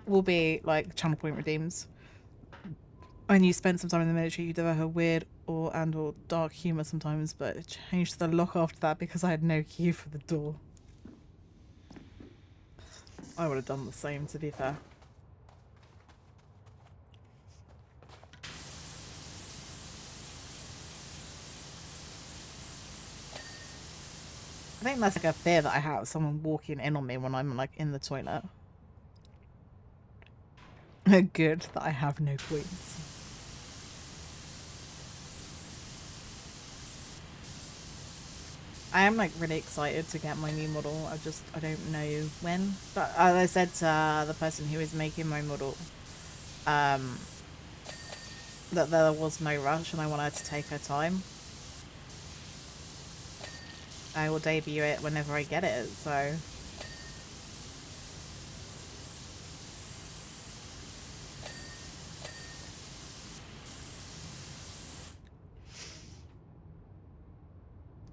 will be like channel point redeems. When you spend some time in the military, you develop a weird or dark humour sometimes, but it changed the lock after that because I had no key for the door. I would have done the same, to be fair. I think that's like a fear that I have, someone walking in on me when I'm like in the toilet. Good that I have no points. I am like really excited to get my new model. I don't know when. But as I said to the person who is making my model, that there was no rush and I want her to take her time. I will debut it whenever I get it, so.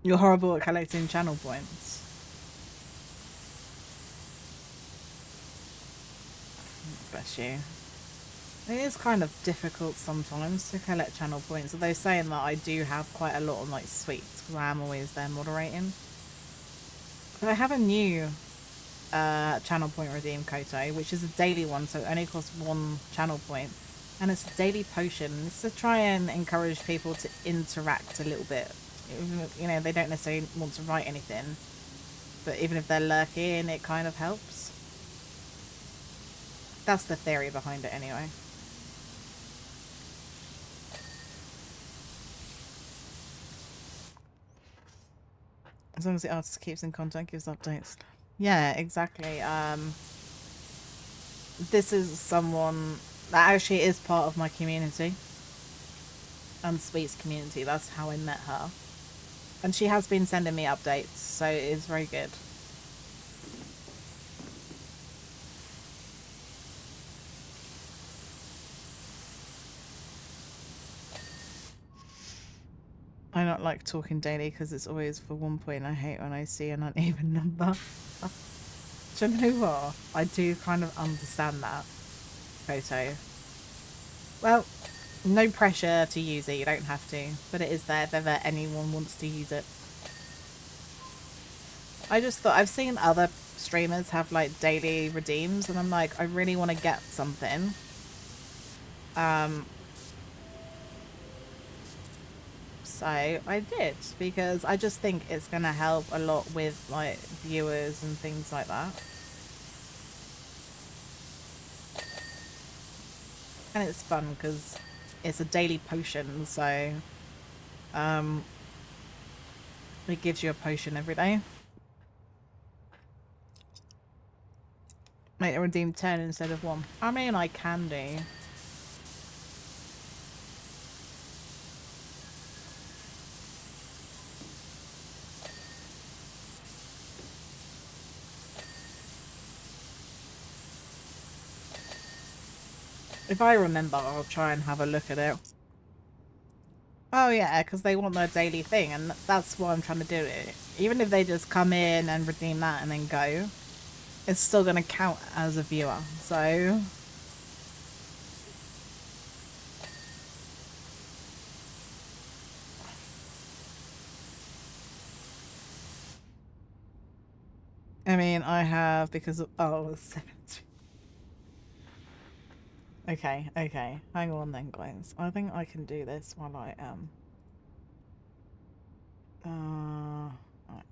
You're horrible at collecting channel points. Bless you. It is kind of difficult sometimes to collect channel points, although saying that I do have quite a lot of like sweets because I am always there moderating. But I have a new channel point redeem Koto, which is a daily one, so it only costs 1 channel point, and it's a daily potion. It's to try and encourage people to interact a little bit. You know, they don't necessarily want to write anything, but even if they're lurking, it kind of helps. That's the theory behind it anyway. As long as the artist keeps in contact, gives updates. Yeah, exactly. This is someone that actually is part of my community. And Sweet's community. That's how I met her. And she has been sending me updates, so it is very good. I don't like talking daily because it's always for 1 point. I hate when I see an uneven number. Do you know what? I do kind of understand that, Photo. Well, no pressure to use it. You don't have to. But it is there if ever anyone wants to use it. I just thought, I've seen other streamers have like daily redeems, and I'm like, I really want to get something. So I did, because I just think it's going to help a lot with like viewers and things like that. And it's fun because it's a daily potion, so it gives you a potion every day. Make it redeem 10 instead of 1. I mean, I can do. If I remember, I'll try and have a look at it. Oh yeah, because they want their daily thing, and that's what I'm trying to do. It. Even if they just come in and redeem that and then go, it's still going to count as a viewer, so... I mean, I have, because of... Oh, 70. Okay, okay. Hang on then, guys. I think I can do this while I am... right.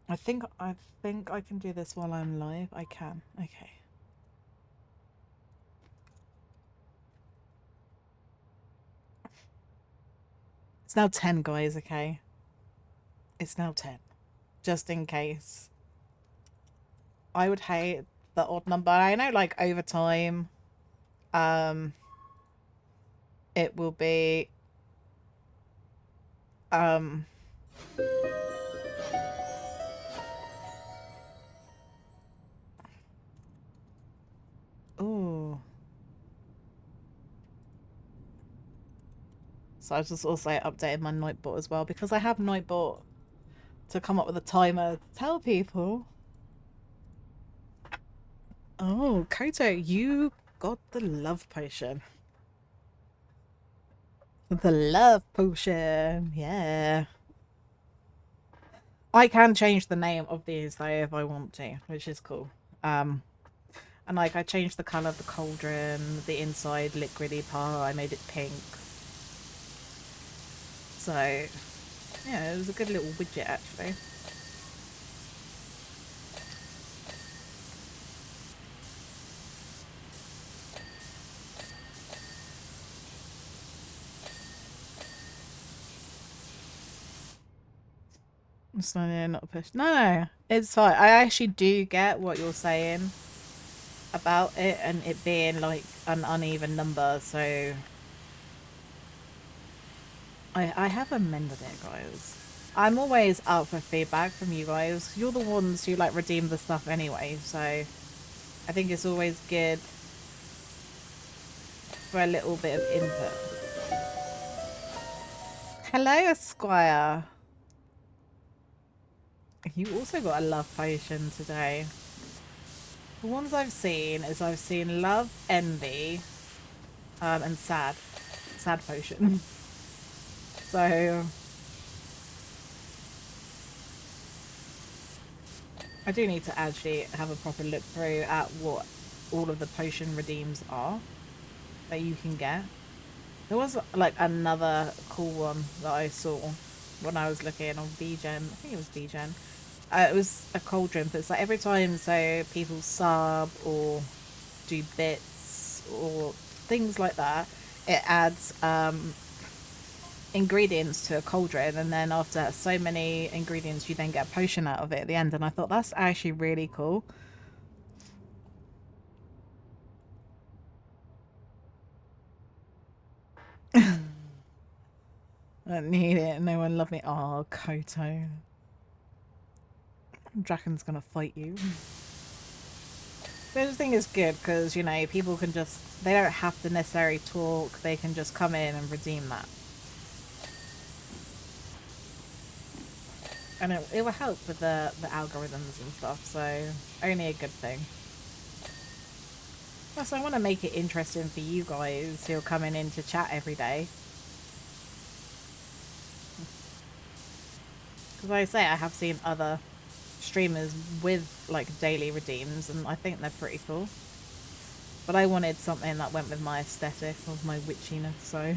I think I can do this while I'm live. I can. Okay. It's now 10, guys, okay? It's now 10. Just in case. I would hate the odd number. I know, like, over time, it will be, ooh. So I just also updated my Nightbot as well, because I have Nightbot to come up with a timer to tell people. Oh, Koto, you got the love potion. The love potion, yeah. I can change the name of these though if I want to, which is cool. And like I changed the colour of the cauldron, the inside liquidy part, I made it pink. So yeah, it was a good little widget actually. It's not a push. No, it's fine. I actually do get what you're saying about it and it being like an uneven number, so I have amended it, guys. I'm always up for feedback from you guys. You're the ones who like redeem the stuff anyway, so I think it's always good for a little bit of input. Hello, Esquire. You also got a love potion today. The ones I've seen is I've seen love, envy, and sad. Sad potion. So I do need to actually have a proper look through at what all of the potion redeems are that you can get. There was like another cool one that I saw when I was looking on VGen. I think it was VGen. It was a cauldron, but it's like every time so people sub or do bits or things like that, it adds ingredients to a cauldron, and then after so many ingredients you then get a potion out of it at the end, and I thought that's actually really cool. I don't need it. No one love me. Oh, Koto. Draken's gonna fight you. But the thing is good because, you know, people can just, they don't have to necessarily talk. They can just come in and redeem that. And it will help with the algorithms and stuff, so only a good thing. Plus, I want to make it interesting for you guys who are coming in to chat every day. Because like I say, I have seen other streamers with like daily redeems, and I think they're pretty cool. But I wanted something that went with my aesthetic of my witchiness, so...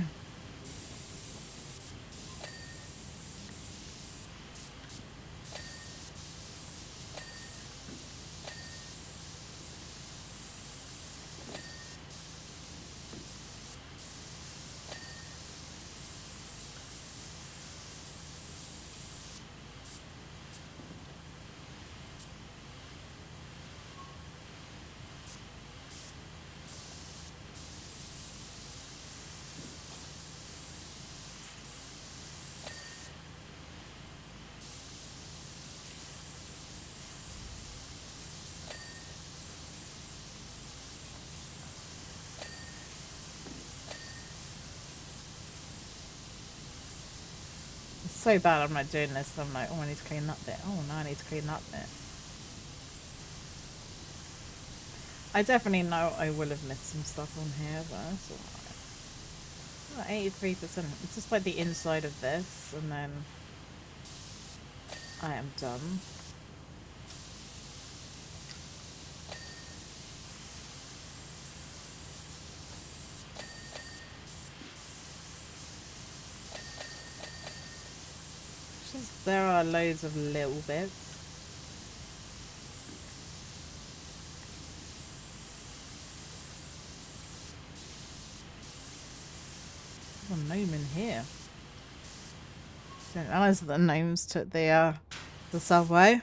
It's so bad I'm not doing this. I'm like, oh, I need to clean that bit. Oh, no, I need to clean that bit. I definitely know I will have missed some stuff on here, but that's alright. 83%. It's just like the inside of this, and then I am done. Just, there are loads of little bits. There's a gnome in here. Didn't realise that the gnomes took the subway.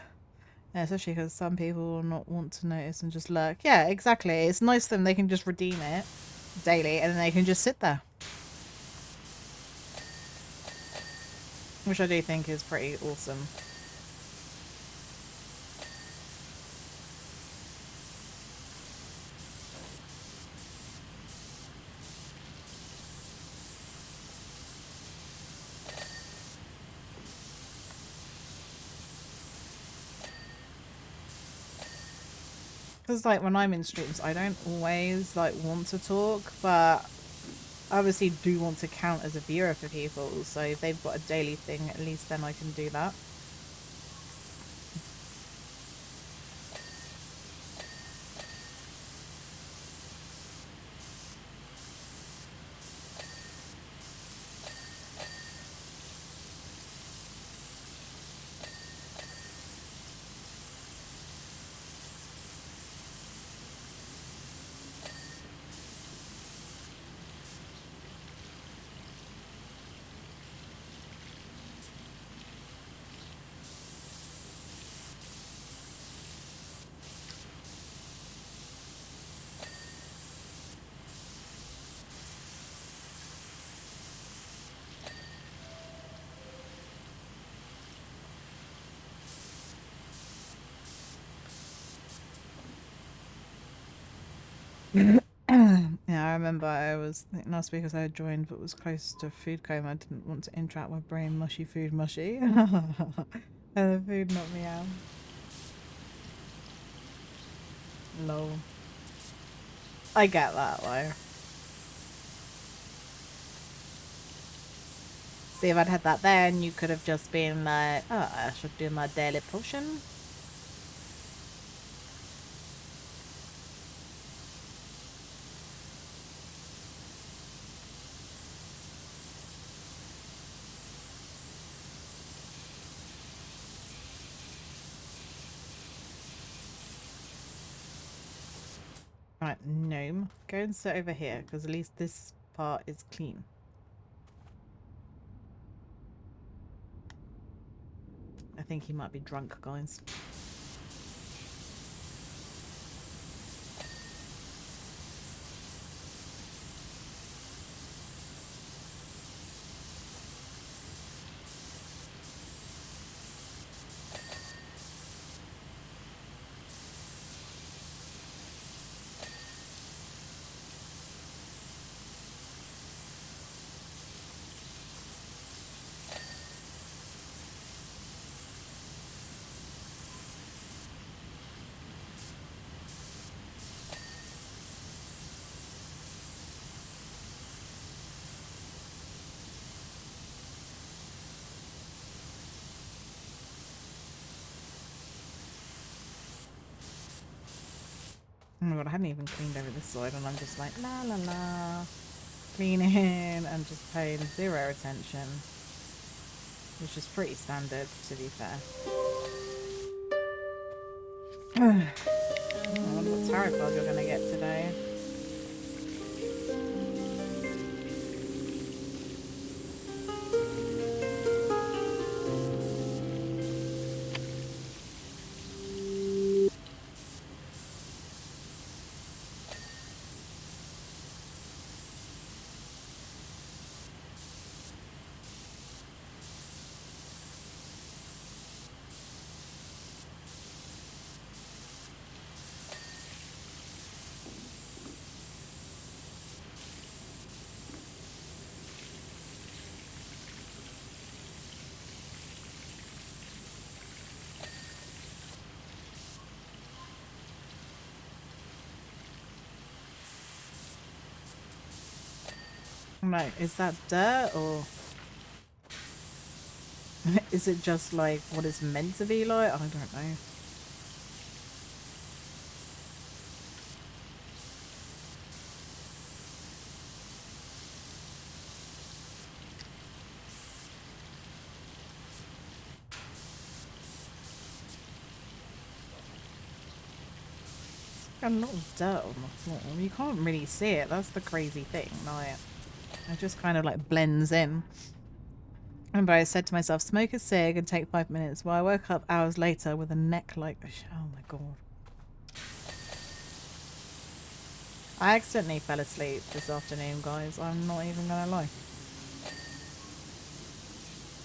Yeah, especially because some people will not want to notice and just lurk. Yeah, exactly. It's nice of them. They can just redeem it daily, and then they can just sit there. Which I do think is pretty awesome. Because like when I'm in streams, I don't always like want to talk, but I obviously do want to count as a viewer for people. So if they've got a daily thing, at least then I can do that. Yeah, I remember I think last week as I had joined but was close to food coma. I didn't want to interact with brain mushy food mushy. And the food knocked me out. No. I get that though. See, if I'd had that then, you could have just been like, oh, I should do my daily potion. Right, gnome. Go and sit over here, because at least this part is clean. I think he might be drunk, guys. Oh my god, I hadn't even cleaned over this side and I'm just like, la la la. Cleaning and just paying zero attention. Which is pretty standard, to be fair. I wonder what tarot card you're gonna get today. Right, is that dirt or is it just like what it's meant to be like? I don't know. Got a lot of dirt on the floor. You can't really see it. That's the crazy thing. Like, it just kind of like blends in. Remember, I said to myself, smoke a cig and take 5 minutes. Well, I woke up hours later with a neck like, oh my god. I accidentally fell asleep this afternoon, guys. I'm not even gonna lie.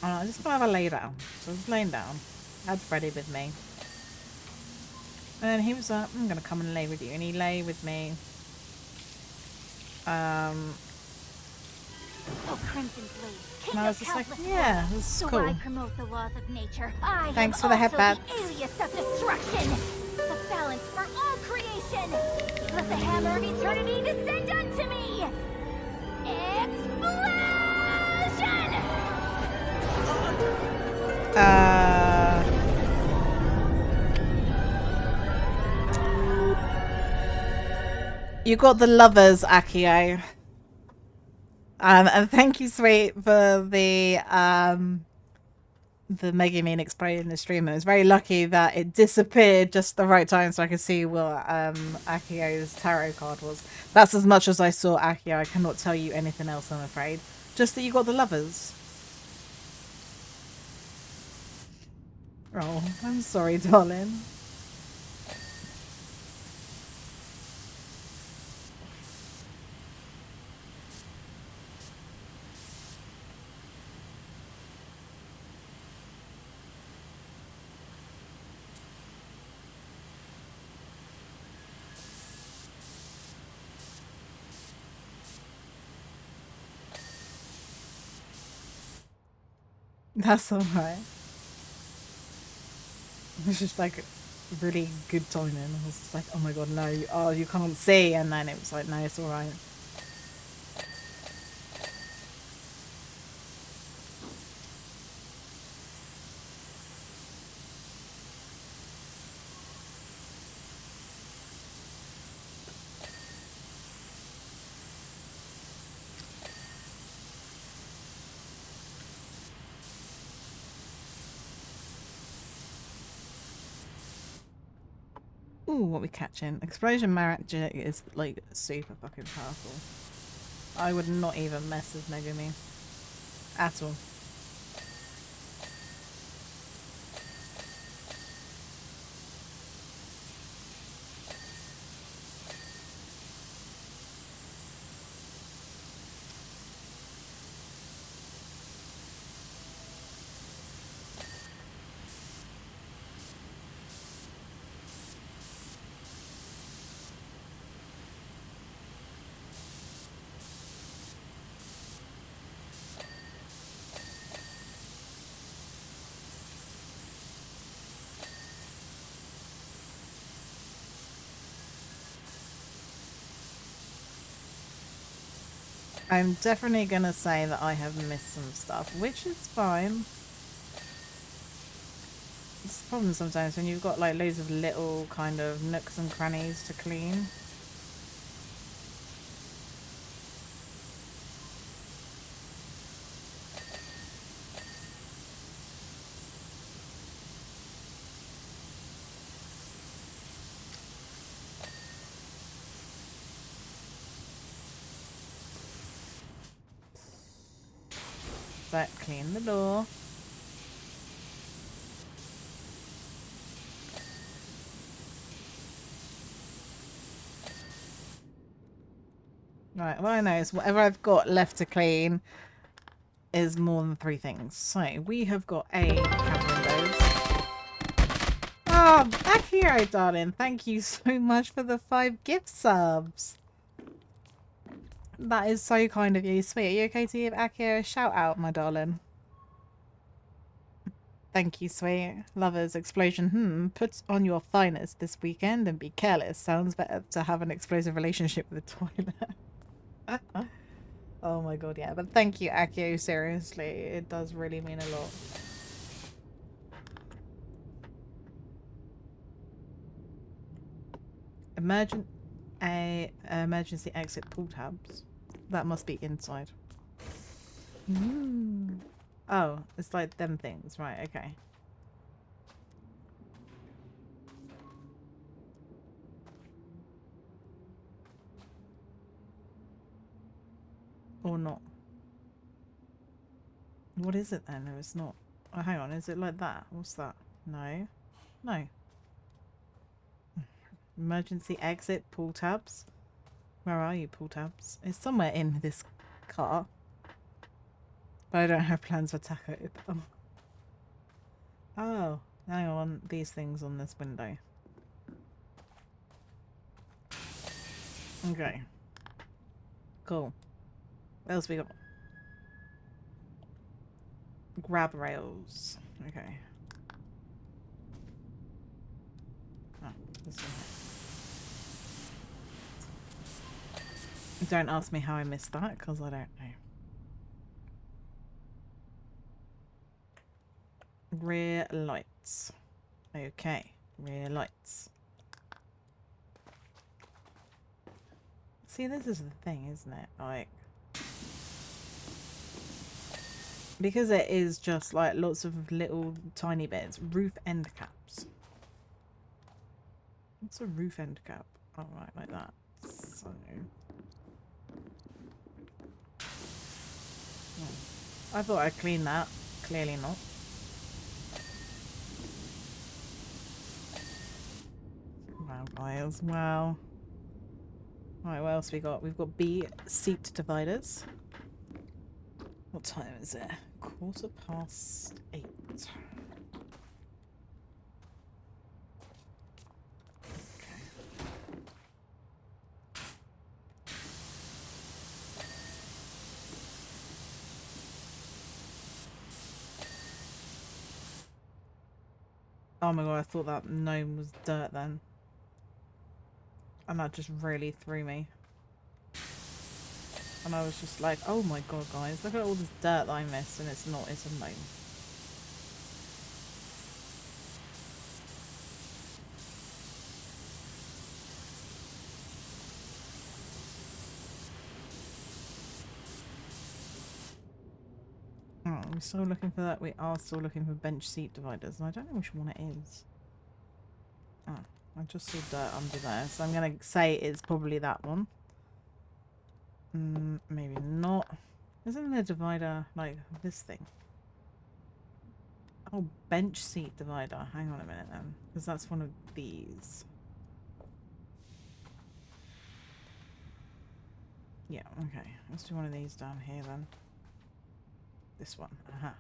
I just gonna have a lay down. So I was laying down. Had Freddie with me. And then he was like, I'm gonna come and lay with you. And he lay with me. Oh, Crimson Blade, And I was just like, yeah, this is so cool. I promote the laws of nature. I Thanks am for the also headband. the alias of destruction. The balance for all creation. Let the hammer of eternity descend unto me. Explosion! You got the lovers, Akio. And thank you, sweet, for the Megumin exploding the stream. It was very lucky that it disappeared just the right time so I could see what Akio's tarot card was. That's as much as I saw Akio. I cannot tell you anything else, I'm afraid. Just that you got the lovers. Oh, I'm sorry, darling. That's alright. It's just like really good timing. I was just like, oh my god, no, oh, you can't see. And then it was like, no, it's all right. Ooh, what we catching? Explosion magic is like super fucking powerful. I would not even mess with Megumi at all. I'm definitely gonna say that I have missed some stuff, which is fine. It's the problem sometimes when you've got like loads of little kind of nooks and crannies to clean. But clean the door. Right, well I know is whatever I've got left to clean is more than 3 things. So we have got cabin windows. Oh, Akio, darling, thank you so much for the 5 gift subs. That is so kind of you. Sweet, are you okay to give Akio a shout out, my darling? Thank you, sweet. Lovers, explosion. Put on your finest this weekend and be careless. Sounds better to have an explosive relationship with the toilet. Oh my god, yeah. But thank you, Akio, seriously. It does really mean a lot. Emergency exit pull tabs. That must be inside. Oh, it's like them things. Right, okay. Or not. What is it then? No, it's not. Oh, hang on. Is it like that? What's that? No. No. Emergency exit pull tabs. Where are you, pull tabs? It's somewhere in this car. But I don't have plans for Taco. Oh, hang on. These things on this window. Okay. Cool. What else we got? Grab rails. Okay. Oh, this one. Don't ask me how I missed that, because I don't know. Rear lights. Okay. Rear lights. See, this is the thing, isn't it? Like, because it is just like lots of little tiny bits. Roof end caps. What's a roof end cap? Oh, right, like that. So... I thought I'd clean that. Clearly not. Vampires. Wow. Right, what else we got? We've got B seat dividers. What time is it? 8:15. Oh my god, I thought that gnome was dirt then. And that just really threw me. And I was just like, oh my god, guys, look at all this dirt that I missed, and it's not, it's a gnome. Oh, we're still looking for that. We are still looking for bench seat dividers, and I don't know which one it is. Oh, I just saw dirt under there, so I'm going to say it's probably that one. Maybe not. Isn't there a divider like this thing? Oh, bench seat divider. Hang on a minute then, because that's one of these. Yeah, okay. Let's do one of these down here then. This one. Aha.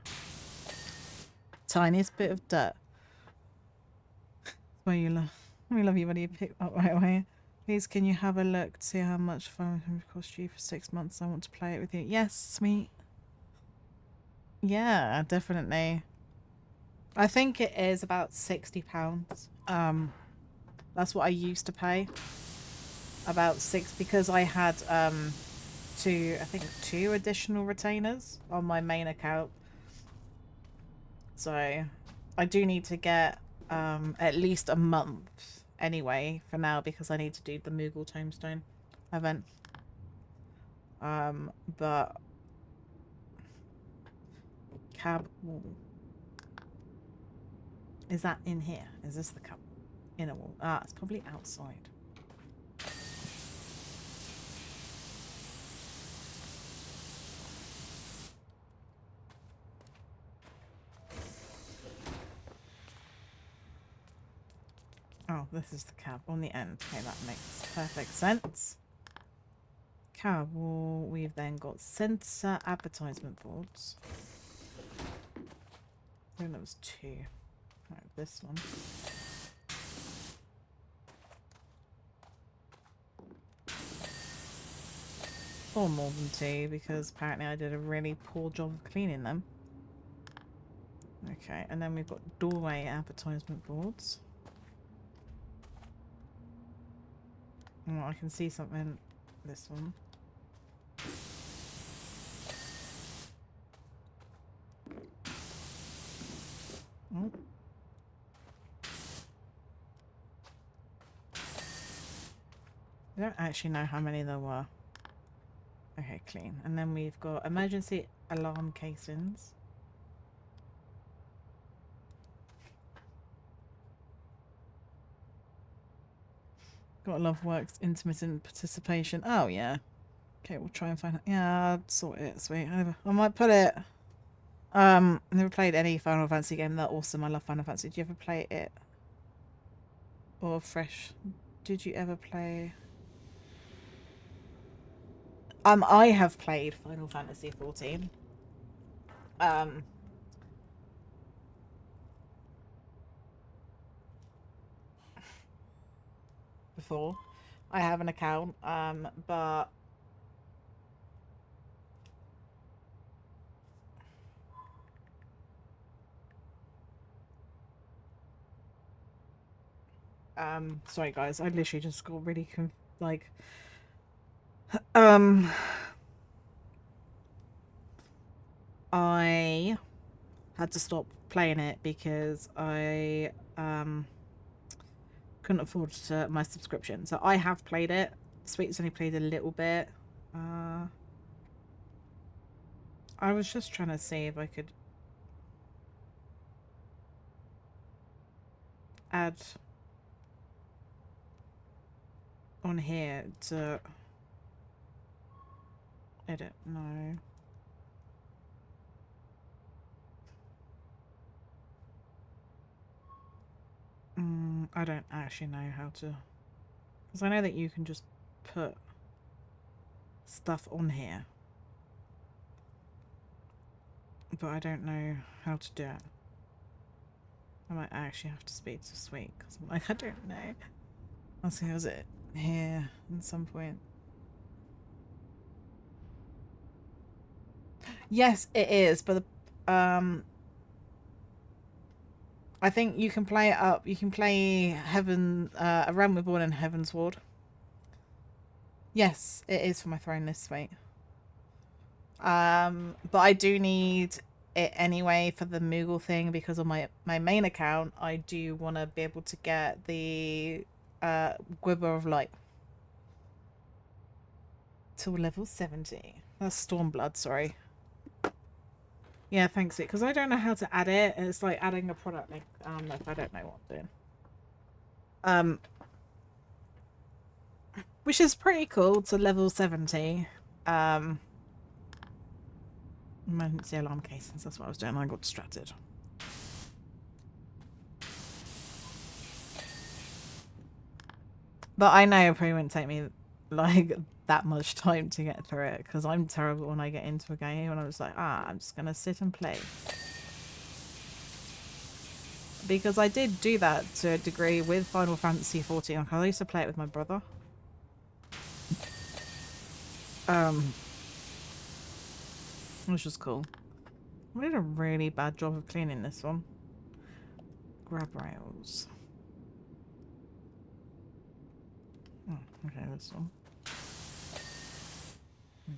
Tiniest bit of dirt. Where you love. We love you when you pick up right away. Please, can you have a look to see how much fun it would cost you for 6 months? I want to play it with you. Yes, sweet. Yeah, definitely. I think it is about £60. That's what I used to pay. About because I had two additional retainers on my main account. So I do need to get at least a month anyway for now, because I need to do the Moogle Tombstone event. But cab wall. Is that in here? Is this the cab inner wall? Ah, it's probably outside. Oh, this is the cab on the end. Okay, that makes perfect sense. Cab wall. We've then got sensor advertisement boards. I think there was two. Right, this one. Or more than two, because apparently I did a really poor job of cleaning them. Okay, and then we've got doorway advertisement boards. Oh, I can see something. This one. Oh. I don't actually know how many there were. Okay, clean. And then we've got emergency alarm casings. Gotta love works intermittent participation. Oh yeah. Okay, we'll try and find it. Yeah, I'll sort it. Sweet. I might put it. I never played any Final Fantasy game. They're awesome. I love Final Fantasy. Did you ever play it? Or Fresh? Did you ever play? I have played Final Fantasy 14. Before. I have an account, but sorry guys, I literally just got really like I had to stop playing it because I couldn't afford my subscription. So I have played it. Sweet's only played a little bit. I was just trying to see if I could add on here to edit. No. I don't actually know how to, because I know that you can just put stuff on here, but I don't know how to do it. I might actually have to speak to Sweet, because I'm like, I don't know. I'll see, how's it here at some point? Yes, it is, but the, I think you can play it up. You can play Heaven, A Realm Reborn and Heaven's Ward. Yes, it is for my throne list, mate. But I do need it anyway for the Moogle thing because on my main account, I do want to be able to get the Gwibber of Light to level 70. That's Stormblood, sorry. Yeah, thanks, because I don't know how to add it. It's like adding a product link. If I don't know what I'm doing. Which is pretty cool to level 70. Emergency alarm casings, that's what I was doing. I got distracted. But I know it probably wouldn't take me like that much time to get through it because I'm terrible when I get into a game and I was like, I'm just gonna sit and play. Because I did do that to a degree with Final Fantasy XIV. Like I used to play it with my brother. Which was cool. I did a really bad job of cleaning this one. Grab rails. Oh, okay, this one.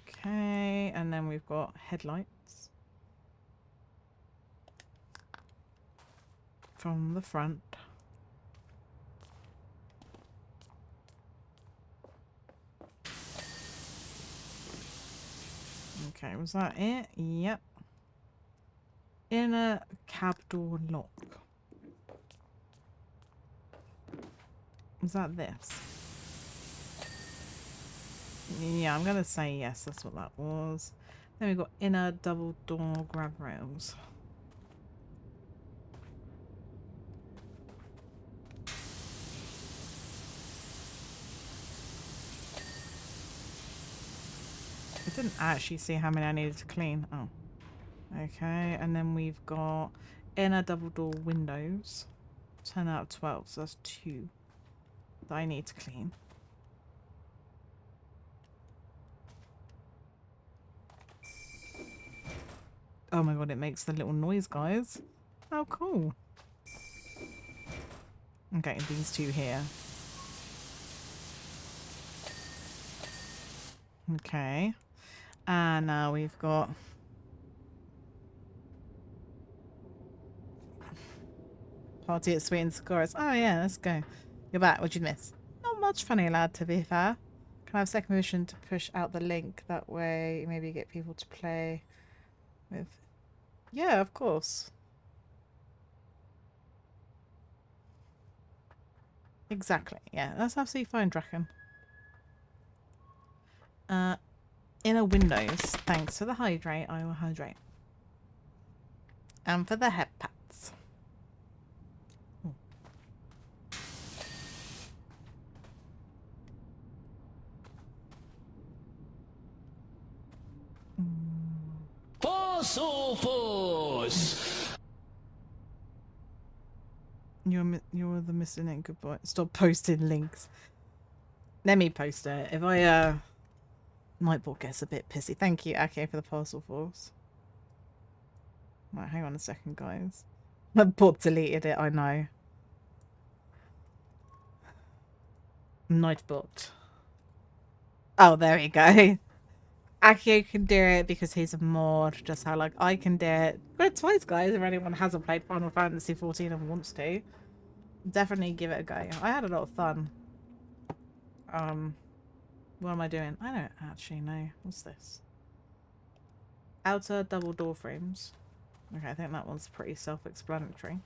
Okay, and then we've got headlights from the front. Okay, was that it? Yep. Inner cab door lock. Was that this? Yeah, I'm gonna say yes, that's what that was. Then we've got inner double door grab rails. I didn't actually see how many I needed to clean. Oh. Okay, and then we've got inner double door windows. 10 out of 12, so that's 2 that I need to clean. Oh my god, it makes the little noise, guys. How cool. Okay, these 2 here. Okay. And now we've got... Party at Sweet and Scoris. Oh yeah, let's go. You're back. What'd you miss? Not much, funny lad, to be fair. Can I have second permission to push out the link? That way maybe get people to play with... Yeah, of course. Exactly. Yeah, that's absolutely fine, Draken. Inner windows. Thanks for the hydrate. I will hydrate. And for the head pats. Ooh. You're the missing it. Good boy. Stop posting links. Let me post it. If I Nightbot gets a bit pissy. Thank you, Ake, for the parcel force. Right, hang on a second, guys. My bot deleted it, I know. Nightbot. Oh, there we go. Akio can do it because he's a mod, just how like I can do it. Got it twice, guys, if anyone hasn't played Final Fantasy XIV and wants to. Definitely give it a go. I had a lot of fun. What am I doing? I don't actually know. What's this? Outer double door frames. Okay, I think that one's pretty self-explanatory.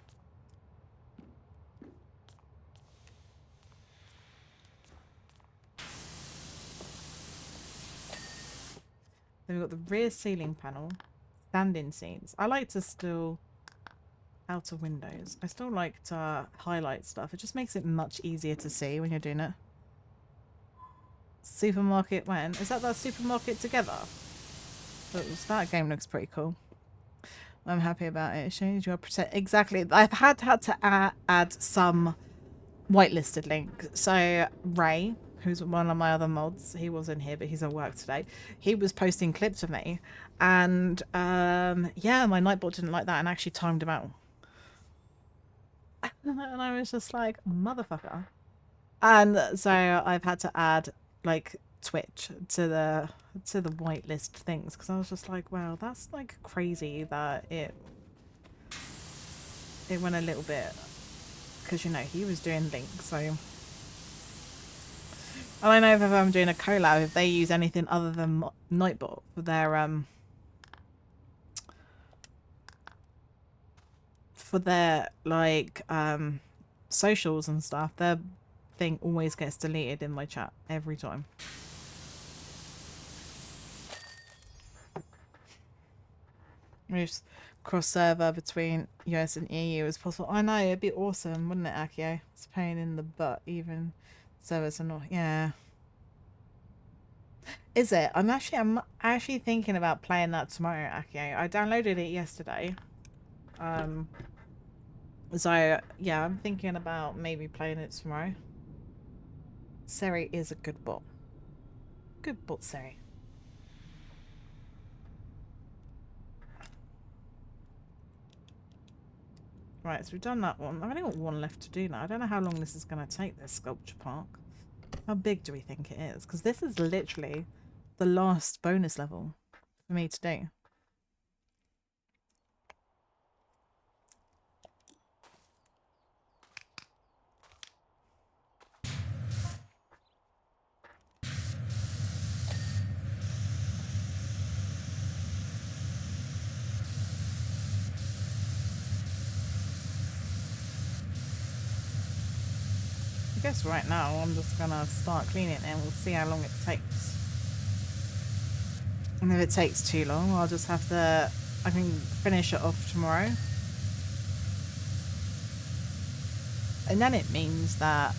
Then we've got the rear ceiling panel. Stand-in seats. I like to still... Outer windows. I still like to highlight stuff. It just makes it much easier to see when you're doing it. Supermarket when? Is that supermarket together? That game looks pretty cool. I'm happy about it. It shows you are protect. Exactly. I've had to add some whitelisted link. So Ray, who's one of my other mods, he was in here, but he's at work today. He was posting clips of me, and yeah, my Nightbot didn't like that and actually timed him out. And I was just like, motherfucker. And so I've had to add like Twitch to the whitelist things because I was just like, wow, that's like crazy that it went a little bit, because you know he was doing links. So I don't know if I'm doing a collab, if they use anything other than Nightbot for their like socials and stuff. Their thing always gets deleted in my chat every time. Moves cross server between US and EU as possible. I know, it'd be awesome, wouldn't it, Akio? It's a pain in the butt, even servers are not. Yeah. Is it? I'm actually thinking about playing that tomorrow, Akio. I downloaded it yesterday. So yeah, I'm thinking about maybe playing it tomorrow. Seri is a good bot. Good bot, Seri. Right, so we've done that one. I've only got one left to do now. I don't know how long this is going to take, this sculpture park. How big do we think it is? Because this is literally the last bonus level for me to do. I guess right now I'm just going to start cleaning it and we'll see how long it takes. And if it takes too long, I'll just have to... I can finish it off tomorrow. And then it means that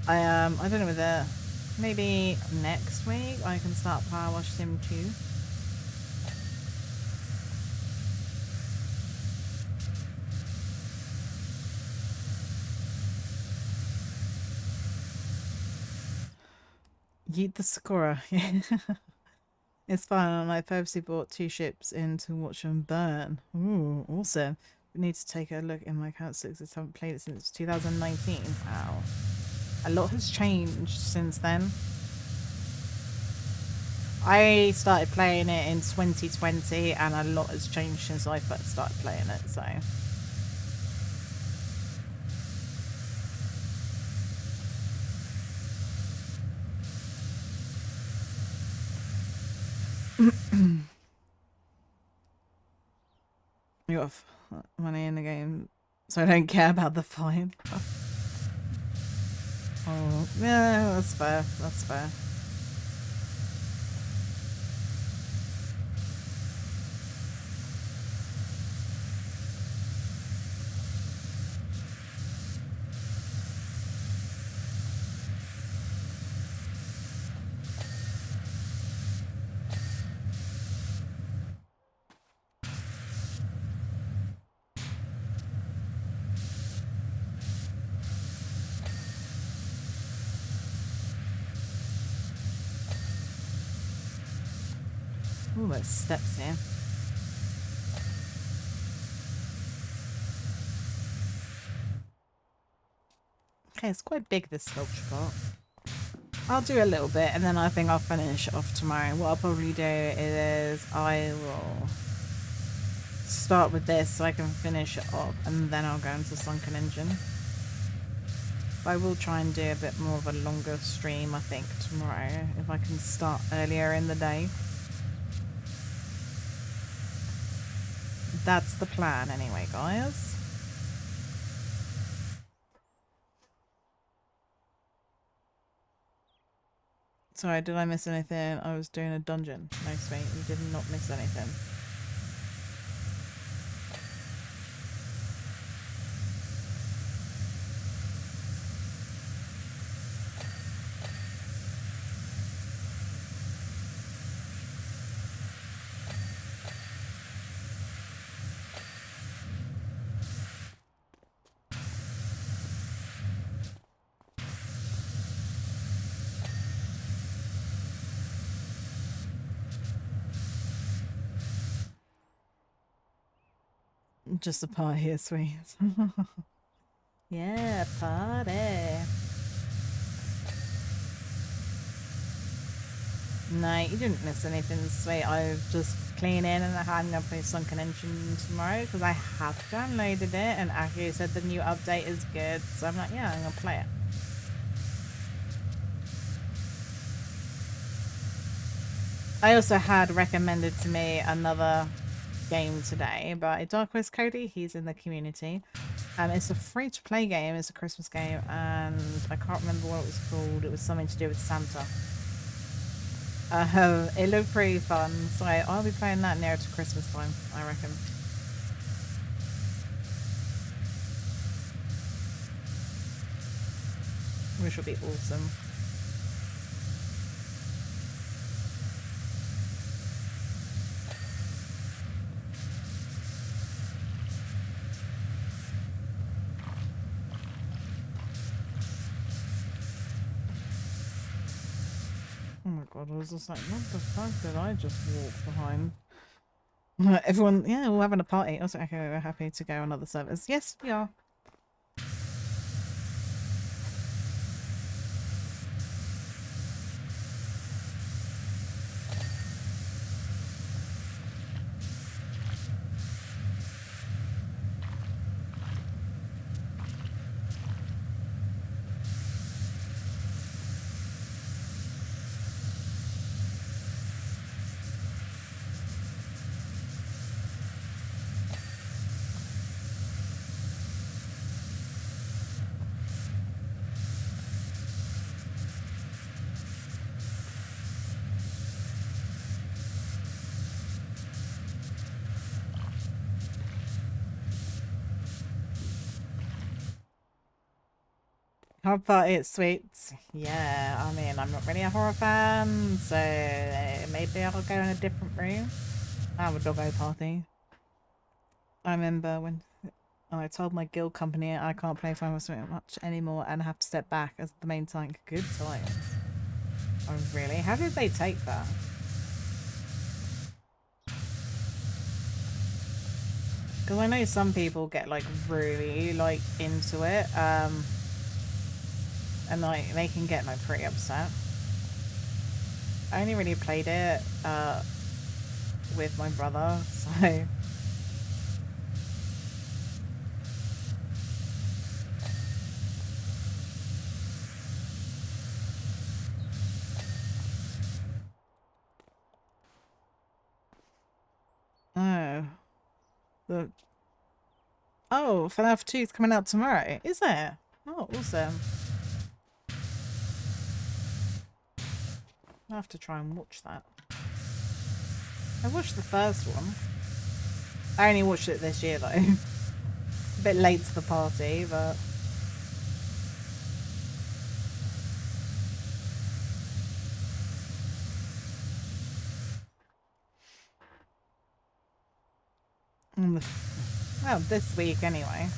I don't know whether maybe next week I can start Powerwash Sim 2. Yeet the Sakura. It's fun. I purposely bought 2 ships in to watch them burn. Ooh, awesome. We need to take a look in my account since I haven't played it since 2019. Wow. A lot has changed since then. I started playing it in 2020 and a lot has changed since I first started playing it, so... You got money in the game, so I don't care about the fine. Oh, yeah, that's fair. That's fair. Ooh, there's steps here. Okay, it's quite big, this sculpture part. I'll do a little bit and then I think I'll finish it off tomorrow. What I'll probably do is I will start with this so I can finish it off and then I'll go into Sunken Engine. But I will try and do a bit more of a longer stream, I think, tomorrow if I can start earlier in the day. That's the plan anyway, guys. Sorry, did I miss anything? I was doing a dungeon. No, sweet, you did not miss anything. Just a party is sweet. Yeah, party. No, you didn't miss anything sweet. I was just cleaning and I'm going to play Sunken Engine tomorrow because I have downloaded it and Aki said the new update is good. So I'm like, yeah, I'm going to play it. I also had recommended to me another game today by Dark West Cody. He's in the community. It's a free-to-play game. It's a Christmas game, and I can't remember what it was called. It was something to do with Santa. It looked pretty fun, so I'll be playing that near to Christmas time, I reckon. Which will be awesome. Oh my god, I was just like, what the fuck did I just walk behind? Everyone, yeah, we're having a party. I was like, okay, we're happy to go on other servers. Yes, we are. Horror party at Sweets. Yeah, I mean, I'm not really a horror fan, so maybe I'll go in a different room. I have a doggo party. I remember when I told my guild company I can't play Final Fantasy much anymore and have to step back as the main tank. Good times. Oh, really? How did they take that? Because I know some people get like really like into it. And like they can get like pretty upset. I only really played it with my brother, so the FNAF 2 is coming out tomorrow, is it? Oh, awesome. I'll have to try and watch that. I watched the first one. I only watched it this year though. A bit late to the party, but well, this week anyway.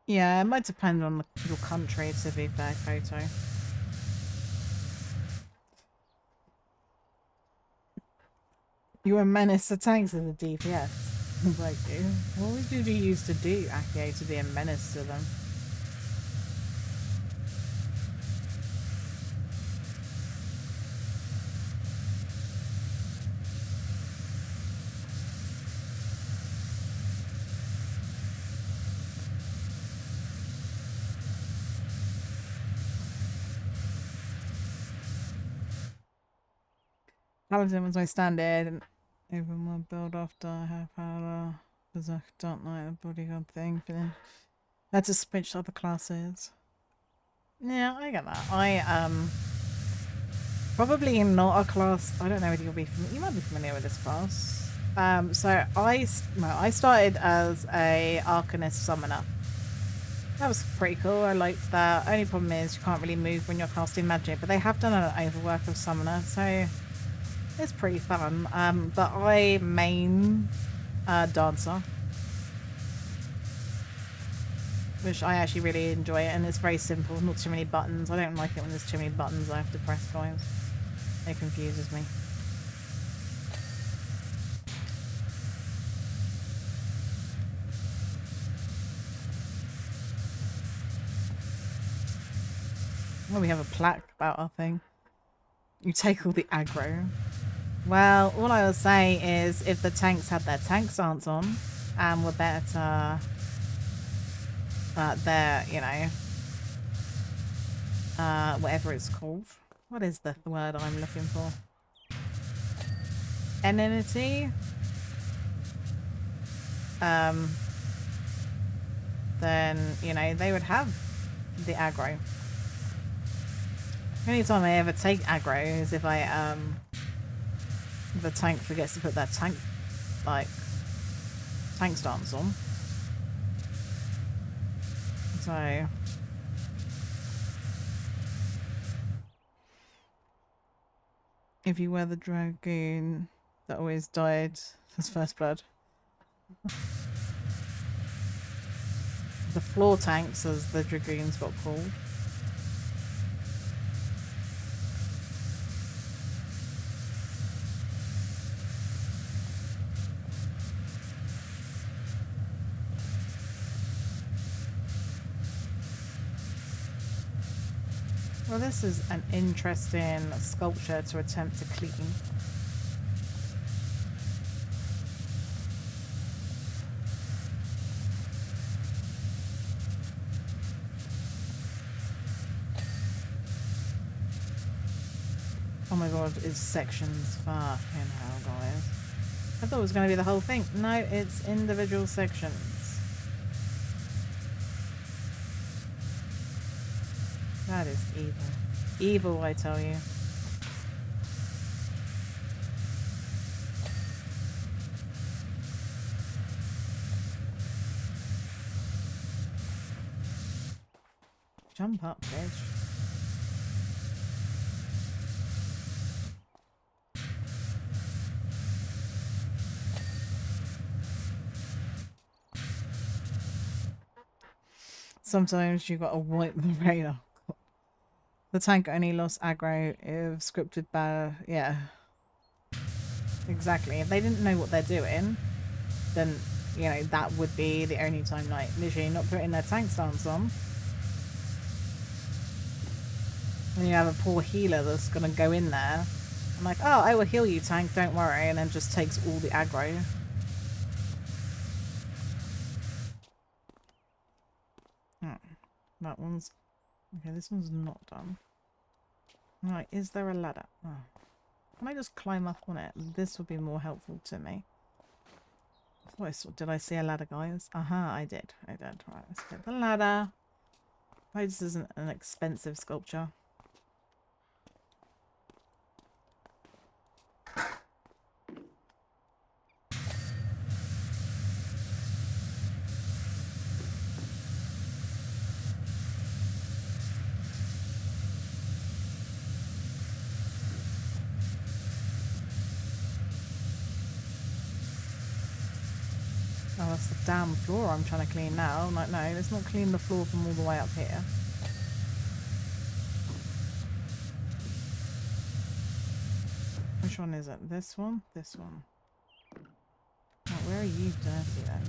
Yeah, it might depend on your country, to be fair, Koto. You were menace to tanks as a DPS. Like, what did you used to do, Ake, to be a menace to them? Paladin was my standard, and even my build after I have Parlour, because I don't like the bodyguard thing, but then I had to switch to other classes. Yeah, I get that. Probably not a class. I don't know whether you'll be familiar. You might be familiar with this class. So I started as a Arcanist Summoner. That was pretty cool. I liked that. Only problem is you can't really move when you're casting magic, but they have done an overwork of summoner, so it's pretty fun. But I main dancer, which I actually really enjoy it, and it's very simple. Not too many buttons. I don't like it when there's too many buttons I have to press, guys. It confuses me. Well, we have a plaque about our thing. You take all the aggro. Well, all I will say is if the tanks had their tank stance on and were better their, you know, whatever it's called. What is the word I'm looking for? Enmity? Then, you know, they would have the aggro. The only time I ever take aggro is if the tank forgets to put their tank stance on. So if you were the dragoon that always died as first blood. The floor tanks, as the dragoons got called. Well, this is an interesting sculpture to attempt to clean. Oh my god, it's sections. Fucking hell, guys. I thought it was going to be the whole thing. No, it's individual sections. That is evil. Evil, I tell you. Jump up, bitch. Sometimes you gotta wipe the radar. The tank only lost aggro if scripted bad. Yeah. Exactly. If they didn't know what they're doing, then, you know, that would be the only time, like, literally not putting their tank stance on. And you have a poor healer that's gonna go in there. I'm like, oh, I will heal you, tank, don't worry. And then just takes all the aggro. That one's... Okay, this one's not done. Right, is there a ladder? Oh. Can I just climb up on it? This would be more helpful to me. Did I see a ladder, guys? Aha, I did. I did. Right, let's get the ladder. Why this isn't an expensive sculpture? Oh, that's the damn floor I'm trying to clean now. I'm like, no, let's not clean the floor from all the way up here. Which one is it? This one? This one. Oh, where are you dirty then?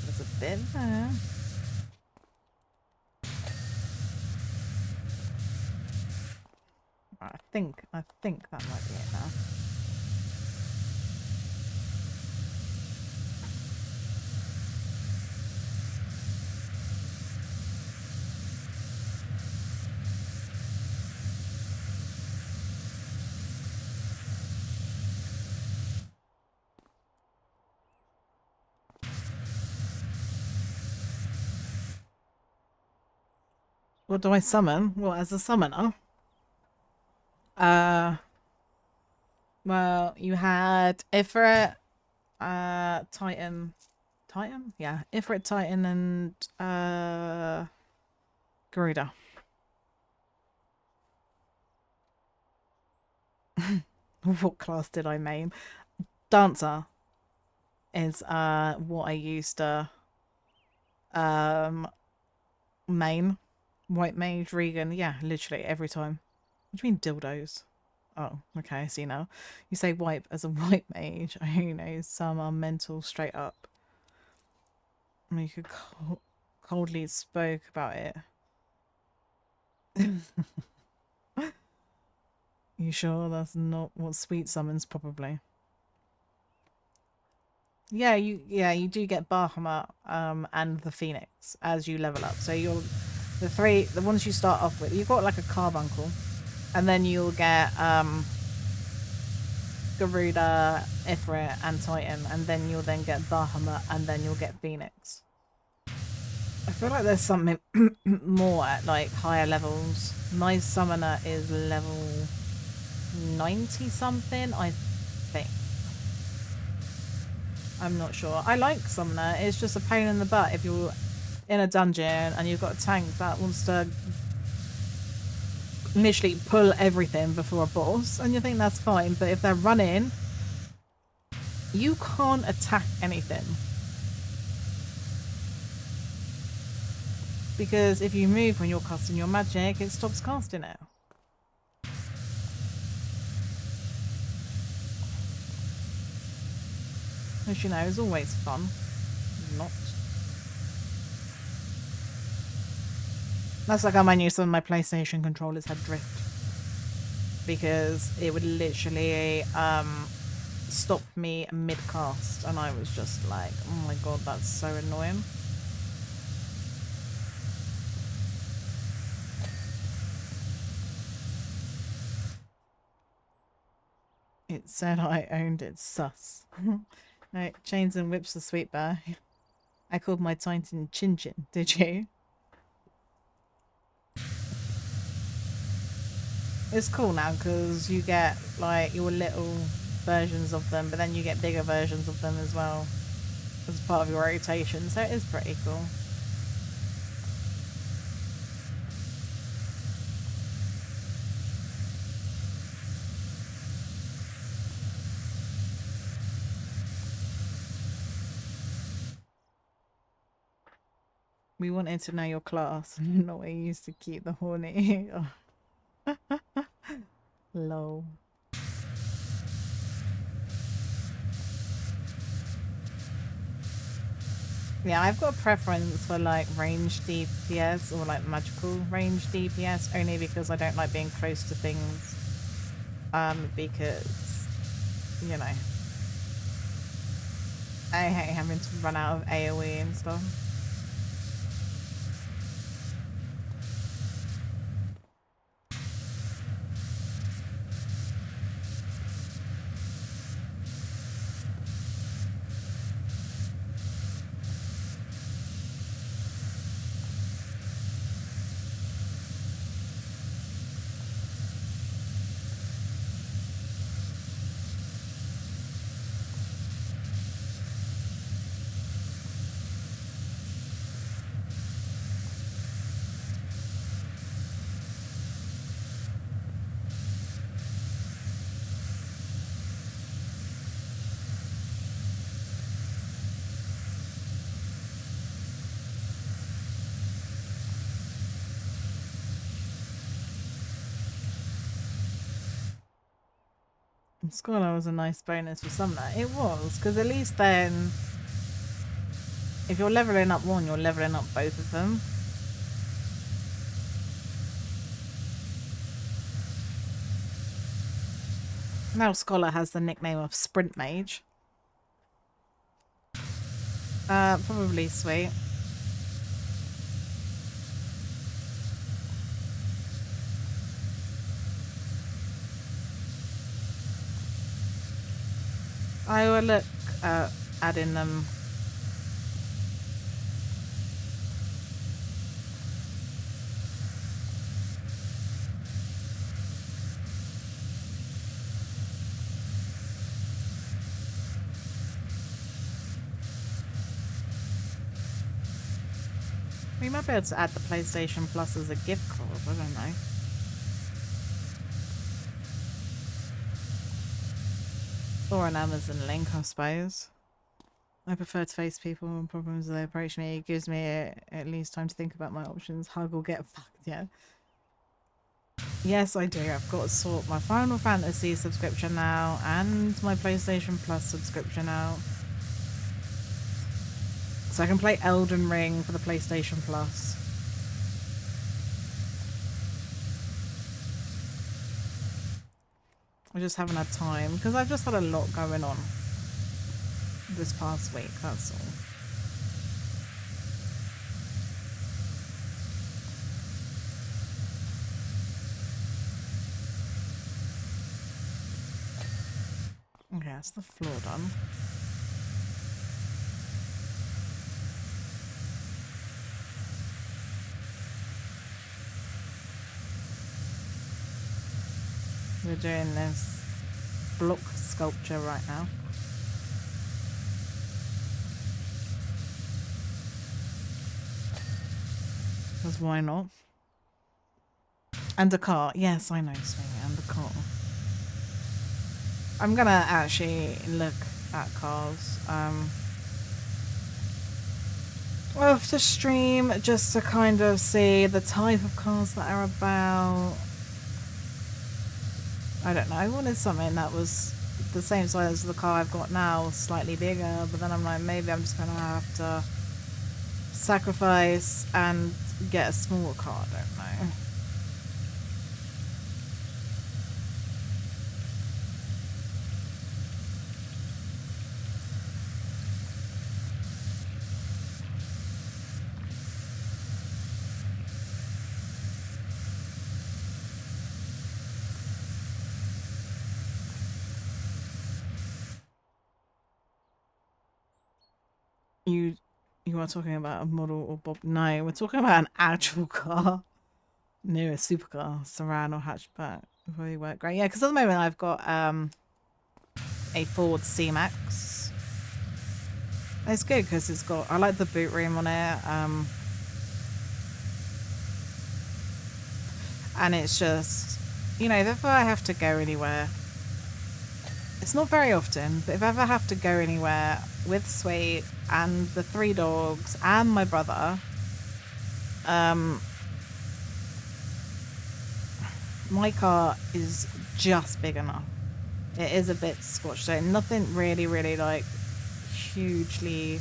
There's a bit there. Right, I think that might be it now. What do I summon? Well, as a summoner? Uh, well, you had Ifrit, Titan. Titan? Yeah, Ifrit, Titan, and, Garuda. What class did I main? Dancer is, what I used to, main. White mage, Regan. Yeah, literally every time. What do you mean dildos? Oh, okay, I see now. You say wipe as a white mage. I know some are mental straight up. I mean, you could coldly spoke about it. You sure that's not what sweet summons? Probably. Yeah, you do get Bahamut and the Phoenix as you level up. So you're the ones you start off with. You've got like a carbuncle, and then you'll get Garuda, Ifrit, and Titan, and then you'll then get Bahamut, and then you'll get Phoenix. I feel like there's something more at like higher levels. My summoner is level 90 something, I think. I'm not sure. I like summoner. It's just a pain in the butt if you're in a dungeon and you've got a tank that wants to literally pull everything before a boss, and you think that's fine, but if they're running, you can't attack anything. Because if you move when you're casting your magic, it stops casting it. Which, you know, is always fun. Not. That's like how I knew some of my PlayStation controllers had drift. Because it would literally stop me mid-cast. And I was just like, oh my god, that's so annoying. It said I owned it, sus. No, chains and whips are sweet bear. I called my Titan Chin Chin, did you? It's cool now because you get like your little versions of them, but then you get bigger versions of them as well as part of your rotation, so it is pretty cool. We wanted to know your class, not where you used to keep the horny. Lol. Yeah, I've got a preference for like ranged DPS or like magical ranged DPS only because I don't like being close to things. Because, you know, I hate having to run out of AoE and stuff. Scholar was a nice bonus for Summoner. It was, because at least then, if you're leveling up one, you're leveling up both of them. Now Scholar has the nickname of Sprint Mage. Probably sweet. I will look at adding them. We might be able to add the PlayStation Plus as a gift card, I don't know. Or an Amazon link, I suppose. I prefer to face people and problems as they approach me. It gives me at least time to think about my options. Hug or get fucked, yeah. Yes, I do. I've got to sort my Final Fantasy subscription now and my PlayStation Plus subscription out. So I can play Elden Ring for the PlayStation Plus. I just haven't had time because I've just had a lot going on this past week, that's all. Okay, that's the floor done. We're doing this block sculpture right now. Because why not? And a car. Yes, I know, Swing, and a car. I'm gonna actually look at cars. Off the stream just to kind of see the type of cars that are about. I don't know. I wanted something that was the same size as the car I've got now, slightly bigger, but then I'm like, maybe I'm just gonna have to sacrifice and get a smaller car. I don't know. You are talking about a model or Bob? No, we're talking about an actual car. No, a supercar, sedan or hatchback. Really work great. Yeah, because at the moment I've got a Ford C-Max. It's good because it's got. I like the boot room on it. And it's just, you know, if I have to go anywhere, it's not very often, but if I ever have to go anywhere with Sweet and the 3 dogs and my brother, my car is just big enough. It is a bit squashed, so nothing really, like hugely,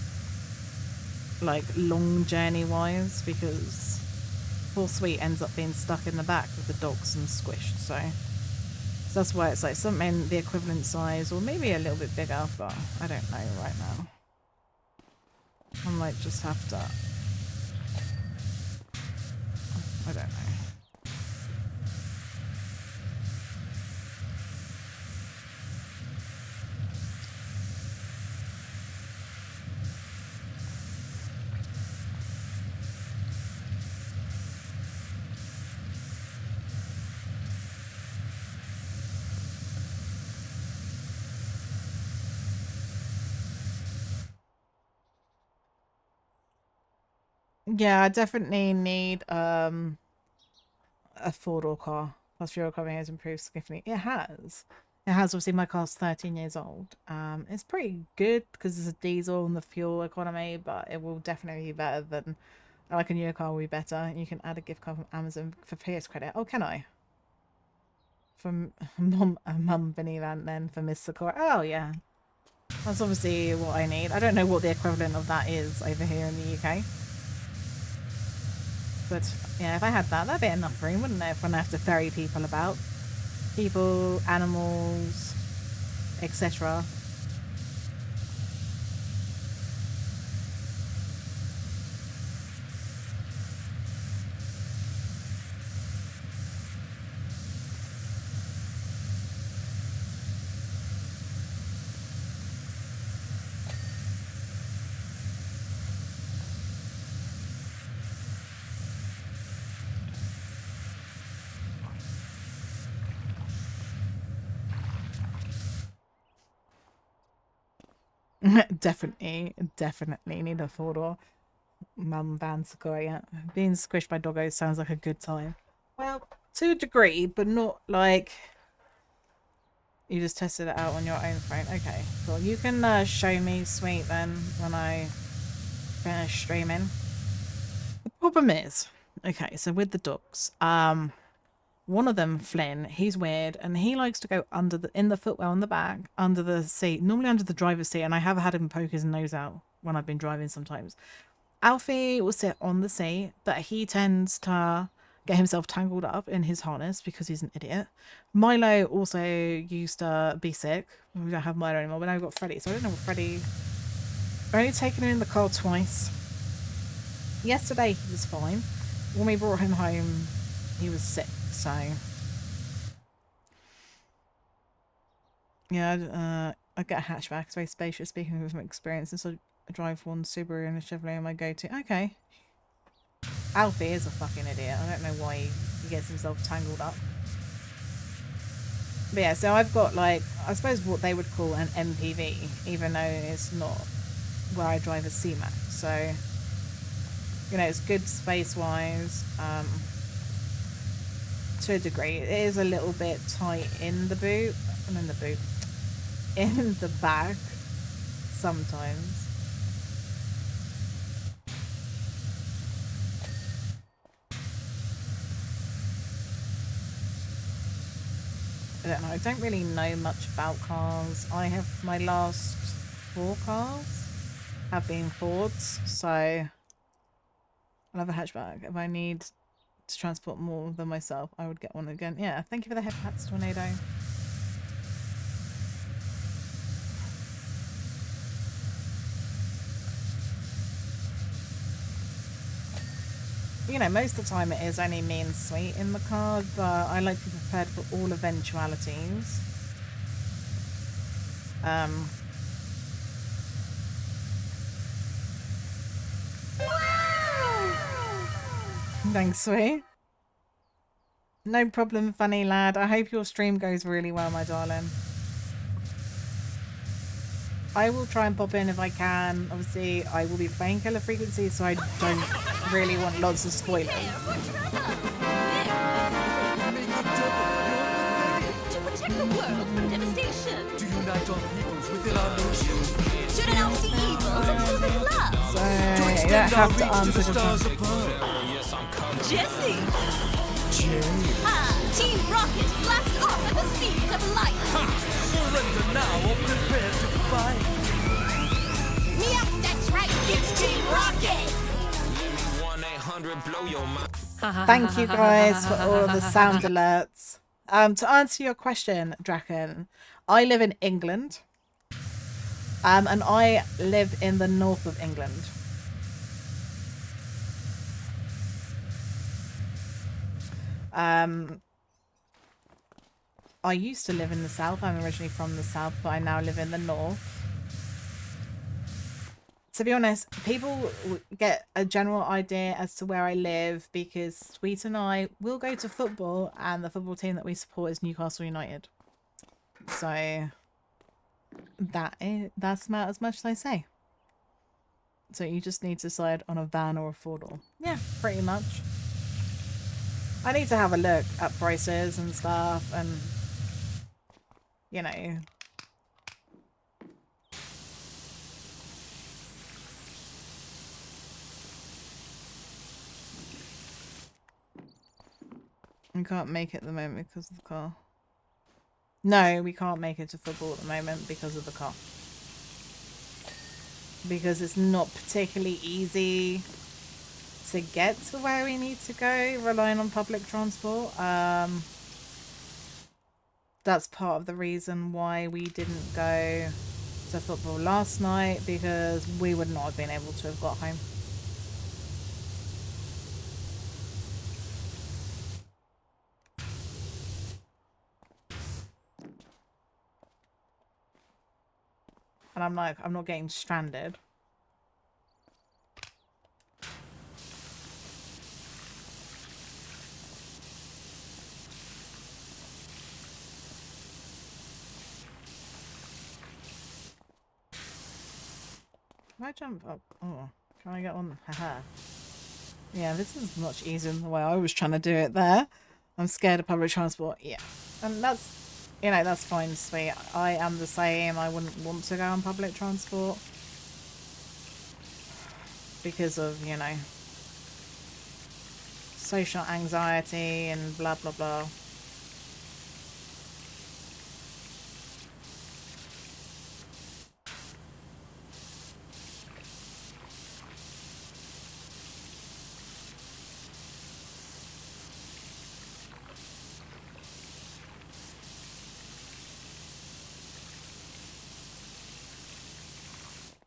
like long journey wise, because poor Sweet ends up being stuck in the back with the dogs and squished. So that's why it's like something the equivalent size, or maybe a little bit bigger, but I don't know right now. I might just have to. I don't know. Yeah, I definitely need a 4-door car. Plus fuel economy has improved significantly. It has. It has. Obviously my car's 13 years old. It's pretty good because it's a diesel and the fuel economy, but it will definitely be better than, like, a newer car will be better. You can add a gift card from Amazon for PS credit. Oh, can I? From Mum Binivan then for Miss Sakura. Oh yeah. That's obviously what I need. I don't know what the equivalent of that is over here in the UK. But yeah, if I had that, that'd be enough room, wouldn't it? When I have to ferry people about. People, animals, etc. Definitely need a 4-door. Mum van Sequoia. Being squished by doggos sounds like a good time. Well, to a degree, but not like you just tested it out on your own phone. Okay, cool. You can show me, sweet, then when I finish streaming. The problem is, okay, so with the dogs, one of them, Flynn, he's weird, and he likes to go under the in the footwell in the back, under the seat, normally under the driver's seat, and I have had him poke his nose out when I've been driving sometimes. Alfie will sit on the seat, but he tends to get himself tangled up in his harness because he's an idiot. Milo also used to be sick. We don't have Milo anymore, but now we've got Freddie. So I don't know what Freddie... I've only taken him in the car twice. Yesterday he was fine. When we brought him home, he was sick, so... Yeah, I get a hatchback. It's very spacious, speaking of experiences. So I drive one Subaru and a Chevrolet on my go-to. Okay. Alfie is a fucking idiot. I don't know why he gets himself tangled up. But yeah, so I've got like, I suppose what they would call an MPV, even though it's not where I drive a C-Max. So, you know, it's good space-wise, to a degree. It is a little bit tight in the boot, in the back, sometimes. I don't know. I don't really know much about cars. I have my last 4 cars have been Fords, so I'll have a hatchback. If I need to transport more than myself, I would get one again. Yeah, thank you for the head pats, Tornado. You know, most of the time it is only me and Sweet in the car, but I like to be prepared for all eventualities. Thanks, Sweet. No problem, funny lad. I hope your stream goes really well, my darling. I will try and pop in if I can. Obviously, I will be playing Killer Frequency, so I don't really want lots of spoilers. To protect the world from devastation. To unite all peoples within our nation. To denounce the evils and live in love. So, you don't have to answer the question. Jesse! Team Rocket, blast off at the speed of light! Surrender now or prepare to fight. Yep, that's right, it's Team Rocket! 1-800 blow your mind. Thank you guys for all the sound alerts. To answer your question, Draken, I live in England. And I live in the north of England. I used to live in the south. I'm originally from the south, but I now live in the north. To be honest, people get a general idea as to where I live because Sweet and I will go to football, and the football team that we support is Newcastle United. So that's about as much as I say. So you just need to decide on a van or a 4-door. Yeah, pretty much. I need to have a look at prices and stuff, and you know. We can't make it at the moment because of the car. No, we can't make it to football at the moment because of the car. Because it's not particularly easy to get to where we need to go, relying on public transport. That's part of the reason why we didn't go to football last night, because we would not have been able to have got home. And I'm like, I'm not getting stranded. Can I jump up? Oh. Can I get one? Haha. Yeah, this is much easier than the way I was trying to do it there. I'm scared of public transport. Yeah. And that's, you know, that's fine, sweet. I am the same. I wouldn't want to go on public transport. Because of, you know, social anxiety and blah, blah, blah.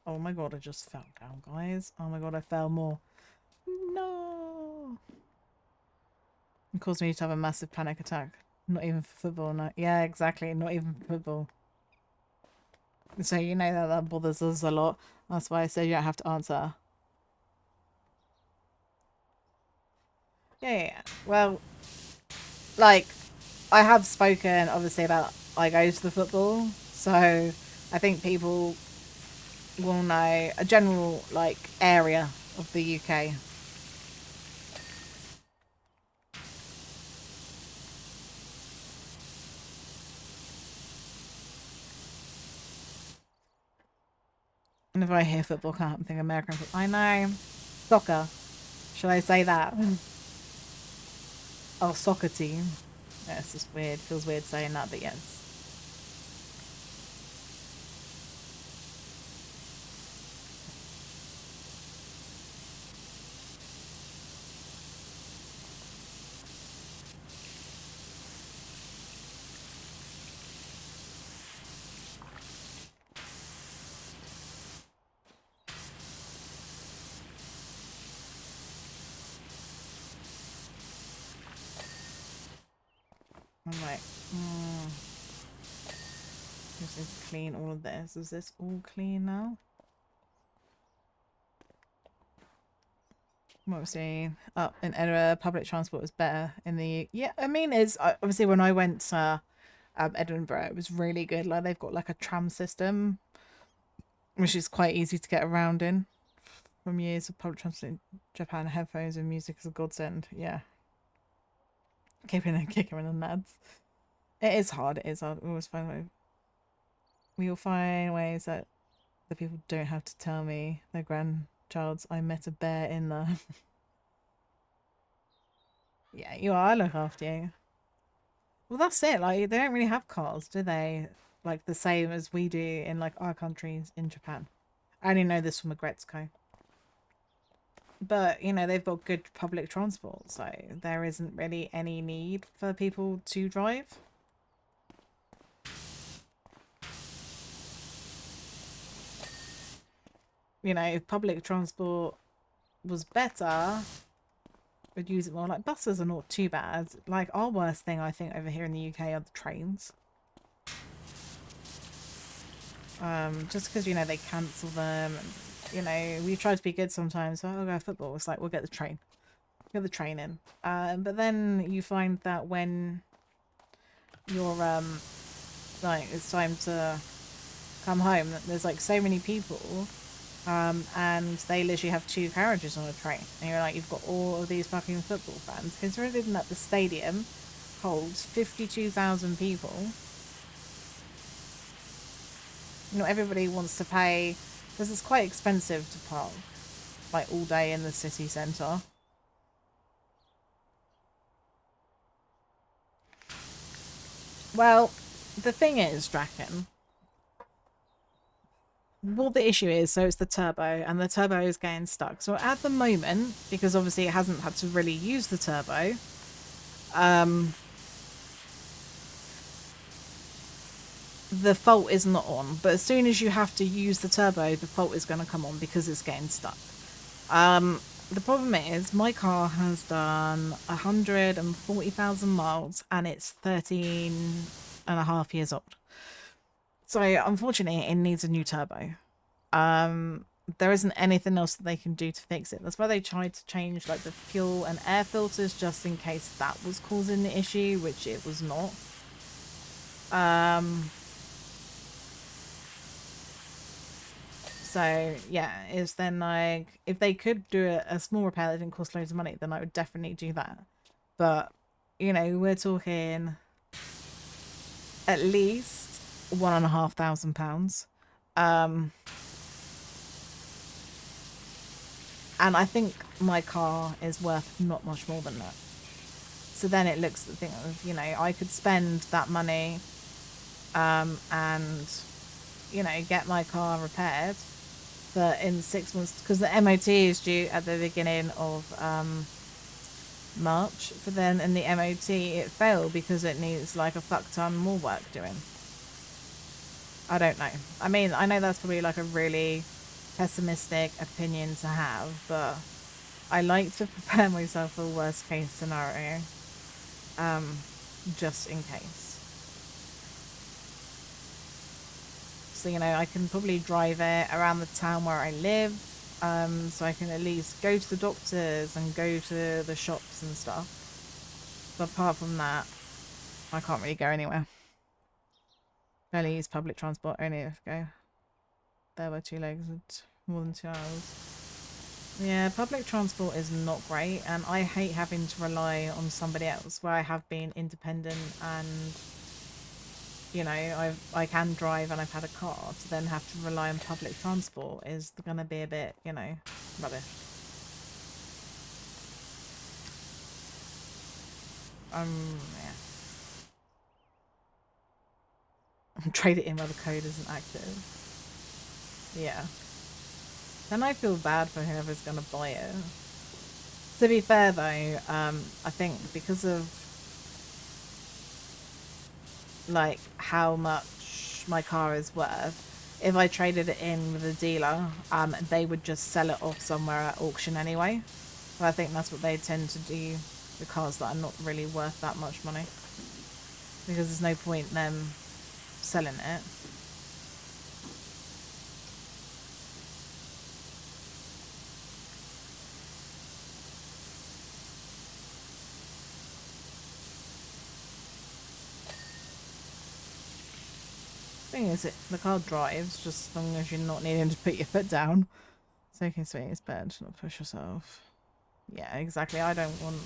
Oh my god, I just fell down, guys. Oh my god, I fell more. No. It caused me to have a massive panic attack. Not even for football, no. Yeah, exactly. Not even for football. So you know that bothers us a lot. That's why I said you don't have to answer. Yeah. Well, like, I have spoken, obviously, about I go to the football. So I think people will know a general, like, area of the UK. And if I hear football, I can't think American football. I know. Soccer. Should I say that? Oh, soccer team. Yeah, it's just weird. Feels weird saying that, but yes. I'm like, just need to clean all of this. Is this all clean now? What was saying? Up in Edinburgh, public transport was better in the. Yeah, I mean, it's obviously when I went to Edinburgh, it was really good. Like they've got like a tram system, which is quite easy to get around in. From years of public transport in Japan, headphones and music is a godsend. Yeah, keeping and kicking in the nads. It is hard. It is hard. We always find ways. We will find ways that the people don't have to tell me their grandchild's I met a bear in the. Yeah, you are. I look after you. Well, that's it. Like, they don't really have cars, do they? Like, the same as we do in, like, our countries in Japan. I only know this from Agretzko. But, you know, they've got good public transport, so there isn't really any need for people to drive. You know, if public transport was better, we'd use it more. Like, buses are not too bad. Like, our worst thing, I think, over here in the UK are the trains. Just because, you know, they cancel them. And, you know, we try to be good sometimes. So, I'll go football. It's like, we'll get the train. Get the train in. But then you find that when you're, like, it's time to come home, there's, like, so many people. And they literally have 2 carriages on a train. And you're like, you've got all of these fucking football fans. Considering that the stadium holds 52,000 people. Not everybody wants to pay, because it's quite expensive to park, like, all day in the city centre. Well, the thing is, Draken, what the issue is, so it's the turbo, and the turbo is getting stuck. So at the moment, because obviously it hasn't had to really use the turbo, the fault is not on. But as soon as you have to use the turbo, the fault is going to come on because it's getting stuck. The problem is my car has done 140,000 miles and it's 13 and a half years old. So unfortunately it needs a new turbo. There isn't anything else that they can do to fix it. That's why they tried to change like the fuel and air filters just in case that was causing the issue, which it was not. So yeah, it's then like if they could do a small repair that didn't cost loads of money, then I would definitely do that. But you know, we're talking at least £1,500. And I think my car is worth not much more than that. So then it looks at the thing of, you know, I could spend that money and, you know, get my car repaired. But in 6 months, because the MOT is due at the beginning of March, but then in the MOT it failed because it needs like a fuck ton more work doing. I don't know. I mean, I know that's probably like a really pessimistic opinion to have, but I like to prepare myself for the worst case scenario, just in case. So, you know, I can probably drive it around the town where I live, so I can at least go to the doctors and go to the shops and stuff. But apart from that, I can't really go anywhere. Barely use public transport, only if I go there by 2 legs and more than 2 hours. Yeah, public transport is not great, and I hate having to rely on somebody else where I have been independent and, you know, I can drive and I've had a car. To then have to rely on public transport is going to be a bit, you know, rubbish. Yeah. Trade it in while the code isn't active. Yeah. Then I feel bad for whoever's going to buy it. To be fair though, I think because of like how much my car is worth, if I traded it in with a dealer, they would just sell it off somewhere at auction anyway. But I think that's what they tend to do with cars that are not really worth that much money, because there's no point them selling it. Thing is, the car drives just as long as you're not needing to put your foot down. It's okay, sweet. It's better to not push yourself. Yeah, exactly. I don't want.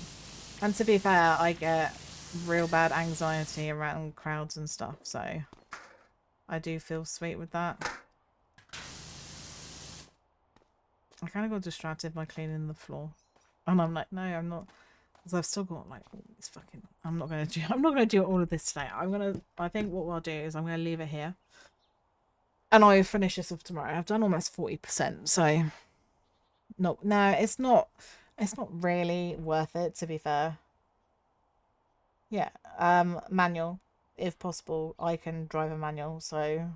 And to be fair, I get real bad anxiety around crowds and stuff, so I do feel sweet with that. I kind of got distracted by cleaning the floor, and I'm like, no, I'm not, because I've still got like all this fucking. I'm not gonna do all of this today. I think what I'll do is I'm gonna leave it here, and I'll finish this off tomorrow. I've done almost 40%, so no, it's not really worth it, to be fair. Yeah, manual, if possible. I can drive a manual, so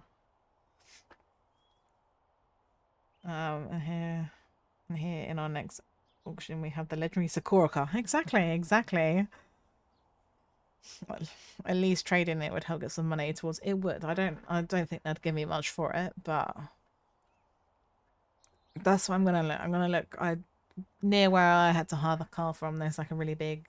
here in our next auction we have the legendary Sakura car. Exactly. Well, at least trading it would help get some money towards it. Would. I don't think they'd give me much for it, but that's what I'm gonna look. I'm gonna look. Near where I had to hire the car from, there's like a really big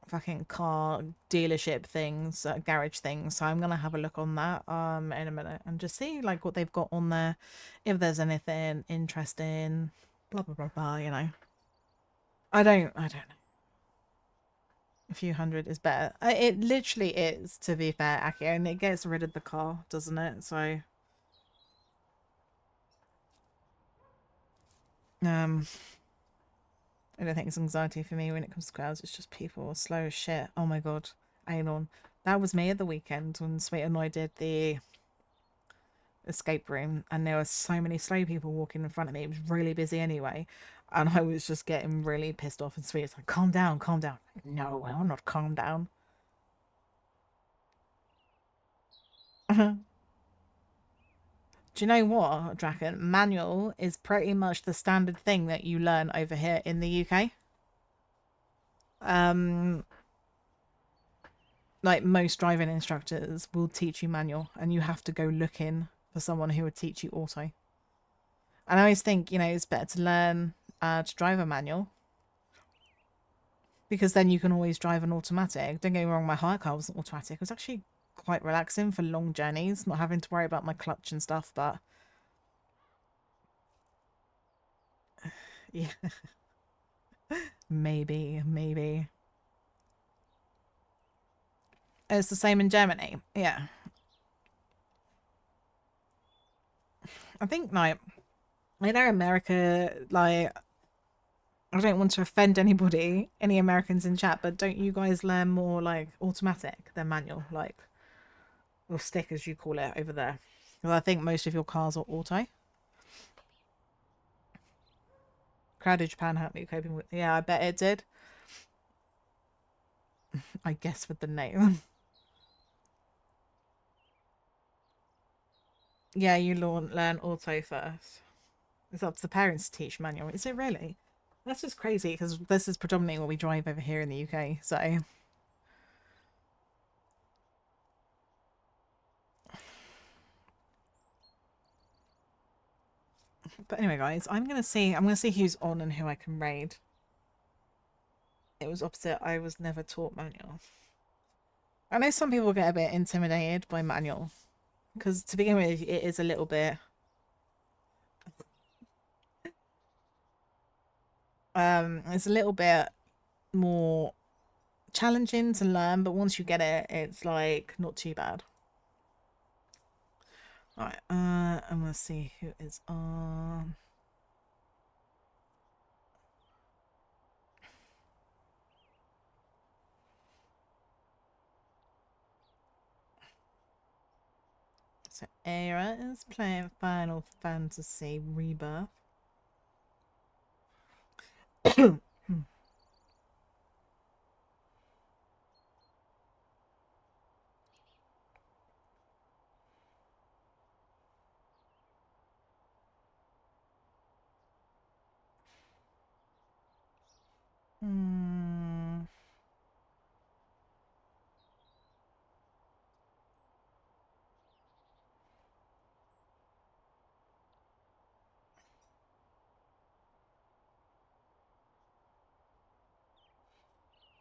fucking car dealership things, garage things. So I'm gonna have a look on that in a minute and just see like what they've got on there, if there's anything interesting. Blah blah blah blah. You know. I don't know. A few hundred is better. It literally is, to be fair, Aki, and it gets rid of the car, doesn't it? So I don't think it's anxiety for me when it comes to crowds. It's just people are slow as shit. Oh my god, Aenon. That was me at the weekend when Sweet and I did the escape room, and there were so many slow people walking in front of me. It was really busy anyway, and I was just getting really pissed off. And Sweet's like, calm down, calm down. Like, no, I'll not calm down. Do you know what, Draken? Manual is pretty much the standard thing that you learn over here in the UK. Like most driving instructors will teach you manual, and you have to go looking for someone who would teach you auto. And I always think, you know, it's better to learn to drive a manual, because then you can always drive an automatic. Don't get me wrong, my hire car wasn't automatic. It was actually quite relaxing for long journeys, not having to worry about my clutch and stuff, but yeah. Maybe. It's the same in Germany. Yeah. I think, like, I know America, like, I don't want to offend anybody, any Americans in chat, but don't you guys learn more, like, automatic than manual, like, or stick, as you call it, over there? Well, I think most of your cars are auto. Crowded Japan helped me coping with... Yeah, I bet it did. I guess with the name. Yeah, you learn auto first. It's up to the parents to teach manual. Is it really? That's just crazy because this is predominantly what we drive over here in the UK. So, but anyway, guys, I'm gonna see who's on and who I can raid. It was opposite. I was never taught manual. I know some people get a bit intimidated by manual because to begin with, it is a little bit. It's a little bit more challenging to learn, but once you get it, it's like not too bad. Alright, I'm gonna see who is on. So Era is playing Final Fantasy Rebirth. Hmm.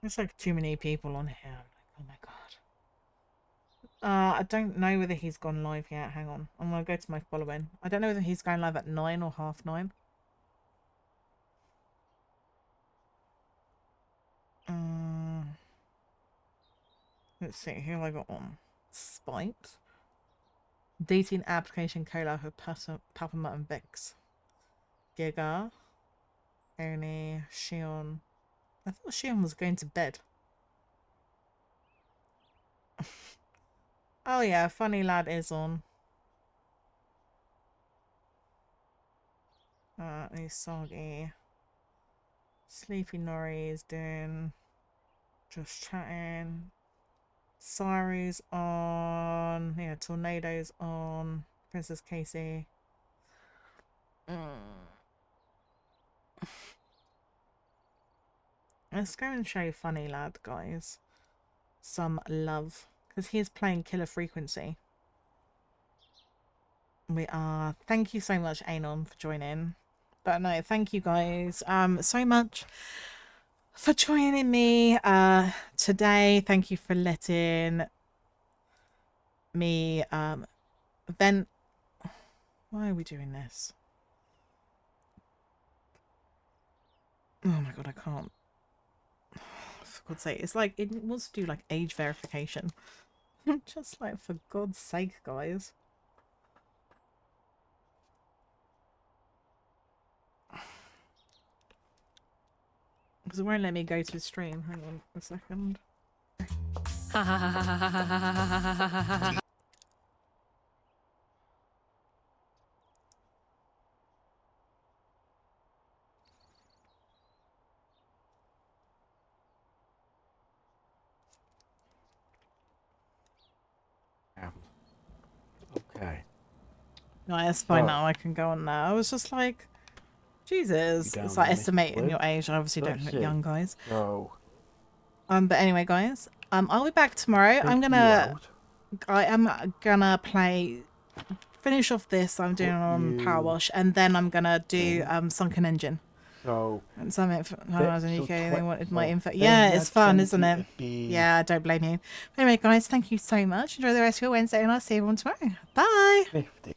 There's like too many people on here. I'm like, oh my god. I don't know whether he's gone live yet. Hang on. I'm gonna go to my following. I don't know whether he's going live at 9 or 9:30. Let's see, who have I got on? Spite. Dating application cola for Peppermint and Vix. Giga. Oni. Shion. I thought Shion was going to bed. Oh yeah, Funny Lad is on. Isagi. Sleepy Nori is doing just chatting. Saru's on. Yeah, Tornado's on. Princess Casey. Let's go and show Funny Lad, guys, some love. Because he is playing Killer Frequency. We are. Thank you so much, Anon, for joining. But no, thank you guys so much for joining me today. Thank you for letting me vent. Why are we doing this? Oh my god, I can't. For God's sake, it's like it wants to do like age verification. Just like, for God's sake, guys. Because it won't let me go to the stream. Hang on a second. Okay. No, it's fine Oh. now. I can go on now. I was just like, Jesus. down It's like there, Miss estimating Blue? your age. I obviously don't That's look it. young, guys. No. But anyway, guys, I'll be back tomorrow. Take you out. I am gonna finish off this I'm doing Put on you Powerwash, and then I'm gonna do in. Sunken Engine. So And some info when I was in the UK, they wanted my info. then Yeah, you it's had fun, 20 isn't it? to be- Yeah, I don't blame you. Anyway, guys, thank you so much. Enjoy the rest of your Wednesday, and I'll see everyone tomorrow. Bye. 50.